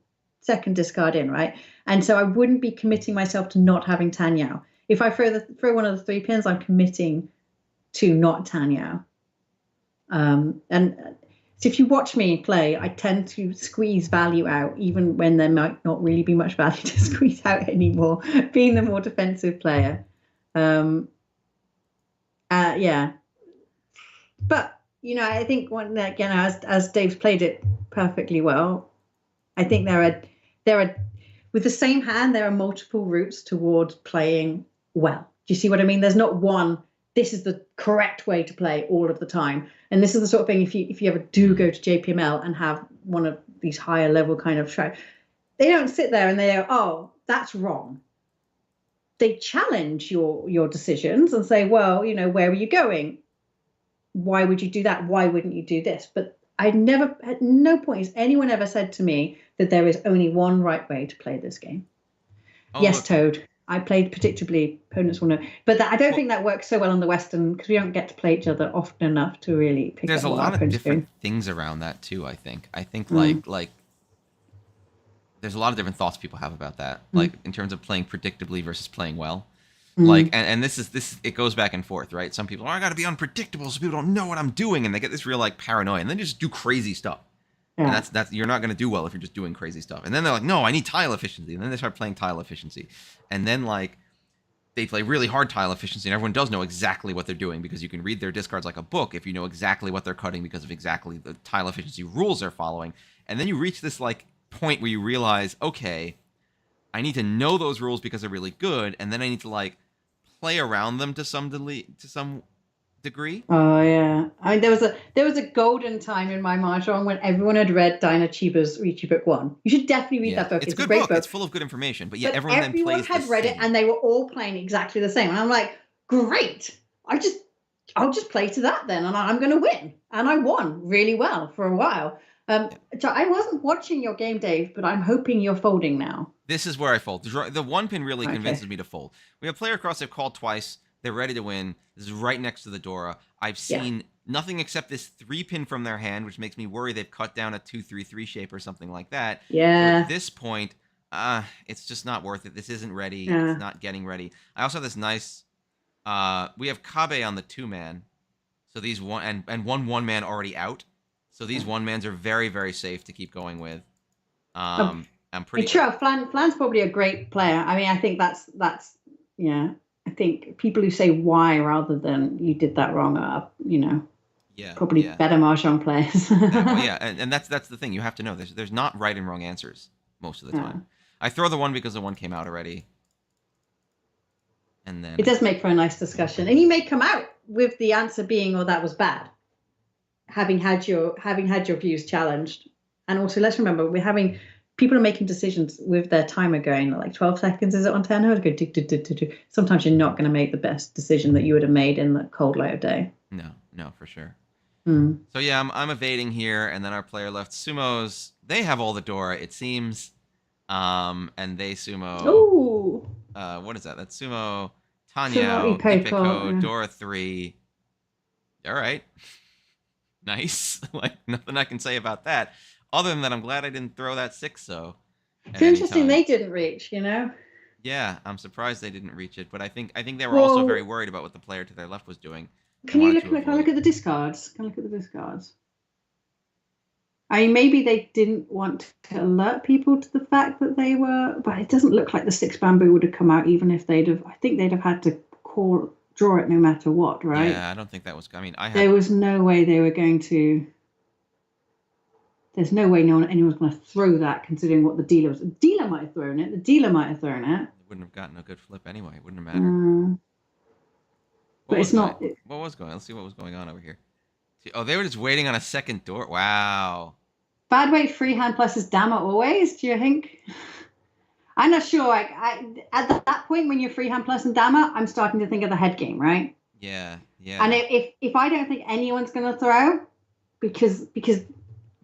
discard in, right? And so I wouldn't be committing myself to not having Tanyao. If I throw one of the 3 pins, I'm committing to not Tanyao. And so if you watch me play, I tend to squeeze value out, even when there might not really be much value to squeeze out anymore, being the more defensive player. Yeah. But, I think again, as Dave's played it perfectly well, I think there are with the same hand, there are multiple routes towards playing well. Do you see what I mean? There's not one, this is the correct way to play all of the time. And this is the sort of thing, if you ever do go to JPML and have one of these higher level kind of show, they don't sit there and they go, oh, that's wrong. They challenge your decisions and say, well, where are you going? Why would you do that? Why wouldn't you do this? But I never, at no point has anyone ever said to me that there is only one right way to play this game. Oh, Yes, look. Toad. I played predictably. Opponents will know, but I don't think that works so well on the Western because we don't get to play each other often enough to really pick There's up a what our lot of opponents are different doing. things around that too. I think Mm. like there's a lot of different thoughts people have about that, Mm. like in terms of playing predictably versus playing well. Like, Mm. and this it goes back and forth, right? Some people, I got to be unpredictable so people don't know what I'm doing, and they get this real like paranoia, and then just do crazy stuff. And Yeah. that's you're not going to do well if you're just doing crazy stuff. And then they're like, no, I need tile efficiency, and then they start playing tile efficiency, and then like they play really hard tile efficiency, and everyone does know exactly what they're doing because you can read their discards like a book if you know exactly what they're cutting because of exactly the tile efficiency rules they're following. And then you reach this like point where you realize, okay, I need to know those rules because they're really good, and then I need to like play around them to some degree. Oh yeah. There was a golden time in my mahjong when everyone had read Dinah Chiba's Ricci Book One. You should definitely read Yeah, that book. it's a It's a good great book. book. It's full of good information, but yeah, But everyone then everyone plays the had read it same. and they were all playing exactly the same. And I'm like, great. I'll just play to that then, and I'm going to win. And I won really well for a while. Yeah. So I wasn't watching your game, Dave, but I'm hoping you're folding now. This is where I fold. The one pin really Okay. convinces me to fold. We have player across. They've called twice. They're ready to win. This is right next to the Dora. I've seen nothing except this 3-pin from their hand, which makes me worry they've cut down a 2-3-3 shape or something like that. Yeah. So at this point, it's just not worth it. This isn't ready. Yeah. It's not getting ready. I also have this nice. We have Kabe on the 2-man. So these and one man already out. So these 1-mans are very, very safe to keep going with. I'm pretty. True. Flan's probably a great player. I mean, I think that's yeah. I think people who say why rather than you did that wrong are probably better mahjong players. Well, yeah, and that's the thing. You have to know there's not right and wrong answers most of the time. I throw the one because the one came out already. And then it does make for a nice discussion, and you may come out with the answer being, "Oh, that was bad," having had your views challenged. And also, let's remember people are making decisions with their timer going like 12 seconds. Is it on Tenhou? Go tick, tick, tick, tick, tick. Sometimes you're not going to make the best decision that you would have made in the cold light of day. No, for sure. Mm. So yeah, I'm evading here, and then our player left Sumos. They have all the Dora, it seems. And they sumo. Ooh. What is that? That's sumo. Tenhou, Ipeko, Dora 3. All right. Nice. Like nothing I can say about that. Other than that, I'm glad I didn't throw that 6 so. It's interesting they didn't reach, Yeah, I'm surprised they didn't reach it, but I think they were also very worried about what the player to their left was doing. Can I look at the discards? I mean, maybe they didn't want to alert people to the fact that they were, but it doesn't look like the 6 bamboo would have come out even if I think they'd have had to draw it no matter what, right? Yeah, I don't think that was, there was no way they were going to, there's no way anyone's going to throw that considering what the dealer was. The dealer might have thrown it. It wouldn't have gotten a good flip anyway. It wouldn't have mattered. But it's not. What was going on? Let's see what was going on over here. Oh, they were just waiting on a second door. Wow. Bad weight freehand plus is Dama always, do you think? I'm not sure. I at that point when you're freehand plus and Dama, I'm starting to think of the head game, right? Yeah. And if I don't think anyone's going to throw, because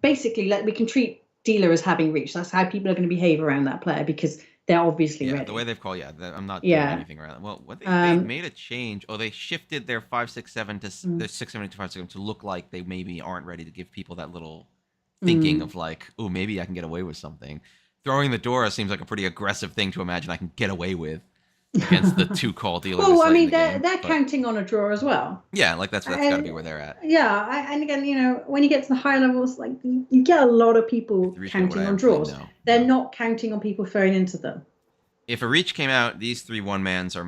basically we can treat dealer as having reached. That's how people are going to behave around that player because they're obviously ready. The way they've called, I'm not doing anything around. Well, what they made a change. Oh, they shifted their 5-6-7 to their 6-7 to 5-6-7 to look like they maybe aren't ready to give people that little thinking of like, oh, maybe I can get away with something. Throwing the Dora seems like a pretty aggressive thing to imagine I can get away with against the 2-call dealer. Well, I mean, they're counting on a draw as well. Yeah, like that's got to be where they're at. Yeah, and again, when you get to the higher levels, like you get a lot of people counting on draws. They're not counting on people throwing into them. If a reach came out, these 3 1-mans are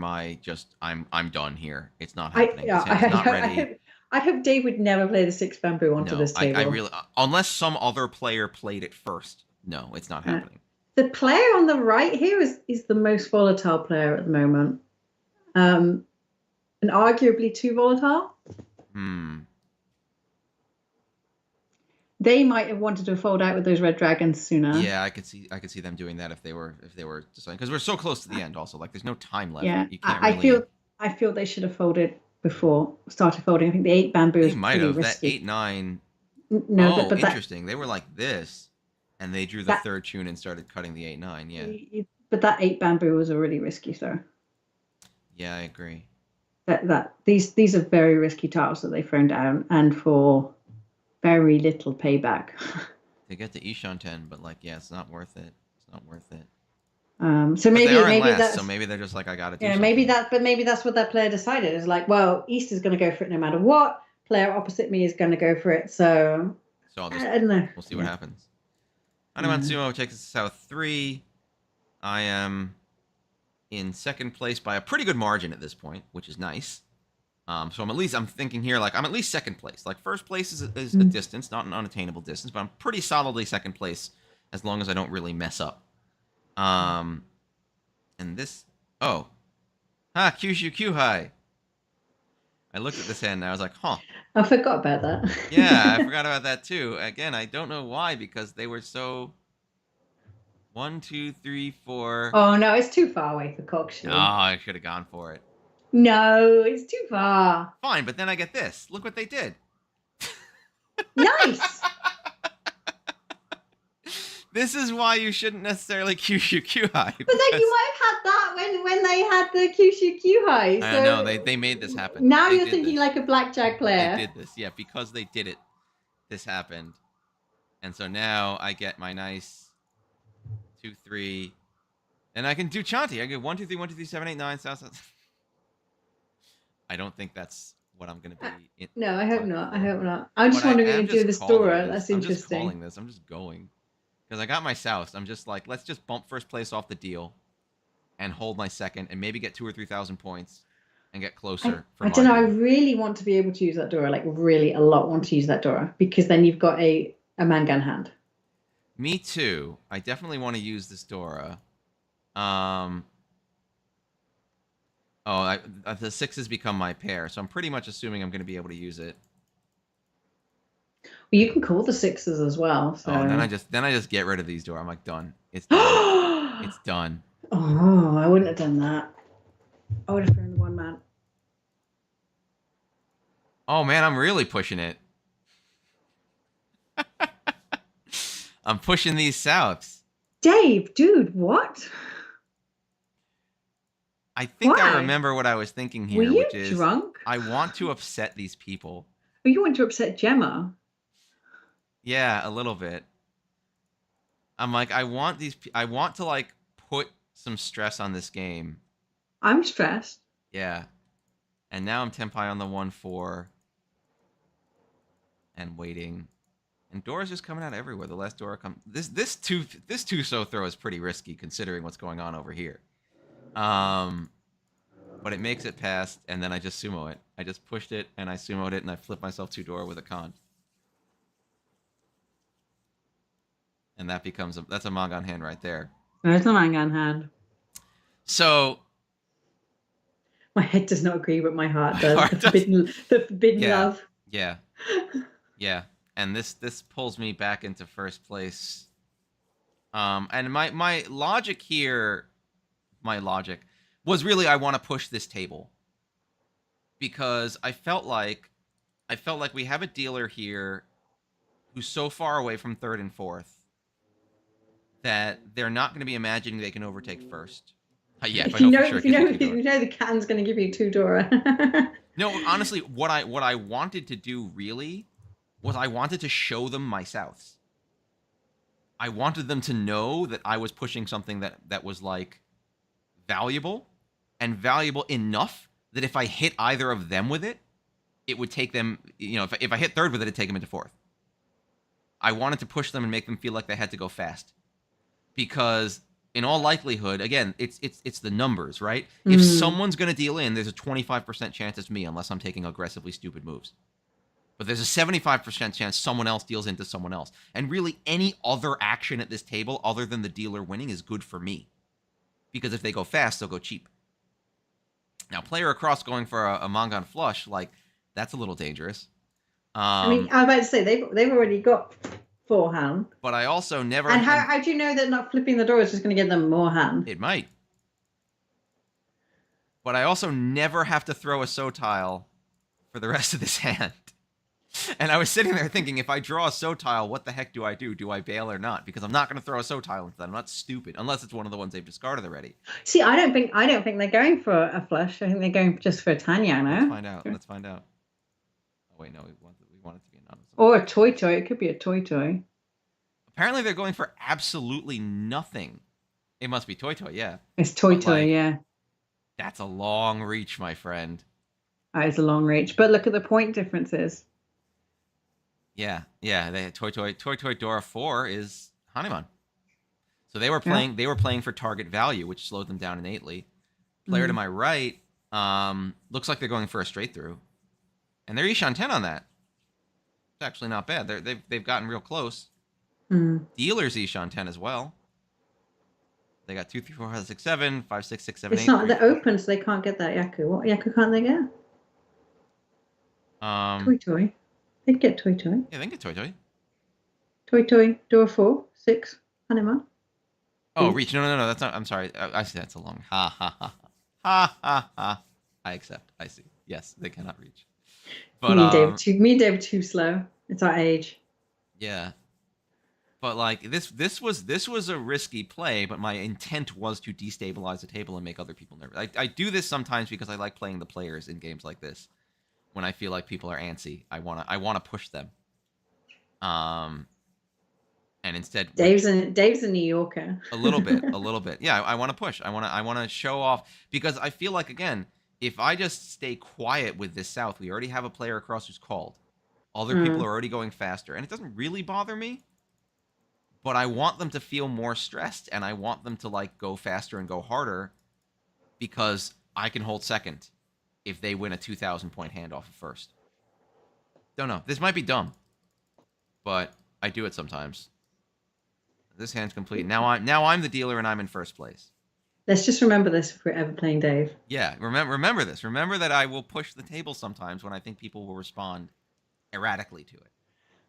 I'm done here. It's not happening. It's not ready. I hope Dave would never play the 6 bamboo onto this table. I really, unless some other player played it first. No, it's not happening. The player on the right here is the most volatile player at the moment, and arguably too volatile. They might have wanted to fold out with those red dragons sooner. Yeah, I could see them doing that if they were deciding, because we're so close to the end. Also, like, there's no time left. Yeah, You can't I really. feel they should have folded before started folding. I think the 8 bamboo They is might pretty have that risky. 8-9. No, Oh, but interesting. They were like this, and they drew the that third tune and started cutting the 8-9. Yeah, but that 8 bamboo was a really risky throw. yeah, I agree. That these are very risky tiles that they've thrown down, and for very little payback. They get to Ishan 10, but like, yeah, it's not worth it. It's not worth it. So But they are in maybe last, so that's maybe they're just like, I got to do yeah, something. maybe that's what that player decided. Is like, well, East is going to go for it no matter what. Player opposite me is going to go for it. So So I don't know. we'll see what happens. Anaman Sumo takes us to South 3. I am in second place by a pretty good margin at this point, which is nice. So I'm thinking here, like, I'm at least second place. Like, first place is a distance, not an unattainable distance, but I'm pretty solidly second place as long as I don't really mess up. And this, Kyushu Kyuhai. I looked at this hand and I was like, huh. I forgot about that. Yeah, I forgot about that too. Again, I don't know why, because they were so 1, 2, 3, 4. Oh no, it's too far away for Cockshoe. Oh, I should have gone for it. No, it's too far. Fine, but then I get this. Look what they did. Nice. This is why you shouldn't necessarily Kyushu Kyuhai. But then you might have had that when they had the Kyushu Kyuhai. So I know, they made this happen. Now They you're did thinking this. like a blackjack player. They did this, yeah, because they did it. This happened, and so now I get my nice 2, 3, and I can do Chanti. I get 1, 2, 3, 1, 2, 3, 7, 8, 9. I don't think that's what I'm gonna be. No, I hope not. I hope not. I'm just wondering if you do this calling Dora. this. That's I'm interesting. just calling this. I'm just going. Because I got my South. I'm just like, let's just bump first place off the deal and hold my second and maybe get 2,000 or 3,000 points and get closer. I don't know. I really want to be able to use that Dora. Like, really a lot want to use that Dora. Because then you've got a Mangan hand. Me too. I definitely want to use this Dora. The 6s become my pair. So I'm pretty much assuming I'm going to be able to use it. Well, you can call the 6s as well. So. Oh, and then I just get rid of these Dora. I'm like, done. It's done. It's done. Oh, I wouldn't have done that. I would have thrown the 1 man. Oh man, I'm really pushing it. I'm pushing these Souths. Dave, dude, what? I think Why? I remember what I was thinking here, Were you which is drunk? I want to upset these people. Oh, you want to upset Gemma? Yeah, a little bit. I'm like, I want to like put some stress on this game. I'm stressed. Yeah. And now I'm Tenpai on the 1-4 and waiting. And Dora's just coming out everywhere. The last Dora come this two so throw is pretty risky considering what's going on over here. But it makes it past, and then I just sumo it. I just pushed it and I sumoed it and I flipped myself 2 Dora with a con. And that becomes that's a Mangan hand right there. There's a Mangan hand. So my head does not agree, but my heart does. The forbidden love. Yeah. Yeah. And this pulls me back into first place. And my logic here, was really I want to push this table. Because I felt like we have a dealer here who's so far away from third and fourth that they're not going to be imagining they can overtake first. Yeah, if you know the can's going to give you 2 Dora. No, honestly, what I wanted to do really was I wanted to show them my Souths. I wanted them to know that I was pushing something that was like valuable and valuable enough that if I hit either of them with it, it would take them, if I hit third with it, it'd take them into fourth. I wanted to push them and make them feel like they had to go fast. Because in all likelihood, again, it's the numbers, right? If someone's going to deal in, there's a 25% chance it's me unless I'm taking aggressively stupid moves. But there's a 75% chance someone else deals into someone else. And really, any other action at this table other than the dealer winning is good for me. Because if they go fast, they'll go cheap. Now, player across going for a Mangan flush, like, that's a little dangerous. I mean, I was about to say, they've already got forehand. But I also never. And how do you know that not flipping the door is just going to give them more hand? It might. But I also never have to throw a so tile for the rest of this hand. And I was sitting there thinking, if I draw a so tile, what the heck do I do? Do I bail or not? Because I'm not going to throw a so tile into that. I'm not stupid, unless it's one of the ones they've discarded already. See, I don't think they're going for a flush. I think they're going just for a Tanya now. Let's find out. Let's find out. Oh wait, no, we want it to be anonymous. Or a toy. It could be a toy. Apparently, they're going for absolutely nothing. It must be toy, yeah. It's toy, yeah. That's a long reach, my friend. That is a long reach, but look at the point differences. Yeah. They toy Dora 4 is Hanuman. So they were playing for target value, which slowed them down innately. Player to my right, looks like they're going for a straight through, and they're Ishan 10 on that. It's actually not bad. They've gotten real close. Dealers Ishan 10 as well. They got 2, 3, 4, 5, 6, 7, 5, 6, 6, 7, 8. It's not the open, so they can't get that Yaku. What Yaku can't they get? Toy. They can get toy. Yeah, they can get toy. Toy. Door 4, 6. Hanuman. Oh, reach. No. That's not. I'm sorry. I see. That's a long. Ha. I accept. I see. Yes, they cannot reach. But me and David too slow. It's our age. Yeah. But like this was a risky play, but my intent was to destabilize the table and make other people nervous. I do this sometimes because I like playing the players in games like this. When I feel like people are antsy, I wanna push them. And instead, Dave's a New Yorker. a little bit. Yeah, I want to push. I want to show off, because I feel like, again, if I just stay quiet with this South, we already have a player across who's called. Other people are already going faster, and it doesn't really bother me. But I want them to feel more stressed, and I want them to like go faster and go harder, because I can hold second if they win a 2,000 point hand off of first. Don't know. This might be dumb, but I do it sometimes. This hand's complete. Now I'm the dealer and I'm in first place. Let's just remember this if we're ever playing Dave. Yeah, remember this. Remember that I will push the table sometimes when I think people will respond erratically to it.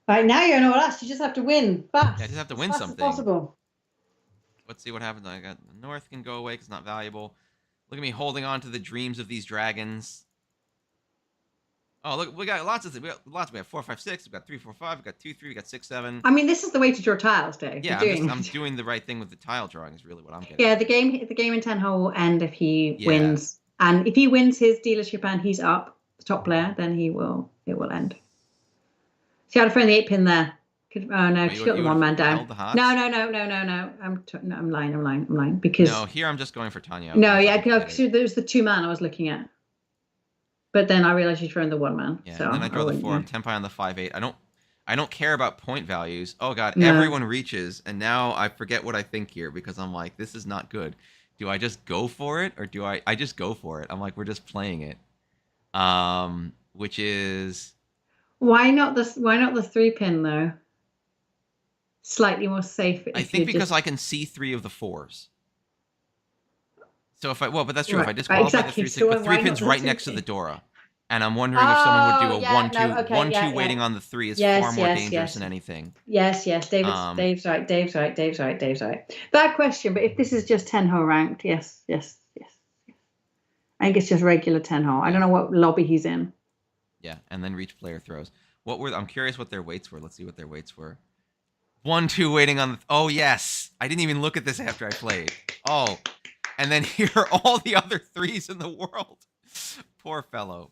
All right, now you're no last. You just have to win fast. Yeah, I just have to win as something. As possible. Let's see what happens. I got the North can go away because it's not valuable. Look at me holding on to the dreams of these dragons. Oh, look, we got lots of things. We have 4, 5, 6. We got 3, 4, 5. We got 2, 3. We got 6, 7. I mean, this is the way to draw tiles, Dave. Yeah, I'm doing the right thing with the tile drawing. Is really what I'm getting. Yeah, the game in Tenhou will end if he wins, and if he wins his dealership and he's up, the top player, then it will end. See how to throw the 8-pin there. Oh no, she got the one man down. No. I'm lying because. No, here I'm just going for Tanya. No, yeah, there's the 2-man I was looking at. But then I realized you're throwing the 1-man. Yeah, so and then I draw the 4. I'm Tenpai on the 5-8. I don't care about point values. Oh god, everyone reaches, and now I forget what I think here because I'm like, this is not good. Do I just go for it, or do I just go for it? I'm like, we're just playing it. Which is why not the 3-pin though? Slightly more safe. I think because I can see 3 of the 4s. So but that's true. If I disqualify the 3, so the 3-pin's right next to the Dora. And I'm wondering if someone would do a 1-2 waiting on the 3 is far more dangerous than anything. Yes. Dave's right. Bad question, but if this is just Tenhou ranked, yes. I think it's just regular Tenhou. I don't know what lobby he's in. Yeah, and then reach player throws. I'm curious what their weights were. Let's see what their weights were. 1-2 waiting on the. Oh yes, I didn't even look at this after I played. Oh. And then here are all the other 3s in the world. Poor fellow.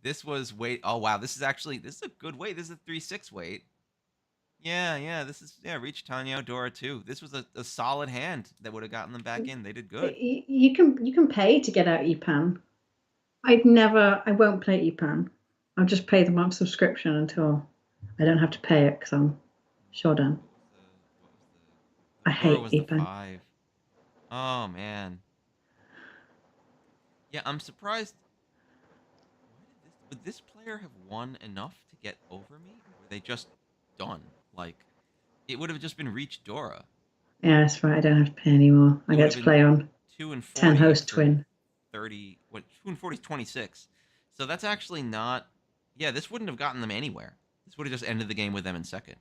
This was weight. Oh, wow. This is a good weight. This is a 3-6 weight. Yeah. Reach Tanya, Dora, too. This was a solid hand that would have gotten them back in. They did good. You can pay to get out EPAN. I won't play EPAN. I'll just pay the month subscription until I don't have to pay it because I'm sure done. I hate EPAN. Oh, man. Yeah, I'm surprised. Would this player have won enough to get over me? Or were they just done? Like, it would have just been reach Dora. Yeah, that's right. I don't have to pay anymore. I get to play on 2 and 40 Tenhou's twin. 30. 2 and 40 is 26. So that's actually not. Yeah, this wouldn't have gotten them anywhere. This would have just ended the game with them in second.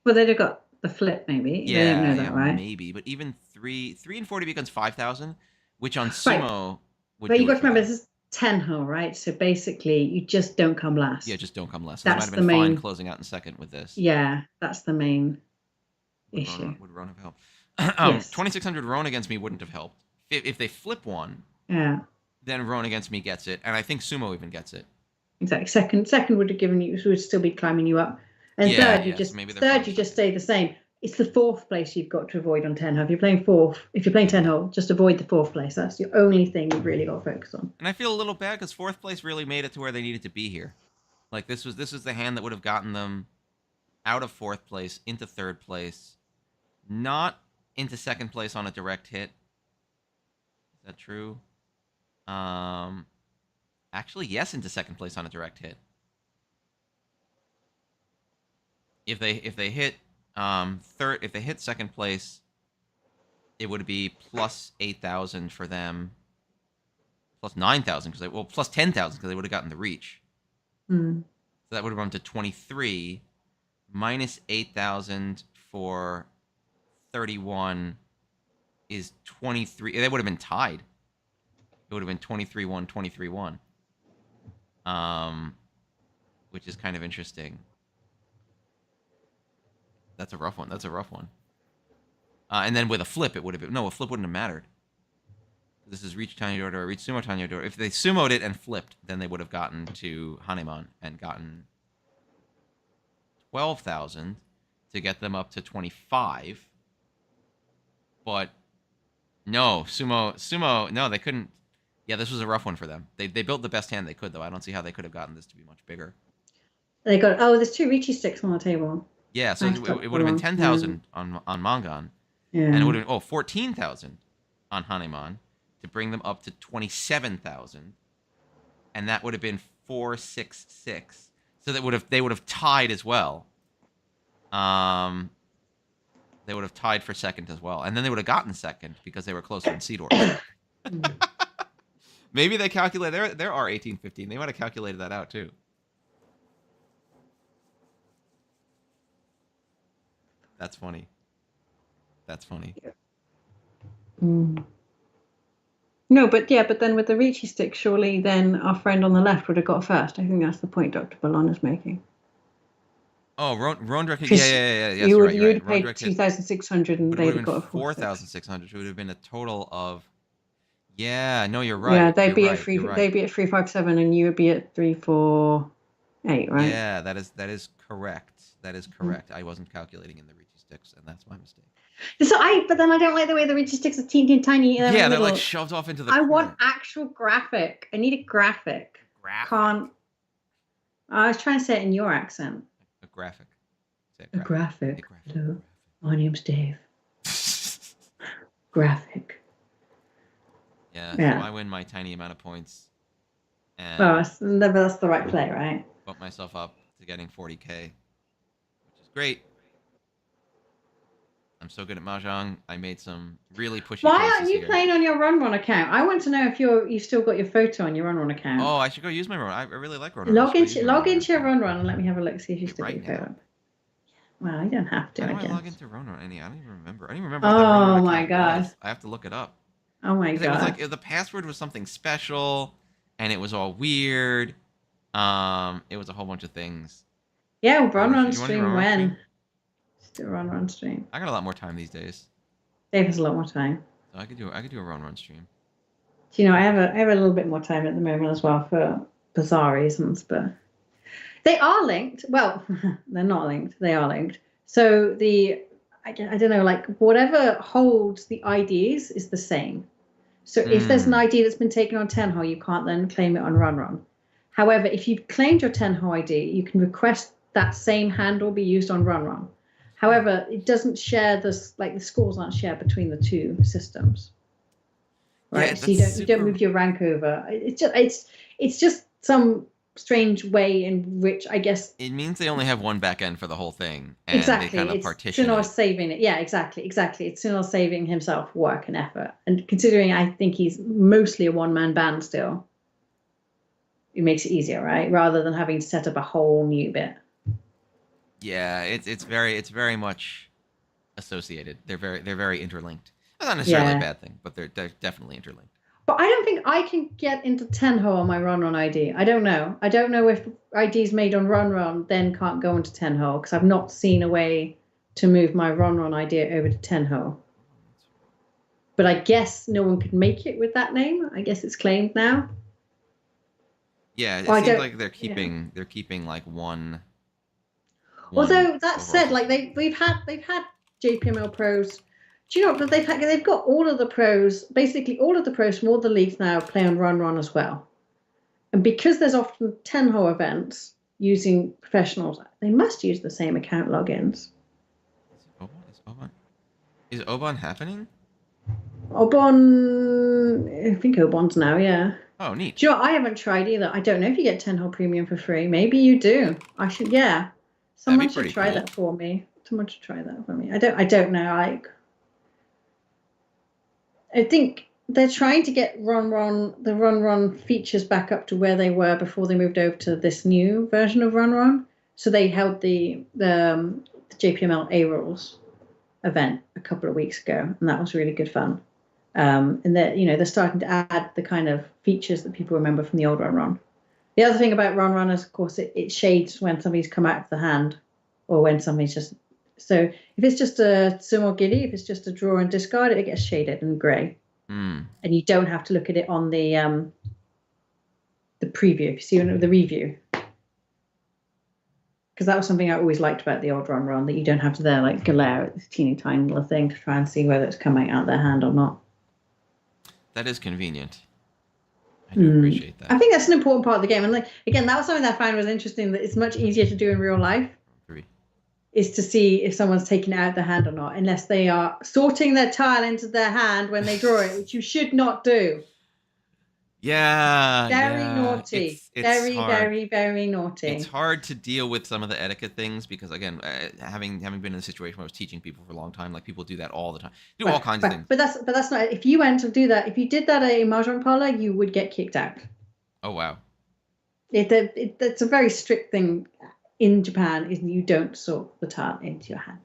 Well, they'd have got the flip, maybe. They don't Yeah, know yeah, that, right? maybe. But even three and 40 becomes 5,000, which on Right. sumo would But do you've it got to for remember, them. this is Tenhou, right? So basically, you just don't come Yeah, last. just don't come less. So they might That's have the been fine main, closing out in second with this. yeah, that's the main issue. Would Roan have helped? Yes. 2,600 Roan against me wouldn't have helped. If they flip one, Yeah, then Roan against me gets it, and I think sumo even gets it. exactly. Second would have given you, would still be climbing you up. And Yeah, yeah. So maybe they're fine third, with you just second. stay the same. It's the fourth place you've got to avoid on Tenhou. If you're playing fourth, if you're playing Yeah. Tenhou, just avoid the fourth place. That's the only thing you've really got to focus on. And I feel a little bad because fourth place really made it to where they needed to be here. Like this was the hand that would have gotten them out of fourth place into third place, not into second place on a direct hit. Is that true? Um, Actually, yes, into second place on a direct hit. If they hit third, if they hit second place, it would be plus 8,000 for them, plus 9,000 because plus 10,000 because they would have gotten the reach. Hmm. So that would have run to 23 minus 8,000 for 31 is 23. They would have been tied. It would have been 23-1, 23-1. Which is kind of interesting. That's a rough one. That's a rough one. And then with a flip, it would have been... No, a flip wouldn't have mattered. This is reach Tanya Dora, reach sumo Tanya Dora. If they sumoed it and flipped, then they would have gotten to Hanemon and gotten 12,000 to get them up to 25. But no, sumo, no, they couldn't. Yeah, this was a rough one for them. They built the best hand they could, though. I don't see how they could have gotten this to be much bigger. They got, oh, there's 2 Ricci sticks on the table. Yeah, so Nice it would have been 10,000 on Mangan, Yeah. and it would have been 14,000 on Hanemon to bring them up to 27,000, and that would have been 466. So they would have tied as well. They would have tied for second as well, and then they would have gotten second because they were closer in Seedorf. Maybe they calculated there are 1815. They might have calculated that out too. That's funny. That's funny. Mm. No, but then with the Ricci stick, surely then our friend on the left would have got first. I think that's the point Dr. Ballon is making. Oh, Roan direct hit. Yeah. Yes, you you're would right. you You're would right. pay 2,600 and But it would they'd have have been got a 4,600. It would have been a total of. Yeah, no, you're right. Yeah, they'd be right. at they'd be at 357 and you would be at 348, right? Yeah, that is correct. That is correct. I wasn't calculating in the Ricci sticks, and that's my mistake. But then I don't like the way the Ricci sticks are teeny tiny. Yeah, they're like shoved off into the I corner. want actual graphic. I need a graphic. Can't. I was trying to say it in your accent. A graphic. Say a graphic. Hello, my name's Dave. Graphic. Yeah, so I win my tiny amount of points. And that's the right play, right? Bump myself up to getting 40k, which is great. I'm so good at Mahjong. I made some really pushy Why aren't you here. playing on your Run account? I want to know if you've still got your photo on your Run account. Oh, I should go use my Run. I really like Run. Log into your Run and let me have a look. See if you still got your photo. Well, you don't have to. How do I guess. log into Run? I don't even remember. I don't even remember. Oh my god! I have to look it up. Oh my god! It was like the password was something special, and it was all weird. It was a whole bunch of things. Yeah, Run stream when? Still Run stream. I got a lot more time these days. Dave has a lot more time. So I could do a Run stream. Do you know I have a little bit more time at the moment as well for bizarre reasons, but they are linked. Well, they're not linked. They are linked. So I don't know, like whatever holds the IDs is the same. So if there's an ID that's been taken on Tenhou, you can't then claim it on Run. However, if you've claimed your Tenhou ID, you can request that same handle be used on Run. However, it doesn't share the scores aren't shared between the two systems. Right. Yeah, so you don't move your rank over. It's just some strange way in which I guess it means they only have one back end for the whole thing, and exactly. they kind of partition Tenhou saving it. Yeah, exactly. It's Tenhou saving himself work and effort. And considering I think he's mostly a one-man band still, it makes it easier, right? Rather than having to set up a whole new bit. Yeah, it's very much associated. They're very interlinked. That's not necessarily a Yeah. bad thing, but they're definitely interlinked. But I don't think I can get into Tenhou on my Run Run ID. I don't know. I don't know if IDs made on Run Run then can't go into Tenhou because I've not seen a way to move my Run Run ID over to Tenhou. But I guess no one could make it with that name. I guess it's claimed now. Yeah, Or it I seems don't. like they're Yeah. keeping like one Although that said, overall like system. they've had JPML pros. Do you know that they've got all of the pros, basically all of the pros from all the leagues now play on Run Run as well. And because there's often Tenho events using professionals, they must use the same account logins. Is it Oban? Is Oban happening? Obon, I think Obon's now, yeah. Oh, neat. Do you know what? I haven't tried either. I don't know if you get Tenho Premium for free. Maybe you do. I should, yeah. That'd be Someone should pretty try cool. that for me. Someone should try that for me. I don't know. I think they're trying to get the Run Run features back up to where they were before they moved over to this new version of Run Run. So they held the JPML A rules event a couple of weeks ago, and that was really good fun. And they're starting to add the kind of features that people remember from the old Run Run. The other thing about Run Run is, of course, it shades when somebody's come out of the hand, or when somebody's just. So if it's just a sumo giddy, if it's just a draw and discard, it gets shaded and grey, Hmm. and you don't have to look at it on the preview. If you see the review, because that was something I always liked about the old Run Run, that you don't have to there like glare at this teeny tiny little thing to try and see whether it's coming out their hand or not. That is convenient. I do Mm. appreciate I that. think that's an important part of the game. And like again, that was something that I found was interesting. That it's much easier to do in real life Three. is to see if someone's taken it out of their hand or not, unless they are sorting their tile into their hand when they draw it, which you should not do. Yeah, Very yeah. naughty. It's Very, hard. very, very It's naughty. hard to deal with some of the etiquette things because again, having been in a situation where I was teaching people for a long time, like people do that all the time. Do all Right, kinds of right. things. But that's not. If you went to do that, if you did that at a mahjong parlor, you would get kicked out. Oh wow. It's a very strict thing in Japan. Is you don't sort the tile into your hand.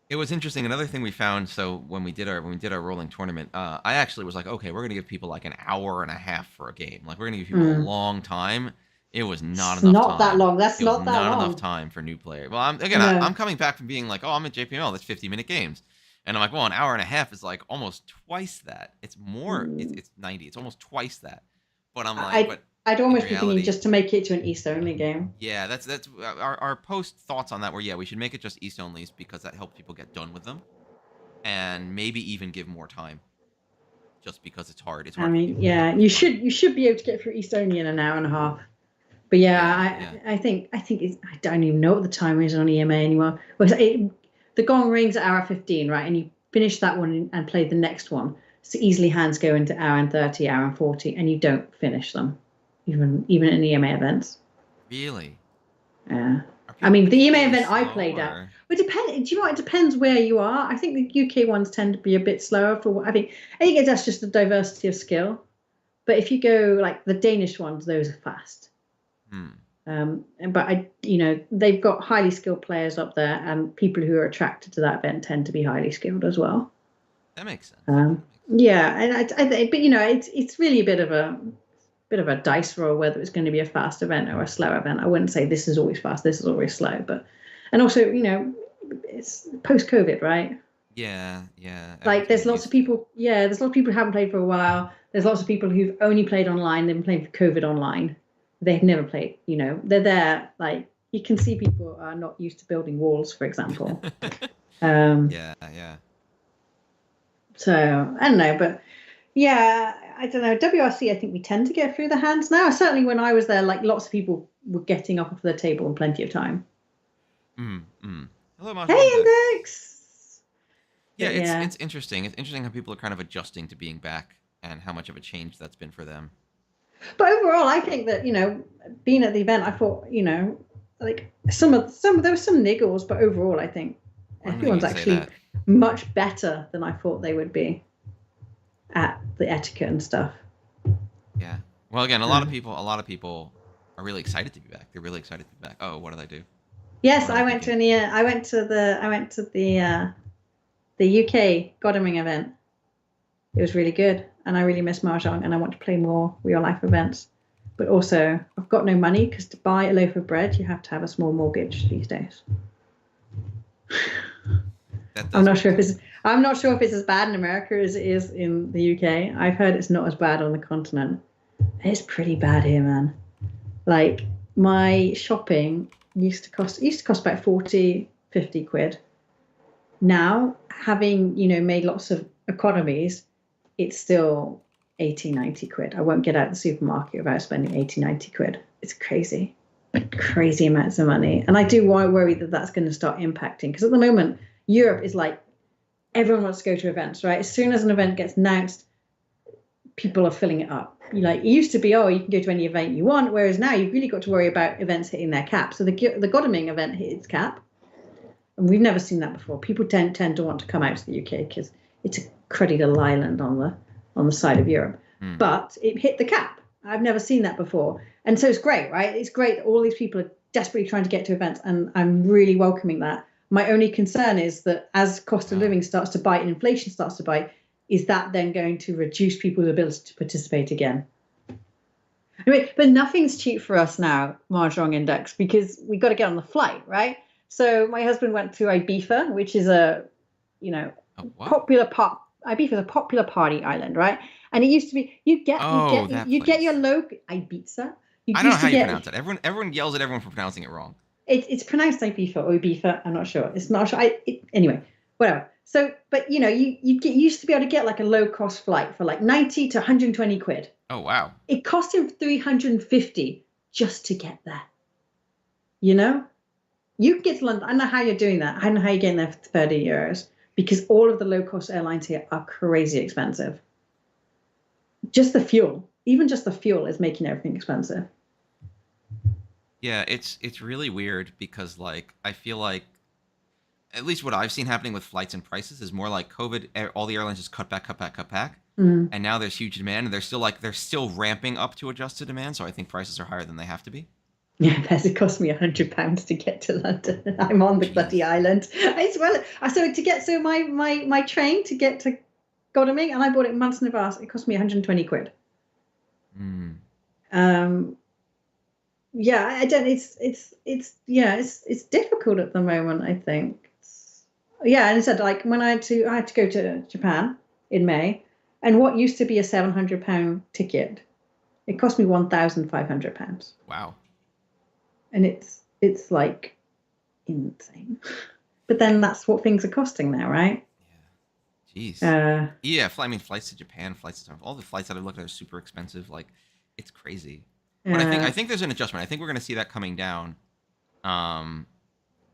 It was interesting. Another thing we found. So when we did our rolling tournament, I actually was like, okay, we're gonna give people like an hour and a half for a game. Like we're gonna give people a Mm. long time. It was not It's enough not that time. long. That's It was not that not enough long. time for new players. Well, I'm No. coming back from being like, oh, I'm at JPML. That's 50-minute games, and I'm like, well, an hour and a half is like almost twice that. It's more. It's Mm. it's 90. It's almost twice that. But I'm like, I but I'd in almost be thinking reality, just to make it to an East only game. yeah, that's our post thoughts on that were, yeah, we should make it just East onlys because that helps people get done with them, and maybe even give more time just because it's hard. It's I hard for mean, people to make it yeah, more fun. you should be able to get through East only in an hour and a half. But yeah, Yeah, yeah. I think I don't even know what the time is on EMA anymore. The gong rings at hour 15, right? And you finish that one and play the next one. So easily hands go into hour and 30, hour and 40, and you don't finish them, even in EMA events. Really? Yeah. Are I people mean, the EMA particularly event I slow played at, or? but depend. Do you know what? It depends where you are. I think the UK ones tend to be a bit slower for. I think that's just the diversity of skill. But if you go like the Danish ones, those are fast. Hmm. But they've got highly skilled players up there, and people who are attracted to that event tend to be highly skilled as well. That makes sense. Um, That makes sense. yeah, and but it's really a bit of a dice roll whether it's going to be a fast event or a slow event. I wouldn't say this is always fast, this is always slow, and also it's post COVID, right? Yeah, yeah. Like Everyone's there's getting lots of used to it. people, yeah, there's lots of people who haven't played for a while. There's lots of people who've only played online. They've been playing for COVID online. They've never played. They're there. Like you can see people are not used to building walls, for example. Um, Yeah, yeah. so I don't know, but yeah, I don't know. WRC, I think we tend to get through the hands now. Certainly, when I was there, like lots of people were getting up off their table in plenty of time. Mm, mm. Hello, Hey, Mahjong Dex. Index. Yeah, But it's yeah, it's interesting. It's interesting how people are kind of adjusting to being back and how much of a change that's been for them. but overall, I think that being at the event, I thought like there were some niggles, but overall, I think I'm gonna everyone's say actually that. much better than I thought they would be at the etiquette and stuff. Yeah. Well, again, a lot of Uh, people, a lot of people are really excited to be back. They're really excited to be back. Oh, what did I do? Yes, Or am I thinking? I went to the UK Godalming event. It was really good, and I really miss mahjong, and I want to play more real life events. But also, I've got no money because to buy a loaf of bread, you have to have a small mortgage these days. That I'm does not make sure if some it's sense. I'm not sure if it's as bad in America as it is in the UK. I've heard it's not as bad on the continent. It's pretty bad here, man. Like my shopping used to cost about 40, 50 quid. Now, having, made lots of economies, it's still 80, 90 quid. I won't get out of the supermarket without spending 80, 90 quid. It's crazy, crazy amounts of money. And I do worry that that's going to start impacting because at the moment, Europe is like everyone wants to go to events, right? As soon as an event gets announced, people are filling it up. Like it used to be, oh, you can go to any event you want, whereas now you've really got to worry about events hitting their cap. So the Godalming event hit its cap, and we've never seen that before. People tend to want to come out to the UK because it's a cruddy little island on the side of Europe, Hmm. but it hit the cap. I've never seen that before, and so it's great, right? It's great that all these people are desperately trying to get to events, and I'm really welcoming that. My only concern is that as cost of Wow. living starts to bite and inflation starts to bite, is that then going to reduce people's ability to participate again? I mean, but nothing's cheap for us now, Mahjong Index, because we got to get on the flight, right? So my husband went to Ibiza, which is a, you know, Oh, what? popular pop. Ibiza is a popular party island, right? And it used to be Oh, that you get your place. low Ibiza. You I don't know used how to you get pronounce it. Everyone yells at everyone for pronouncing it wrong. it's pronounced Ibiza or Ibiza. I'm not sure. It's not sure. Anyway, whatever. So, but you used to be able to get like a low cost flight for like 90 to 120 quid. Oh, wow. It cost him 350 just to get there. You know, you can get to London. I don't know how you're doing that. I don't know how you're getting there for 30 euros because all of the low cost airlines here are crazy expensive. Just the fuel, even just the fuel is making everything expensive. Yeah, it's really weird because like I feel like at least what I've seen happening with flights and prices is more like COVID. All the airlines just cut back, cut back, cut back, Mm. and now there's huge demand, and they're still ramping up to adjust to demand. So I think prices are higher than they have to be. Yeah, it cost me £100 to get to London. I'm on the bloody Jeez. island. It's well, so to get my train to get to Godalming, and I bought it months in advance. It cost me 120 quid. Hmm. Um, yeah, I don't. It's difficult at the moment. I think. Yeah, and it said like when I had to go to Japan in May, and what used to be a £700 ticket, it cost me £1,500, Wow. and it's like insane. But then that's what things are costing now, right? Yeah. Jeez. Uh, Yeah. I mean, flights to Japan, flights to all the flights that I've looked at are super expensive. Like, it's crazy. But I think uh, I think there's an adjustment. I think we're going to see that coming down. Um,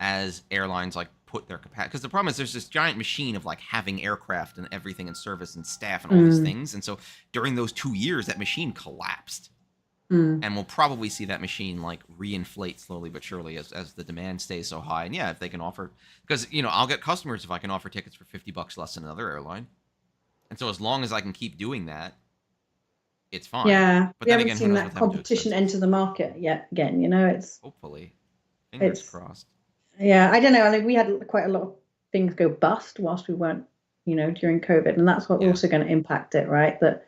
as airlines like put their capacity, because the problem is there's this giant machine of like having aircraft and everything and service and staff and all these mm, things, and so during those 2 years that machine collapsed, mm, and we'll probably see that machine like reinflate slowly but surely as the demand stays so high. And yeah, if they can offer, because I'll get customers if I can offer tickets for $50 less than another airline, and so as long as I can keep doing that, it's fine. yeah, But we then haven't again, who seen knows what that they haven't too competition expensive. enter the market yet. Again, Hopefully, fingers it's crossed. yeah. I don't know. I mean, we had quite a lot of things go bust whilst we weren't, during COVID, and that's what's Yeah, also going to impact it, right? That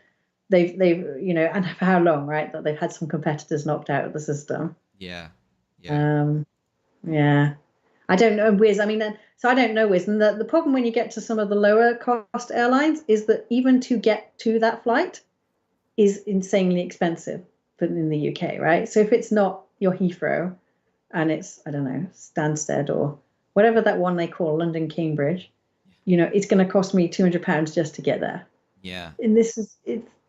and for how long, right? That they've had some competitors knocked out of the system. yeah, yeah. Um, yeah. I don't know, Wiz. I mean, so I don't know, Wiz. And the problem when you get to some of the lower cost airlines is that even to get to that flight is insanely expensive in the UK, right? So if it's not your Heathrow and it's, I don't know, Stansted or whatever that one they call London Cambridge, it's going to cost me £200 just to get there. Yeah. And this is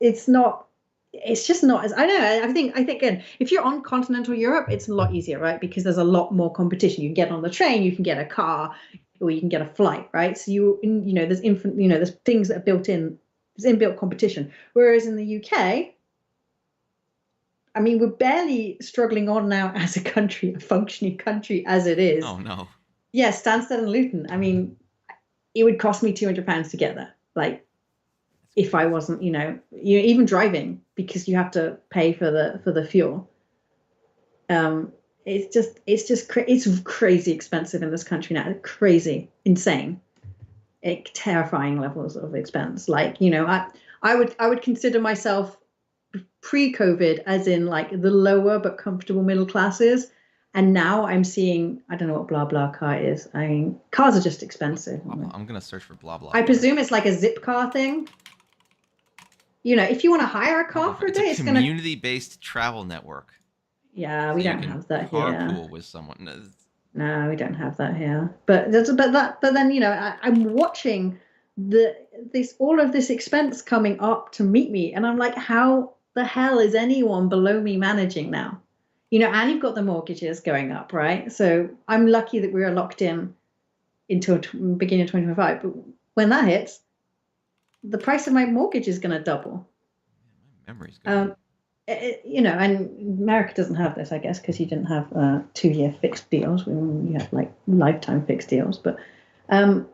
it's not it's just not as I know. I think again, if you're on continental Europe, it's a lot easier, right? Because there's a lot more competition. You can get on the train, you can get a car, or you can get a flight, right? So there's things that are built in, there's inbuilt competition. Whereas in the UK, I mean, we're barely struggling on now as a country, a functioning country as it is. Oh no. Yes, Stansted and Luton. I mean, it would cost me £200 to get there. Like That's if I crazy. wasn't, even driving because you have to pay for the fuel. Um, it's crazy expensive in this country now. Crazy, insane, terrifying levels of expense. Like, I would consider myself pre-COVID as in like the lower but comfortable middle classes. And now I'm seeing, I don't know what blah blah car is. I mean, cars are just What's expensive. blah, blah? I'm gonna search for blah blah I car. presume it's like a zip car thing. If you want to hire a car for a It's a day, it's gonna. community-based travel network, Yeah, so we you don't can have that here. carpool with someone. No, No, we don't have that here. But then I'm watching the this all of this expense coming up to meet me, and I'm like, how the hell is anyone below me managing now? And you've got the mortgages going up, right? So I'm lucky that we are locked in until beginning of 2025. But when that hits, the price of my mortgage is going to double. my memory's going. And America doesn't have this, I guess, because you didn't have 2-year fixed deals. You have like lifetime fixed deals. But and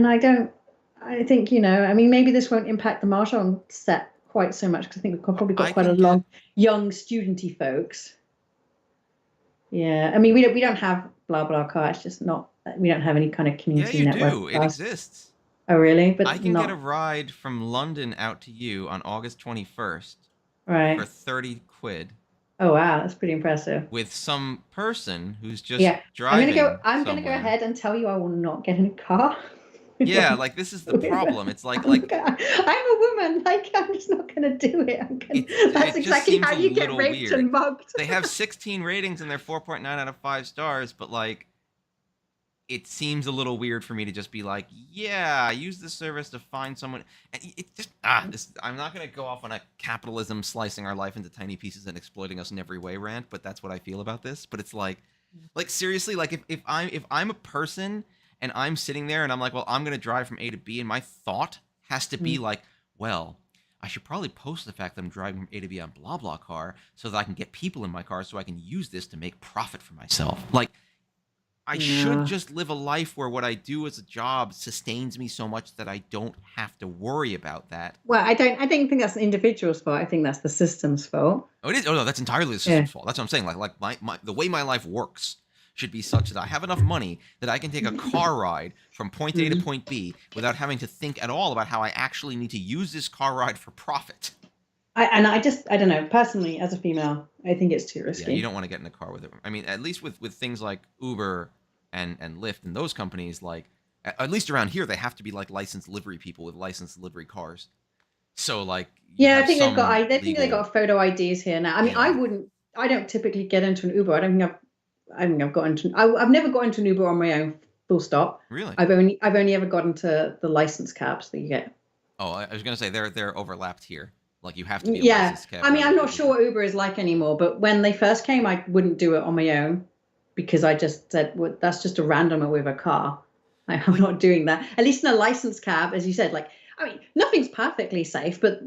I think, I mean, maybe this won't impact the Mahjong set quite so much because I think we've probably got I quite can a get long, young studenty folks. Yeah, I mean, we don't have blah blah car. It's just not. We don't have any kind of Yeah, community you network do. It cars. exists. Oh, really? I But can get a not ride from London out to you on August 21st for right. 30 quid Oh, wow, that's pretty impressive. with some person who's just Yeah, I'm gonna go. driving I'm gonna go somewhere. ahead and tell you I will not get in a car. Yeah, like this is the problem. It's I'm a woman. Like I'm just not gonna do it. That's it just exactly seems how a you get little raped weird. and mugged. They have 16 ratings and they're 4.9 out of 5 stars, but like it seems a little weird for me to just be like, yeah, I use this service to find someone. And it just I'm not gonna go off on a capitalism slicing our life into tiny pieces and exploiting us in every way rant, but that's what I feel about this. But it's like seriously, like if I'm a person and I'm sitting there and I'm like, well, I'm gonna drive from A to B, and my thought has to be like, well, I should probably post the fact that I'm driving from A to B on blah blah car so that I can get people in my car so I can use this to make profit for myself. Like I should Yeah. just live a life where what I do as a job sustains me so much that I don't have to worry about that. Well, I don't think that's an individual's fault. I think that's the system's fault. Oh, it is. Oh no, that's entirely the Yeah. system's fault. That's what I'm saying. Like the way my life works should be such that I have enough money that I can take a car ride from point A to Mhm. point B without having to think at all about how I actually need to use this car ride for profit. I don't know. Personally, as a female, I think it's too Yeah, you risky. don't want to get in a car with it. I mean, at least with things like Uber and Lyft and those companies, like at least around here, they have to be like licensed livery people with licensed livery cars. So like you Yeah, I have think they've got. some I think they legal. got photo IDs here now. I mean, I Yeah, wouldn't. I don't typically get into an Uber. I don't think I've. I think I've got into. I've never got into an Uber on my own. Full stop. really. I've only ever got into the license cabs that you get. Oh, I was gonna say they're overlapped here. Like you have to be a Yeah, licensed cab I mean, driver I'm to not get sure Uber. what Uber is like anymore, but when they first came, I wouldn't do it on my own because I just said, well, that's just a randomer with a car. I'm Like not doing that. At least in a licensed cab, as you said, like, I mean, nothing's perfectly safe, but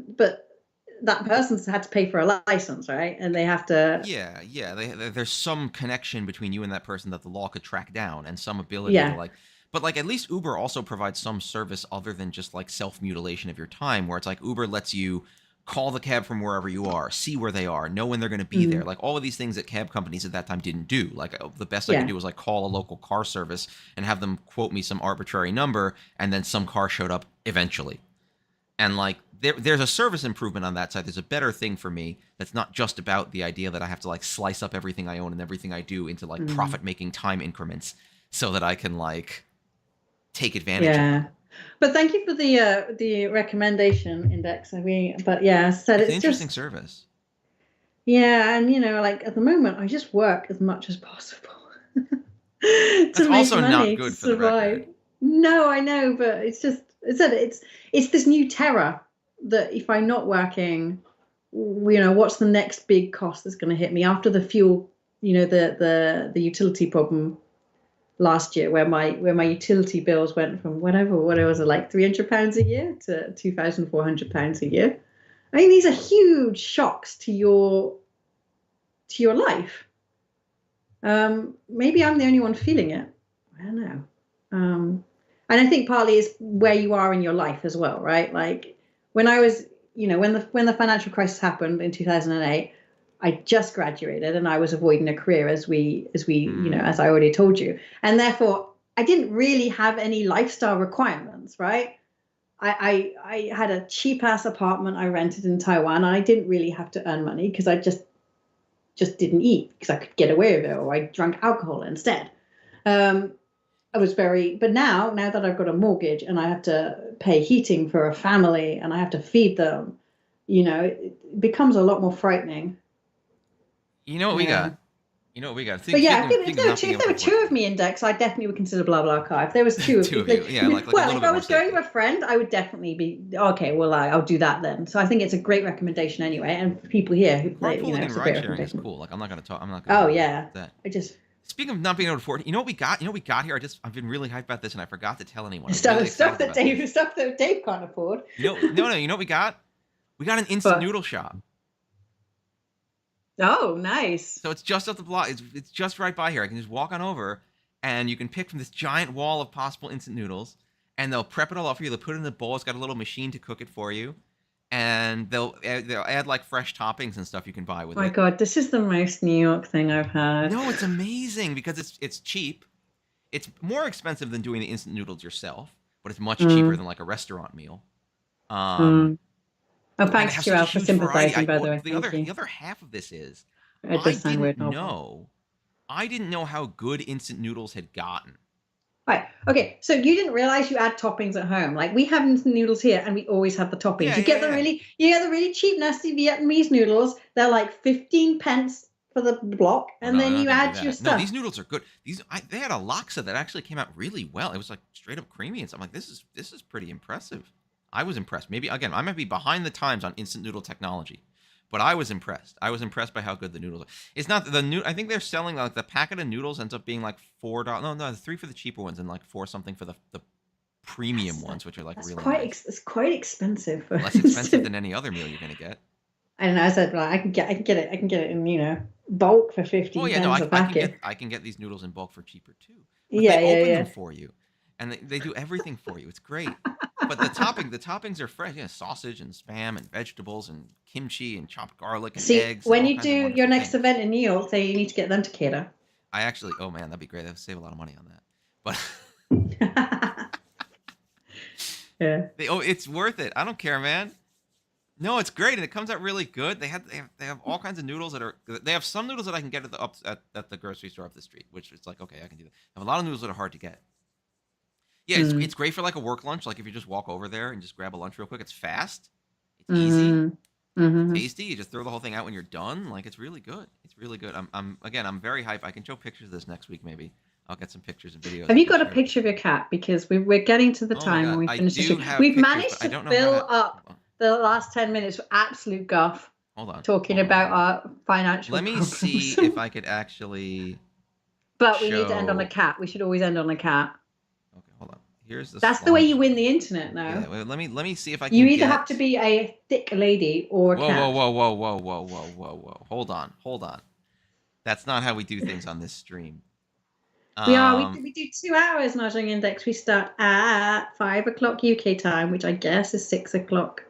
that person's had to pay for a license, right? And they have to, yeah, there's some connection between you and that person that the law could track down, and some ability to yeah, like. But like at least Uber also provides some service other than just like self mutilation of your time, where it's like Uber lets you call the cab from wherever you are, see where they are, know when they're going to be there. mm, Like all of these things that cab companies at that time didn't do. Like the best I could yeah, do was like call a local car service and have them quote me some arbitrary number, and then some car showed up eventually. And like there's a service improvement on that side. There's a better thing for me that's not just about the idea that I have to like slice up everything I own and everything I do into like mm, profit making time increments so that I can like take advantage of yeah. them. But thank you for the recommendation index. I mean, but yeah, so It's an it's interesting just service. yeah, and like at the moment, I just work as much as possible That's to make also not money to good for the record. survive. No, I know, but it's just it's this new terror that if I'm not working, what's the next big cost that's going to hit me after the fuel, the utility problem last year where my utility bills went from what it was like £300 a year to £2,400 a year. I mean, these are huge shocks to your life. Maybe I'm the only one feeling it. I don't know. And I think partly is where you are in your life as well, right? Like when I was, when the financial crisis happened in 2008, I just graduated and I was avoiding a career as I already told you. And therefore I didn't really have any lifestyle requirements, right? I had a cheap ass apartment I rented in Taiwan, and I didn't really have to earn money because I just didn't eat because I could get away with it, or I drank alcohol instead. Um, I was but now that I've got a mortgage and I have to pay heating for a family and I have to feed them, it becomes a lot more frightening. You know what we Yeah. got? You know what we got? But yeah, Think of not being if able there to were afford two of me index, I definitely would consider blah blah car. If there was two of two you, of you, yeah, like a well, little if bit I more was going safety. with a friend, I would definitely be okay. Well, I'll do that then. So I think it's a great recommendation anyway. And for people here who play, Carpooling and it's a ride great sharing is recommendation. cool. Like I'm not gonna talk. I'm not gonna Oh argue yeah, about that. I just Speaking of not being able to afford, you know what we got? You know what we got here? I've been really hyped about this, and I forgot to tell anyone. I'm really excited about this. stuff that Dave can't afford. No. You know what we got? We got an instant But noodle shop. oh, nice. So it's just up the block. It's just right by here. I can just walk on over, and you can pick from this giant wall of possible instant noodles, and they'll prep it all up for you. They'll put it in a bowl. It's got a little machine to cook it for you, and they'll add like fresh toppings and stuff you can buy with My it. God, this is the most New York thing I've heard. No, it's amazing because it's cheap. It's more expensive than doing the instant noodles yourself, but it's much cheaper Mm, than like a restaurant meal. Um, mm. Oh, and it thanks, has such a Joel, for huge variety. sympathizing. By the way, thank The you. other half of this is It I does sound didn't weird, no problem. know I didn't know how good instant noodles had gotten. Right. Okay. So you didn't realize you add toppings at home. Like we have instant noodles here, and we always have the toppings. Yeah, yeah, yeah. You get the really cheap, nasty Vietnamese noodles. They're like 15 pence for the block, Oh and no, they're then not you gonna do add your that. No, stuff. these noodles are good. They had a laksa that actually came out really well. It was like straight up creamy, and so I'm like, this is pretty impressive. I was impressed. Maybe again, I might be behind the times on instant noodle technology, but I was impressed. I was impressed by how good the noodles are. It's not the new. I think they're selling like the packet of noodles ends up being like $4. No, three for the cheaper ones and like four something for the premium That's, ones, which are like that's really quite nice. it's quite expensive for Less expensive than any other meal you're gonna get. I don't know. I said, well, I can get it in bulk for Oh 15 yeah, no, pence a packet. I can get these noodles in bulk for cheaper too. But they Yeah, yeah, open them yeah. for you, and they do everything for you. It's great. But the toppings are fresh. Yeah, sausage and spam and vegetables and kimchi and chopped garlic and See, eggs and when all you do kinds of your wonderful next things. event in New York, so you need to get them to cater. I actually, oh man, that'd be great. That would save a lot of money on that. But Yeah. it's worth it. I don't care, man. No, it's great, and it comes out really good. They have all kinds of noodles that are. They have some noodles that I can get at the grocery store up the street, which is like okay, I can do that. They have a lot of noodles that are hard to get. Yeah, Mm, it's great for like a work lunch. Like if you just walk over there and just grab a lunch real quick, it's fast, it's easy, mm, it's mm. tasty. You just throw the whole thing out when you're done. Like it's really good. It's really good. I'm very hyped. I can show pictures of this next week maybe. I'll get some pictures and videos. Have I you can got a share with picture you. of your cat? Because we're getting to the Oh my time when god, we I finish the do stream. have We've pictures, but managed I to don't know how fill to. up Hold on, the last 10 minutes with absolute guff talking hold about on. our financial Let me see problems. if I could actually But we need to end on a show. cat. We should always end on a cat. Okay, hold on. Here's the That's the way you slideshow. win the internet Yeah, now. wait, let me see if I You can either have to get. be a thick lady or a Whoa, whoa, cat. whoa, whoa, whoa, whoa, whoa, whoa, whoa. Hold on, hold on. That's not how we do things on this stream. Um, We do 2 hours Mahjong Index. We start at 5 o'clock UK time, which I guess is 6 o'clock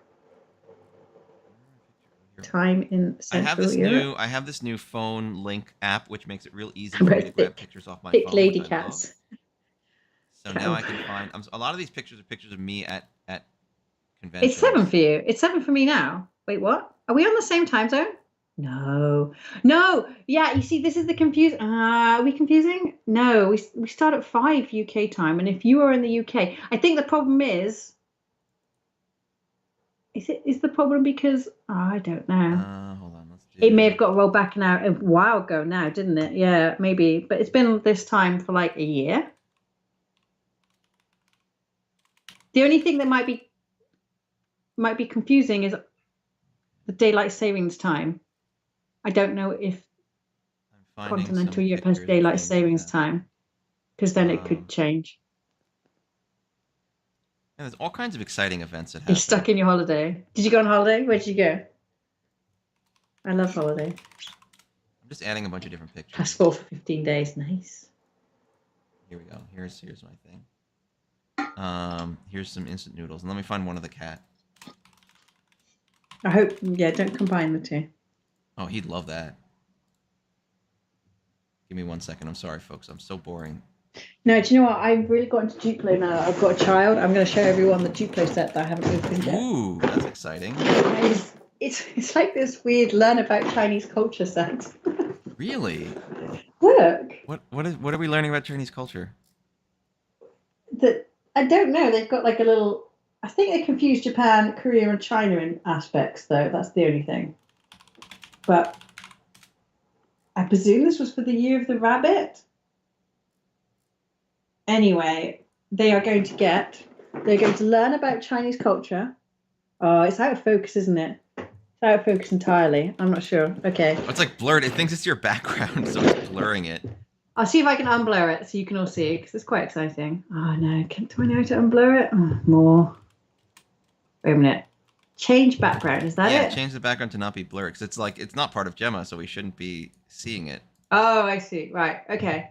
here we go. time in Central Europe. I have this new phone link app, which makes it real easy for me to About grab pictures off my thick phone, which lady I love. cats. So now I can find. A lot of these pictures are pictures of me at It's 7 conventions. for you. It's 7 for me now. Wait, what? Are we on the same time zone? No. No. Yeah, you see, this is the confuse. Are we confusing? No, we start at 5 UK time. And if you are in the UK, I think the problem is the problem because I don't know. Hold on, let's It may do. have got rolled back now a while ago now, didn't it? Yeah, maybe. But it's been this time for like a year. The only thing that might be confusing is the daylight savings time. I don't know if I'm finding continental some Europe has pictures of daylight things that savings have. time, because then it could change. And there's all kinds of exciting events that You're happen. stuck in your holiday. Did you go on holiday? Where did you go? I love holiday. I'm just adding a bunch of different pictures. Passport for 15 days. Nice. Here we go. Here's my thing. Here's some instant noodles, and let me find one of the cat. I hope. Yeah, don't combine the two. Oh, he'd love that. Give me 1 second. I'm sorry, folks. I'm so boring. No, do you know what? I've really got into Duplo now. I've got a child. I'm going to show everyone the Duplo set that I haven't opened yet. Ooh, that's exciting. It's like this weird learn about Chinese culture set. Really? Look, What are we learning about Chinese culture? that I don't know. They've got like a little. I think they confuse Japan, Korea, and China in aspects, though. That's the only thing. But I presume this was for the year of the rabbit. Anyway, they are going to get. They're going to learn about Chinese culture. Oh, it's out of focus, isn't it? It's out of focus entirely. I'm not sure. Okay. Oh, it's like blurred. It thinks it's your background, so it's blurring it. I'll see if I can unblur it so you can all see it because it's quite exciting. Oh no, do I know how to unblur it? Oh, more. Wait a minute. Change background. Is that it? Change the background to not be blurred because it's like it's not part of Gemma, so we shouldn't be seeing it. Oh, I see. Right. Okay.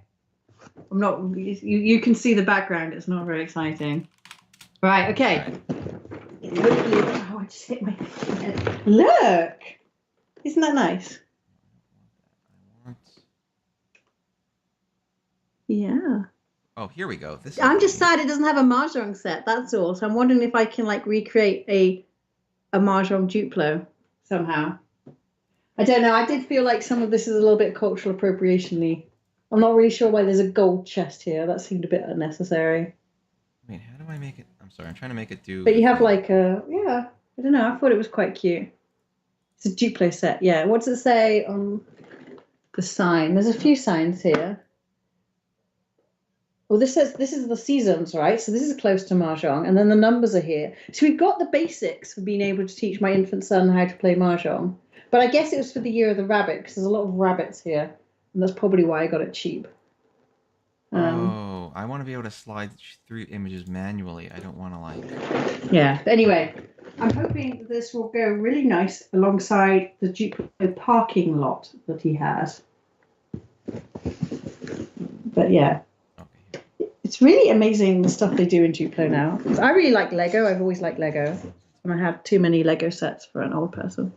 I'm not. You can see the background. It's not very exciting. Right. Okay. All right. Hopefully, oh, I just hit my head. Look. Isn't that nice? Yeah. Oh, here we go. This. I'm just sad it doesn't have a mahjong set. That's all. So I'm wondering if I can like recreate a mahjong Duplo somehow. I don't know. I did feel like some of this is a little bit cultural appropriation-y. I'm not really sure why there's a gold chest here. That seemed a bit unnecessary. Wait, how do I make it? I'm sorry. I'm trying to make it do. But you have like a yeah. I don't know. I thought it was quite cute. It's a Duplo set. Yeah. What does it say on the sign? There's a few signs here. Well, this says this is the seasons, right? So this is close to mahjong, and then the numbers are here. So we've got the basics for being able to teach my infant son how to play mahjong. But I guess it was for the year of the rabbit because there's a lot of rabbits here, and that's probably why I got it cheap. Oh, I want to be able to slide through images manually. I don't want to like. Yeah. But anyway, I'm hoping this will go really nice alongside the Duplo parking lot that he has. But yeah. It's really amazing the stuff they do in Duplo now. I really like Lego. I've always liked Lego. And I had too many Lego sets for an old person.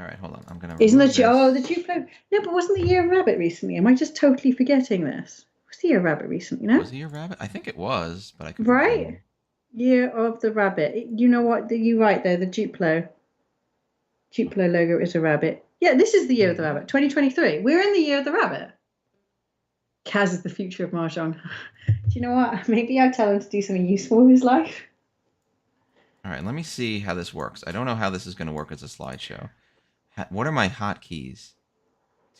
All right, hold on. I'm gonna. Isn't the Duplo? No, but wasn't the Year of Rabbit recently? Am I just totally forgetting this? Was the Year of Rabbit recently? No. Was the Year of Rabbit? I think it was, but I could. Right. Year of the Rabbit. You know what? You're right there. The Duplo logo is a rabbit. Yeah, this is the Year of the Rabbit. 2023. We're in the Year of the Rabbit. Kaz is the future of Mahjong. Do you know what? Maybe I'll tell him to do something useful in his life. All right, let me see how this works. I don't know how this is going to work as a slideshow. What are my hotkeys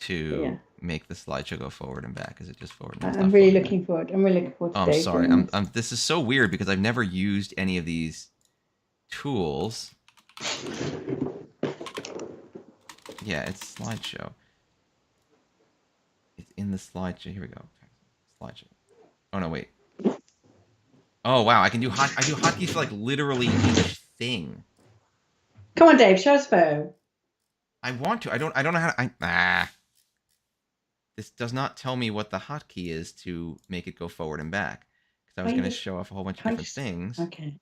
to make the slideshow go forward and back? Is it just forward? No, I'm really looking forward. I'm really looking forward to I'm sorry. This is so weird because I've never used any of these tools. Yeah, it's slideshow. It's in the slideshow. Here we go. Slideshow. Oh no, wait. Oh wow, I do hotkeys for like literally each thing. Come on, Dave, show us a photo. I want to. I don't know how to. This does not tell me what the hotkey is to make it go forward and back. Because I was going to show off a whole bunch of different things. Okay.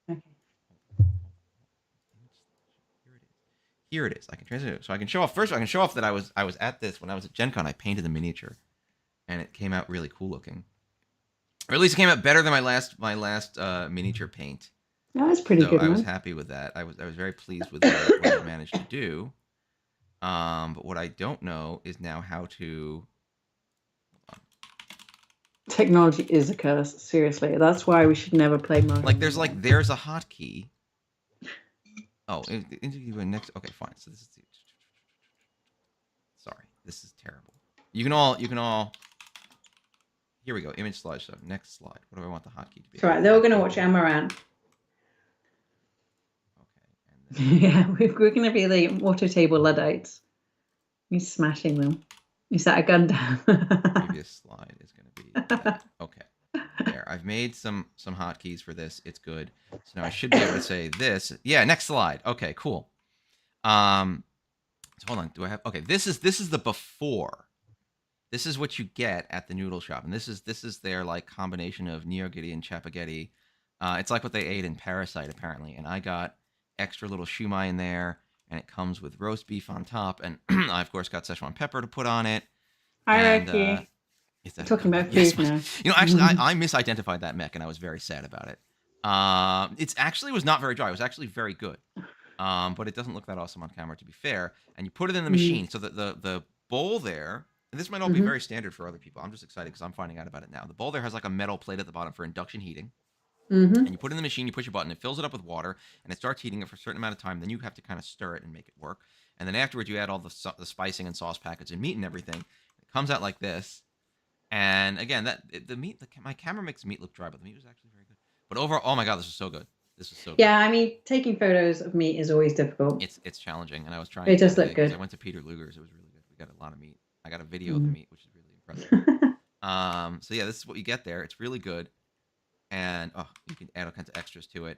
Here it is. I can translate it. So I can show off. First, I can show off that I was at this when I was at Gen Con. I painted the miniature, and it came out really cool looking. Or at least it came out better than my last miniature paint. Oh, that's pretty good. I was happy with that. I was very pleased with what I managed to do. But what I don't know is now how to. Technology is a curse. Seriously, that's why we should never play Mario. Like there's a hotkey. Oh, next. Okay, fine. So this is. Sorry, this is terrible. You can all. Here we go. Image slideshow. Next slide. What do I want the hotkey to be? It's all right. They're all going to watch Amaran. Okay. Yeah, we're going to be the auto table Luddites. He's smashing them. Is that a gun down? Previous slide is going to be that. Okay. There. I've made some hotkeys for this. It's good. So now I should be able to say this. Yeah. Next slide. Okay. Cool. So hold on. Do I have? Okay. This is the before. This is what you get at the noodle shop, and this is their like combination of gnocchi and chapaghetti. It's like what they ate in Parasite apparently, and I got extra little shumai in there, and it comes with roast beef on top, and I of course got Szechuan pepper to put on it. And Hierarchy. is that Talking about yes, food now. actually, I misidentified that mech, and I was very sad about it. It's actually was not very dry. It was actually very good. But it doesn't look that awesome on camera, to be fair. And you put it in the machine, so that the bowl there, and this might all be very standard for other people. I'm just excited because I'm finding out about it now. The bowl there has like a metal plate at the bottom for induction heating. And you put it in the machine, you push a button, it fills it up with water, and it starts heating it for a certain amount of time. Then you have to kind of stir it and make it work. And then afterwards, you add all the spicing and sauce packets and meat and everything. It comes out like this. And again, my camera makes meat look dry, but the meat was actually very good. But overall, oh my god, this was so good. This was so good. Yeah, I mean, taking photos of meat is always difficult. It's challenging, and I was trying. It does look good. I went to Peter Luger's. It was really good. We got a lot of meat. I got a video of the meat, which is really impressive. So yeah, this is what you get there. It's really good, and you can add all kinds of extras to it.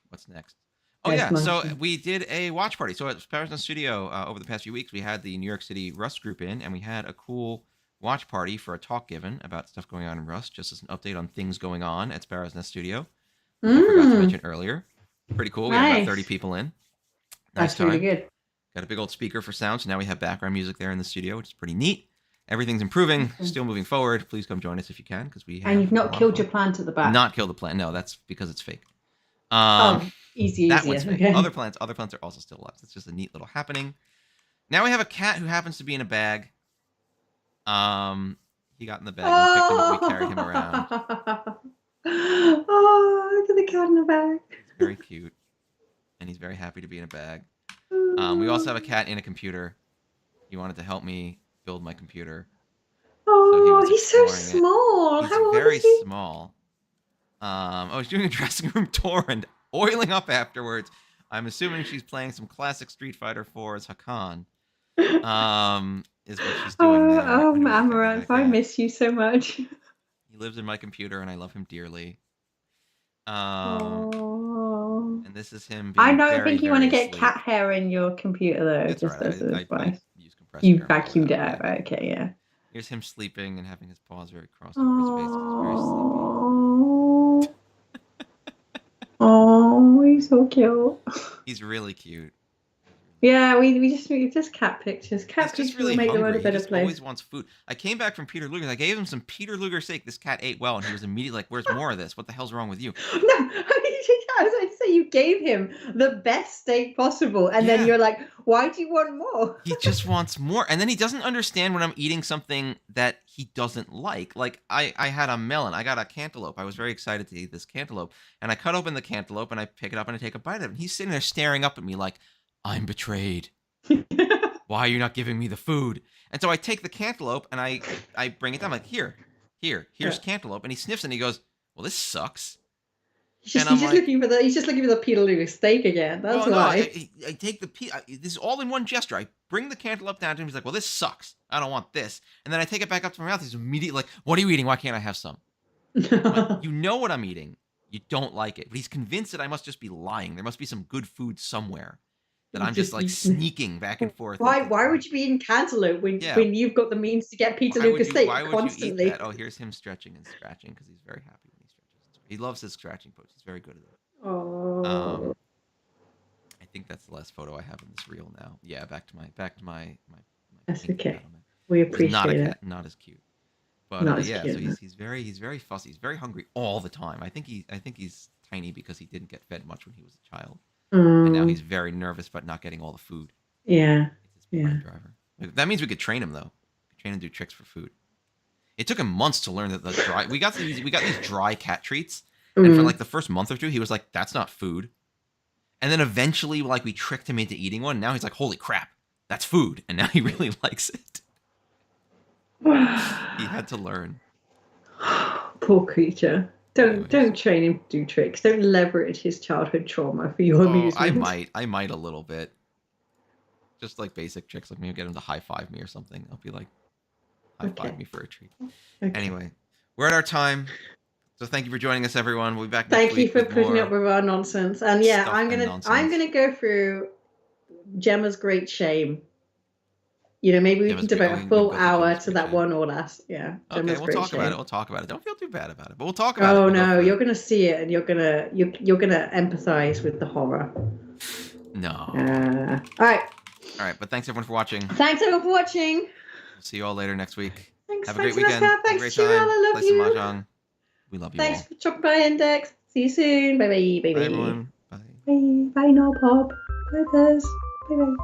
What's next? Oh yeah, so we did a watch party. So at Paris Studio over the past few weeks, we had the New York City Rust group in, and we had a cool watch party for a talk given about stuff going on in Rust, just as an update on things going on at Sparrow's Nest Studio. I forgot to mention earlier. Pretty cool. We had about 30 people in. Nice time. Really good. Got a big old speaker for sound, so now we have background music there in the studio, which is pretty neat. Everything's improving, still moving forward. Please come join us if you can, because we have. And you've not killed your plant at the back. Not killed the plant. No, that's because it's fake. Easy. That one's fake. Okay. Other plants are also still alive. It's just a neat little happening. Now we have a cat who happens to be in a bag. He got in the bag and we picked him up. We carried him around. Oh, look at the cat in the bag. He's very cute, and he's very happy to be in a bag. We also have a cat in a computer. He wanted to help me build my computer. Oh, so he's so small. He's very small. He's doing a dressing room tour and oiling up afterwards. I'm assuming she's playing some classic Street Fighter 4's Hakan. Is what she's doing there. Oh, Amaranth, I miss you so much. He lives in my computer, and I love him dearly. And this is him. I don't think you want to get cat hair in your computer, though. That's just right. I use compressor. You vacuumed it out, right? Okay, yeah. Here's him sleeping and having his paws very crossed over his face. He's very sleepy. Oh, he's so cute. He's really cute. Yeah, we just cat pictures. Cat pictures really make the world a better place. He always wants food. I came back from Peter Luger's. I gave him some Peter Luger steak. This cat ate well, and he was immediately like, "Where's more of this? What the hell's wrong with you?" No, I was going to say you gave him the best steak possible, and then you're like, "Why do you want more?" He just wants more, and then he doesn't understand when I'm eating something that he doesn't like. Like I had a melon. I got a cantaloupe. I was very excited to eat this cantaloupe, and I cut open the cantaloupe and I pick it up and I take a bite of it. And he's sitting there staring up at me like, I'm betrayed. Why are you not giving me the food? And so I take the cantaloupe and I bring it down. I'm like, here's cantaloupe. And he sniffs and he goes, well, this sucks. He's just looking for the Peter Luger steak again. That's why. I take this is all in one gesture. I bring the cantaloupe down to him. He's like, well, this sucks. I don't want this. And then I take it back up to my mouth. He's immediately like, what are you eating? Why can't I have some? Like, you know what I'm eating. You don't like it. But he's convinced that I must just be lying. There must be some good food somewhere. That I'm just like sneaking back and forth. Why would you be eating cantaloupe when you've got the means to get Peter Luger steak constantly? You eat that? Oh, here's him stretching and scratching because he's very happy when he stretches. He loves his scratching pose. He's very good at it. Oh. I think that's the last photo I have in this reel now. Yeah, back to my. That's okay. We appreciate it. Not as cute. But yeah, cute, so he's very fussy. He's very hungry all the time. I think he's tiny because he didn't get fed much when he was a child. And now he's very nervous about not getting all the food. Yeah. Driver. That means we could train him though. Train him to do tricks for food. It took him months to learn that the dry. We got these dry cat treats, and for like the first month or two, he was like, "That's not food." And then eventually, like we tricked him into eating one. And now he's like, "Holy crap, that's food!" And now he really likes it. He had to learn. Poor creature. Don't train him to do tricks. Don't leverage his childhood trauma for your amusement. I might a little bit. Just like basic tricks, like maybe get him to high five me or something. I'll be like, high five me for a treat. Okay. Anyway, we're at our time. So thank you for joining us, everyone. We'll be back next week. Thank you for putting up with our nonsense. And yeah, I'm gonna go through Gemma's great shame. You know, maybe we can devote a full hour to that one or last. Yeah. Okay, we'll talk about it. We'll talk about it. Don't feel too bad about it, but we'll talk about it. Oh no, you're gonna see it, and you're gonna empathize with the horror. No. All right. All right, but thanks everyone for watching. Thanks everyone for watching. We'll see you all later next week. Thanks. Have a great Thanks, weekend. Alaska. Have a Thanks, great time. Chirel. I love Play some you. mahjong. We love you Thanks all. for dropping by, Index. See you soon. Bye bye. Bye Bye bye. everyone. Bye. Bye. Bye, no pop. Bye, Pez. Bye bye.